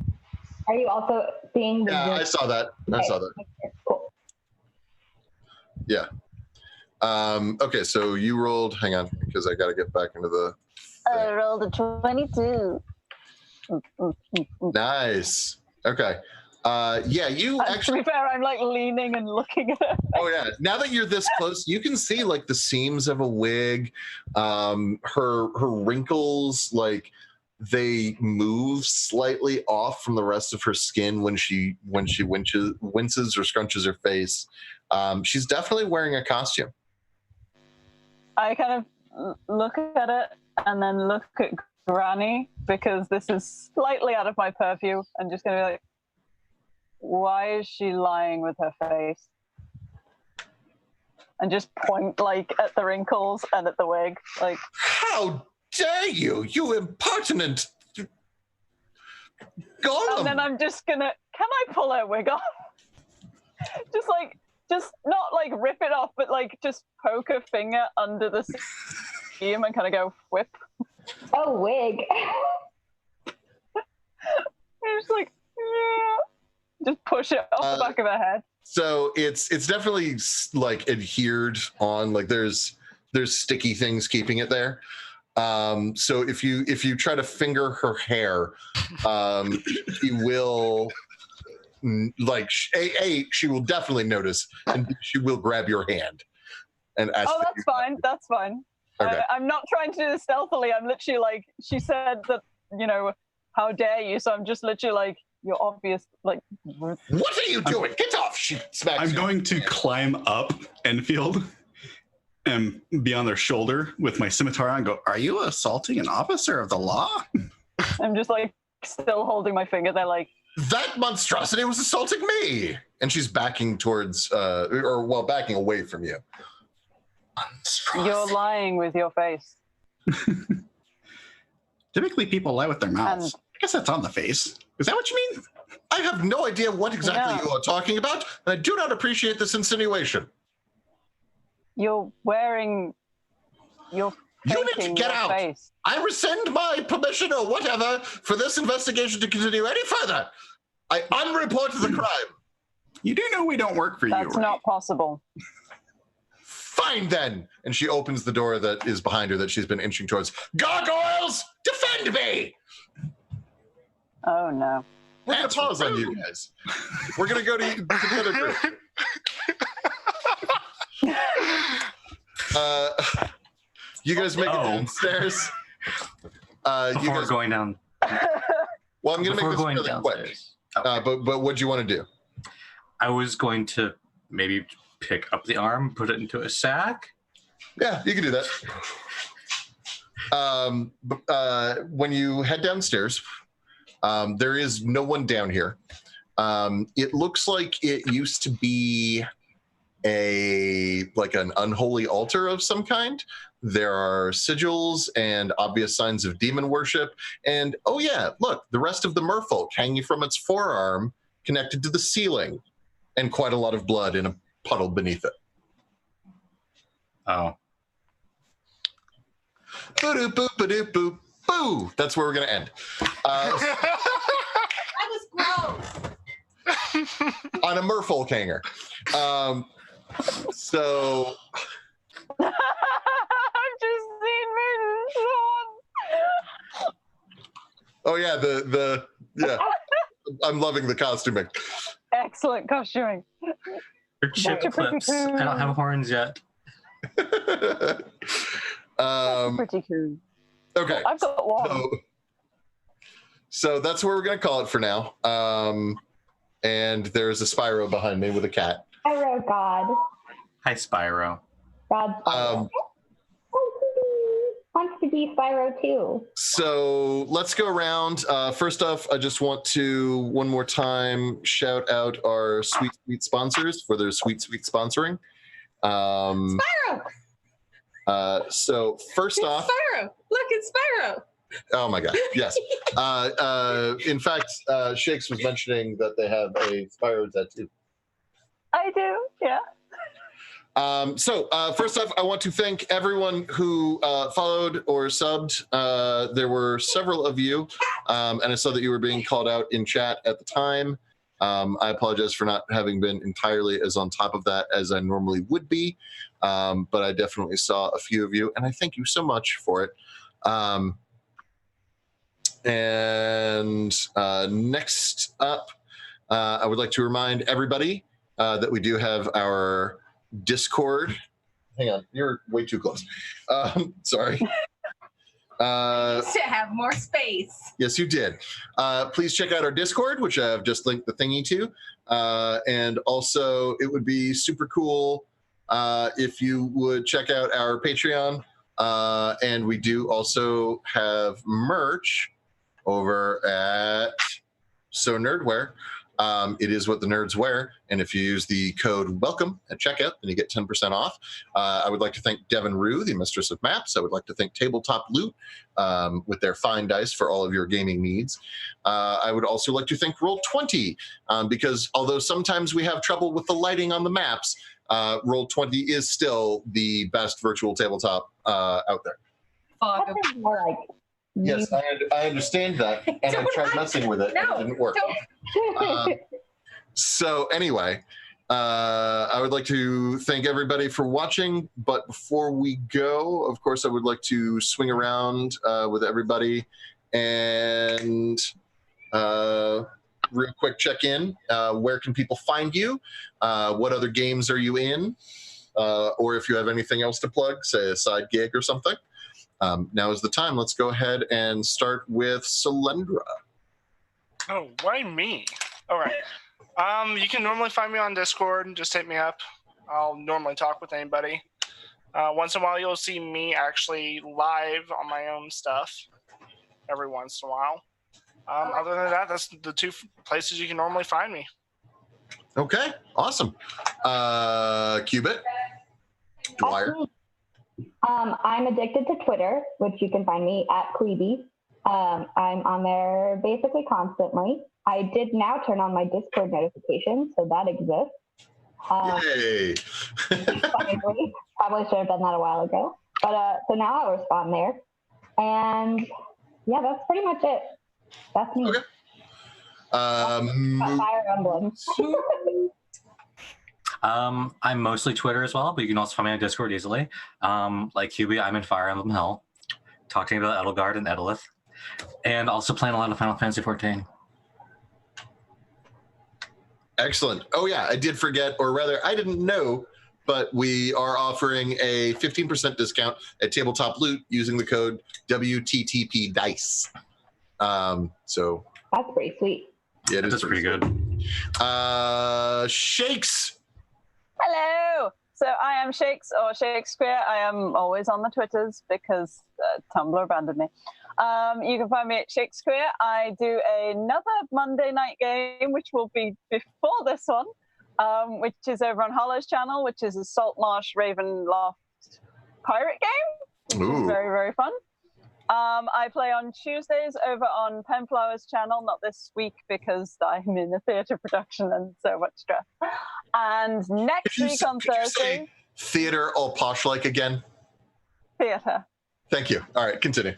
Are you also seeing the Zoom? I saw that. I saw that. Cool. Yeah. Okay, so you rolled. Hang on, because I got to get back into the. I rolled a 22. Nice. Okay. Yeah, you actually. To be fair, I'm like leaning and looking at her. Oh yeah. Now that you're this close, you can see like the seams of a wig. Her wrinkles, like they move slightly off from the rest of her skin when she winces or scrunches her face. She's definitely wearing a costume. I kind of look at it and then look at Granny, because this is slightly out of my purview. I'm just going to be like, why is she lying with her face? And just point like at the wrinkles and at the wig. Like, how dare you, you impertinent golem! And then I'm just gonna, can I pull her wig off? just not like rip it off, but like just poke a finger under the seam and kind of go whip. Oh, wig. I'm just like, yeah. Just push it off the back of her head. So it's definitely like adhered on. Like there's sticky things keeping it there. So if you try to finger her hair, she will she will definitely notice, and she will grab your hand. And ask that's fine. That's fine. Okay. I'm not trying to do this stealthily. I'm literally like, she said that, how dare you? So I'm just literally like, you're obvious, like. What are you doing? Get off! She smacks. I'm going to climb up Enfield and be on their shoulder with my scimitar on and go, are you assaulting an officer of the law? I'm just like still holding my finger. They're like, that monstrosity was assaulting me. And she's backing towards, backing away from you. You're lying with your face. Typically, people lie with their mouths. I guess that's on the face. Is that what you mean? I have no idea what exactly No. you are talking about, and I do not appreciate this insinuation. You're wearing. You're You need to faking get your out. face. I rescind my permission or whatever for this investigation to continue any further. I unreport the crime. You do know we don't work for you, That's right? not possible. Fine then. And she opens the door that is behind her that she's been inching towards. Gargoyles, defend me! Oh no. We're going to That's pause on you rude. guys. We're going to go to the other group. You guys make it downstairs. Before going down. Well, I'm going to Before make this going really quick. downstairs. Okay. But what do you want to do? I was going to maybe pick up the arm, put it into a sack. Yeah, you can do that. When you head downstairs, there is no one down here. It looks like it used to be an unholy altar of some kind. There are sigils and obvious signs of demon worship. And oh yeah, look, the rest of the merfolk hanging from its forearm, connected to the ceiling, and quite a lot of blood in a puddle beneath it. Oh. Boo-doo, boop, ba-doo, boop, boo. That's where we're going to end. That was gross. On a merfolk hanger. So... I've just seen Moon. Oh yeah, yeah. I'm loving the costuming. Excellent costuming. Or chip Pretty clips. cool. I don't have horns yet. Pretty cool. Okay. I've got one. So that's where we're gonna call it for now. And there's a Spyro behind me with a cat. Spyro God. Hi, Spyro. God. Spyro. Wants to be Spyro too. So let's go around. First off, I just want to one more time shout out our sweet sponsors for their sweet sponsoring. Spyro! So first off, Spyro! Look, it's Spyro! oh my God, yes. In fact, Shakes was mentioning that they have a Spyro tattoo. I do, yeah. So first off, I want to thank everyone who followed or subbed. There were several of you, and I saw that you were being called out in chat at the time. I apologize for not having been entirely as on top of that as I normally would be, but I definitely saw a few of you, and I thank you so much for it. Next up, I would like to remind everybody that we do have our Discord. Hang on, you're way too close. Sorry. To have more space. Yes, you did. Please check out our Discord, which I've just linked the thingy to. And also, it would be super cool if you would check out our Patreon. And we do also have merch over at So Nerdware. It is what the nerds wear, and if you use the code WELCOME at checkout, then you get 10% off. I would like to thank Devin Rue, the mistress of maps. I would like to thank Tabletop Loot with their fine dice for all of your gaming needs. I would also like to thank Roll20 because although sometimes we have trouble with the lighting on the maps, Roll20 is still the best virtual tabletop out there. Fog of That is more like. Yes, I understand that, and I tried messing with it, and it didn't work. So anyway, I would like to thank everybody for watching. But before we go, of course, I would like to swing around with everybody and real quick check in. Where can people find you? What other games are you in? Or if you have anything else to plug, say a side gig or something. Now is the time. Let's go ahead and start with Solendra. Oh, why me? All right. You can normally find me on Discord and just hit me up. I'll normally talk with anybody. Once in a while, you'll see me actually live on my own stuff every once in a while. Other than that, that's the two places you can normally find me. Okay, awesome. Cubit, Dwyer. I'm addicted to Twitter, which you can find me at Queeby. I'm on there basically constantly. I did now turn on my Discord notifications, so that exists. Yay! Finally, probably should have done that a while ago. But so now I'll respond there. And yeah, that's pretty much it. That's me. Okay. Fire Emblem. I'm mostly Twitter as well, but you can also find me on Discord easily. Like QB, I'm in Fire Emblem Hell, talking about Edelgard and Edelith, and also playing a lot of Final Fantasy XIV. Excellent. Oh yeah, I did forget, or rather, I didn't know, but we are offering a 15% discount at Tabletop Loot using the code WTTP Dice. So That's pretty sweet. yeah, it is That's pretty good. Shakes. Hello. So I am Shakes or Shakespeare. I am always on the Twitters because Tumblr abandoned me. You can find me at Shakespeare. I do another Monday night game, which will be before this one, which is over on Hollow's channel, which is a Saltmarsh Ravenloft pirate game, which is very, very fun. I play on Tuesdays over on Penflower's channel, not this week because I'm in a theatre production and so much stress. And next week on Thursday... Theater all posh-like again? Theatre. Thank you. All right, continue.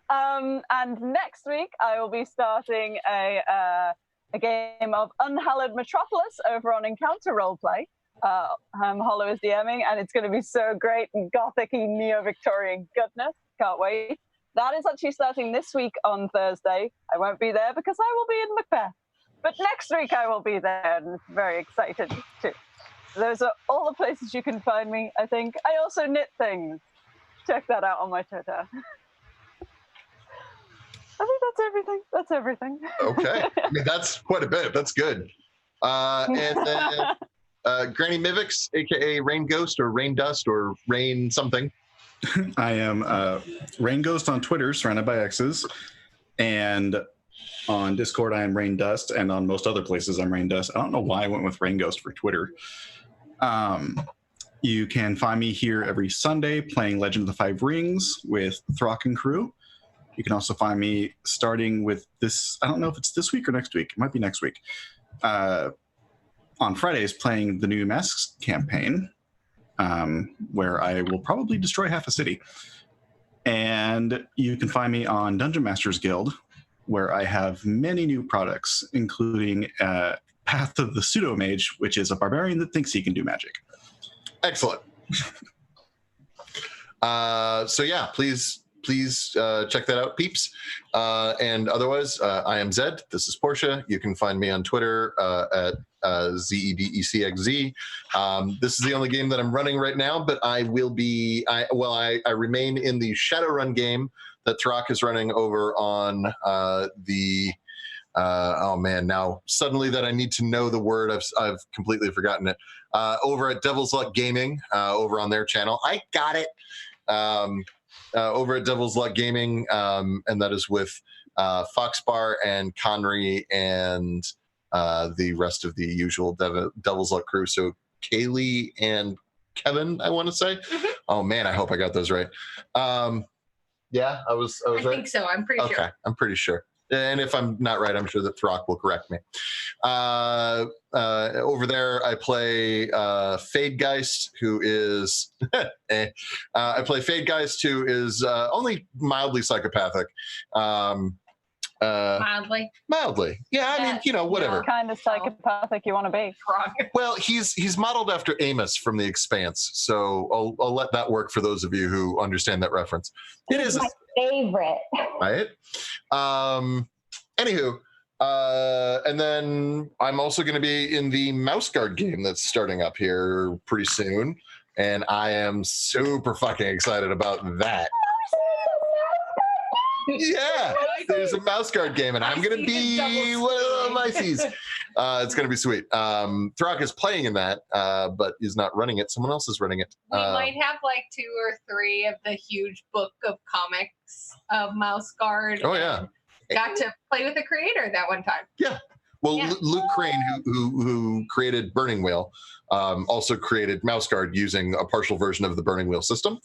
And next week I will be starting a game of Unhallowed Metropolis over on Encounter Roleplay. Hollow is DMing, and it's going to be so great and gothic-y neo-Victorian goodness. Can't wait. That is actually starting this week on Thursday. I won't be there because I will be in Macbeth. But next week I will be there, and very excited too. Those are all the places you can find me, I think. I also knit things. Check that out on my Twitter. I think that's everything. That's everything. Okay. I mean, that's quite a bit. That's good. And then Granny Mivix, a.k.a. Rain Ghost or Rain Dust or Rain something. I am Rain Ghost on Twitter, surrounded by X's. And on Discord, I am Rain Dust. And on most other places, I'm Rain Dust. I don't know why I went with Rain Ghost for Twitter. You can find me here every Sunday playing Legend of the Five Rings with Throck and crew. You can also find me starting with this, I don't know if it's this week or next week. It might be next week. On Fridays playing the new Masks campaign, where I will probably destroy half a city. And you can find me on Dungeon Masters Guild, where I have many new products, including Path of the Pseudo Mage, which is a barbarian that thinks he can do magic. Excellent. So yeah, please check that out, peeps. And otherwise, I am Zed. This is Portia. You can find me on Twitter at ZEDECXZ. This is the only game that I'm running right now, but I will be. I remain in the Shadowrun game that Throck is running over on the. Oh man! Now suddenly that I need to know the word, I've completely forgotten it. Over at Devil's Luck Gaming, over on their channel. I got it. Over at Devil's Luck Gaming, and that is with Foxbar and Connery and the rest of the usual Devil's Luck crew. So Kaylee and Kevin, I want to say. Mm-hmm. Oh man, I hope I got those right. Yeah, I was I right? think so. I'm pretty sure. Okay, I'm pretty sure. And if I'm not right, I'm sure that Throck will correct me. Over there, I play Fadegeist, who is I play Fadegeist, who is only mildly psychopathic. Mildly. Yeah, I mean, whatever. What kind of psychopathic you want to be? Well, he's modeled after Amos from The Expanse, so I'll let that work for those of you who understand that reference. It is my favorite. Right? Anywho, and then I'm also going to be in the Mouse Guard game that's starting up here pretty soon, and I am super fucking excited about that. Yeah, there's a Mouse Guard game, and I'm going to be one of the miceys. It's going to be sweet. Throck is playing in that, but he's not running it. Someone else is running it. We might have like 2 or 3 of the huge book of comics of Mouse Guard. Oh, yeah. Got to play with the creator that one time. Yeah. Well, Yeah. Luke Crane, who created Burning Wheel, also created Mouse Guard using a partial version of the Burning Wheel system.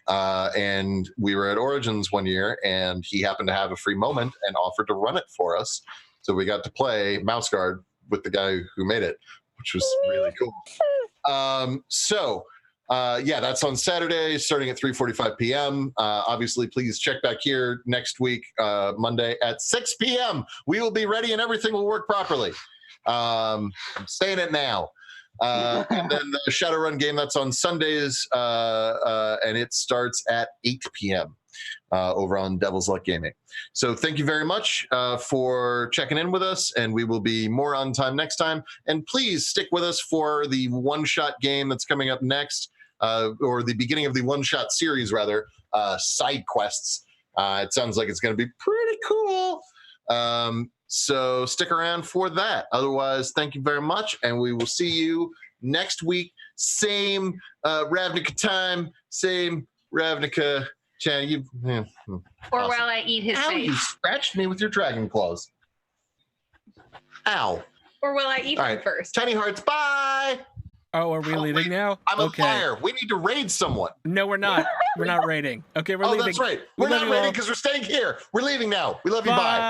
And we were at Origins one year, and he happened to have a free moment and offered to run it for us. So we got to play Mouse Guard with the guy who made it, which was really cool. Yeah, that's on Saturday, starting at 3:45 p.m. Obviously, please check back here next week, Monday at 6 p.m. We will be ready and everything will work properly. I'm saying it now. And then the Shadowrun game, that's on Sundays, and it starts at 8 p.m. Over on Devil's Luck Gaming. So thank you very much for checking in with us, and we will be more on time next time. And please stick with us for the one-shot game that's coming up next, or the beginning of the one-shot series, rather, Side Quests. It sounds like it's going to be pretty cool. So stick around for that. Otherwise, thank you very much, and we will see you next week. Same Ravnica time, same Ravnica channel. Or awesome. while I eat his Ow, you face. scratched me with your dragon claws. Ow. Or will I eat All him right. first? Tiny hearts, bye. Oh, are we leaving now? I'm a Okay. fire. We need to raid someone. No, we're not. We're not raiding. Okay, we're Oh, leaving. that's right. We We're love not you all. raiding because we're staying here. We're leaving now. We love you. Bye.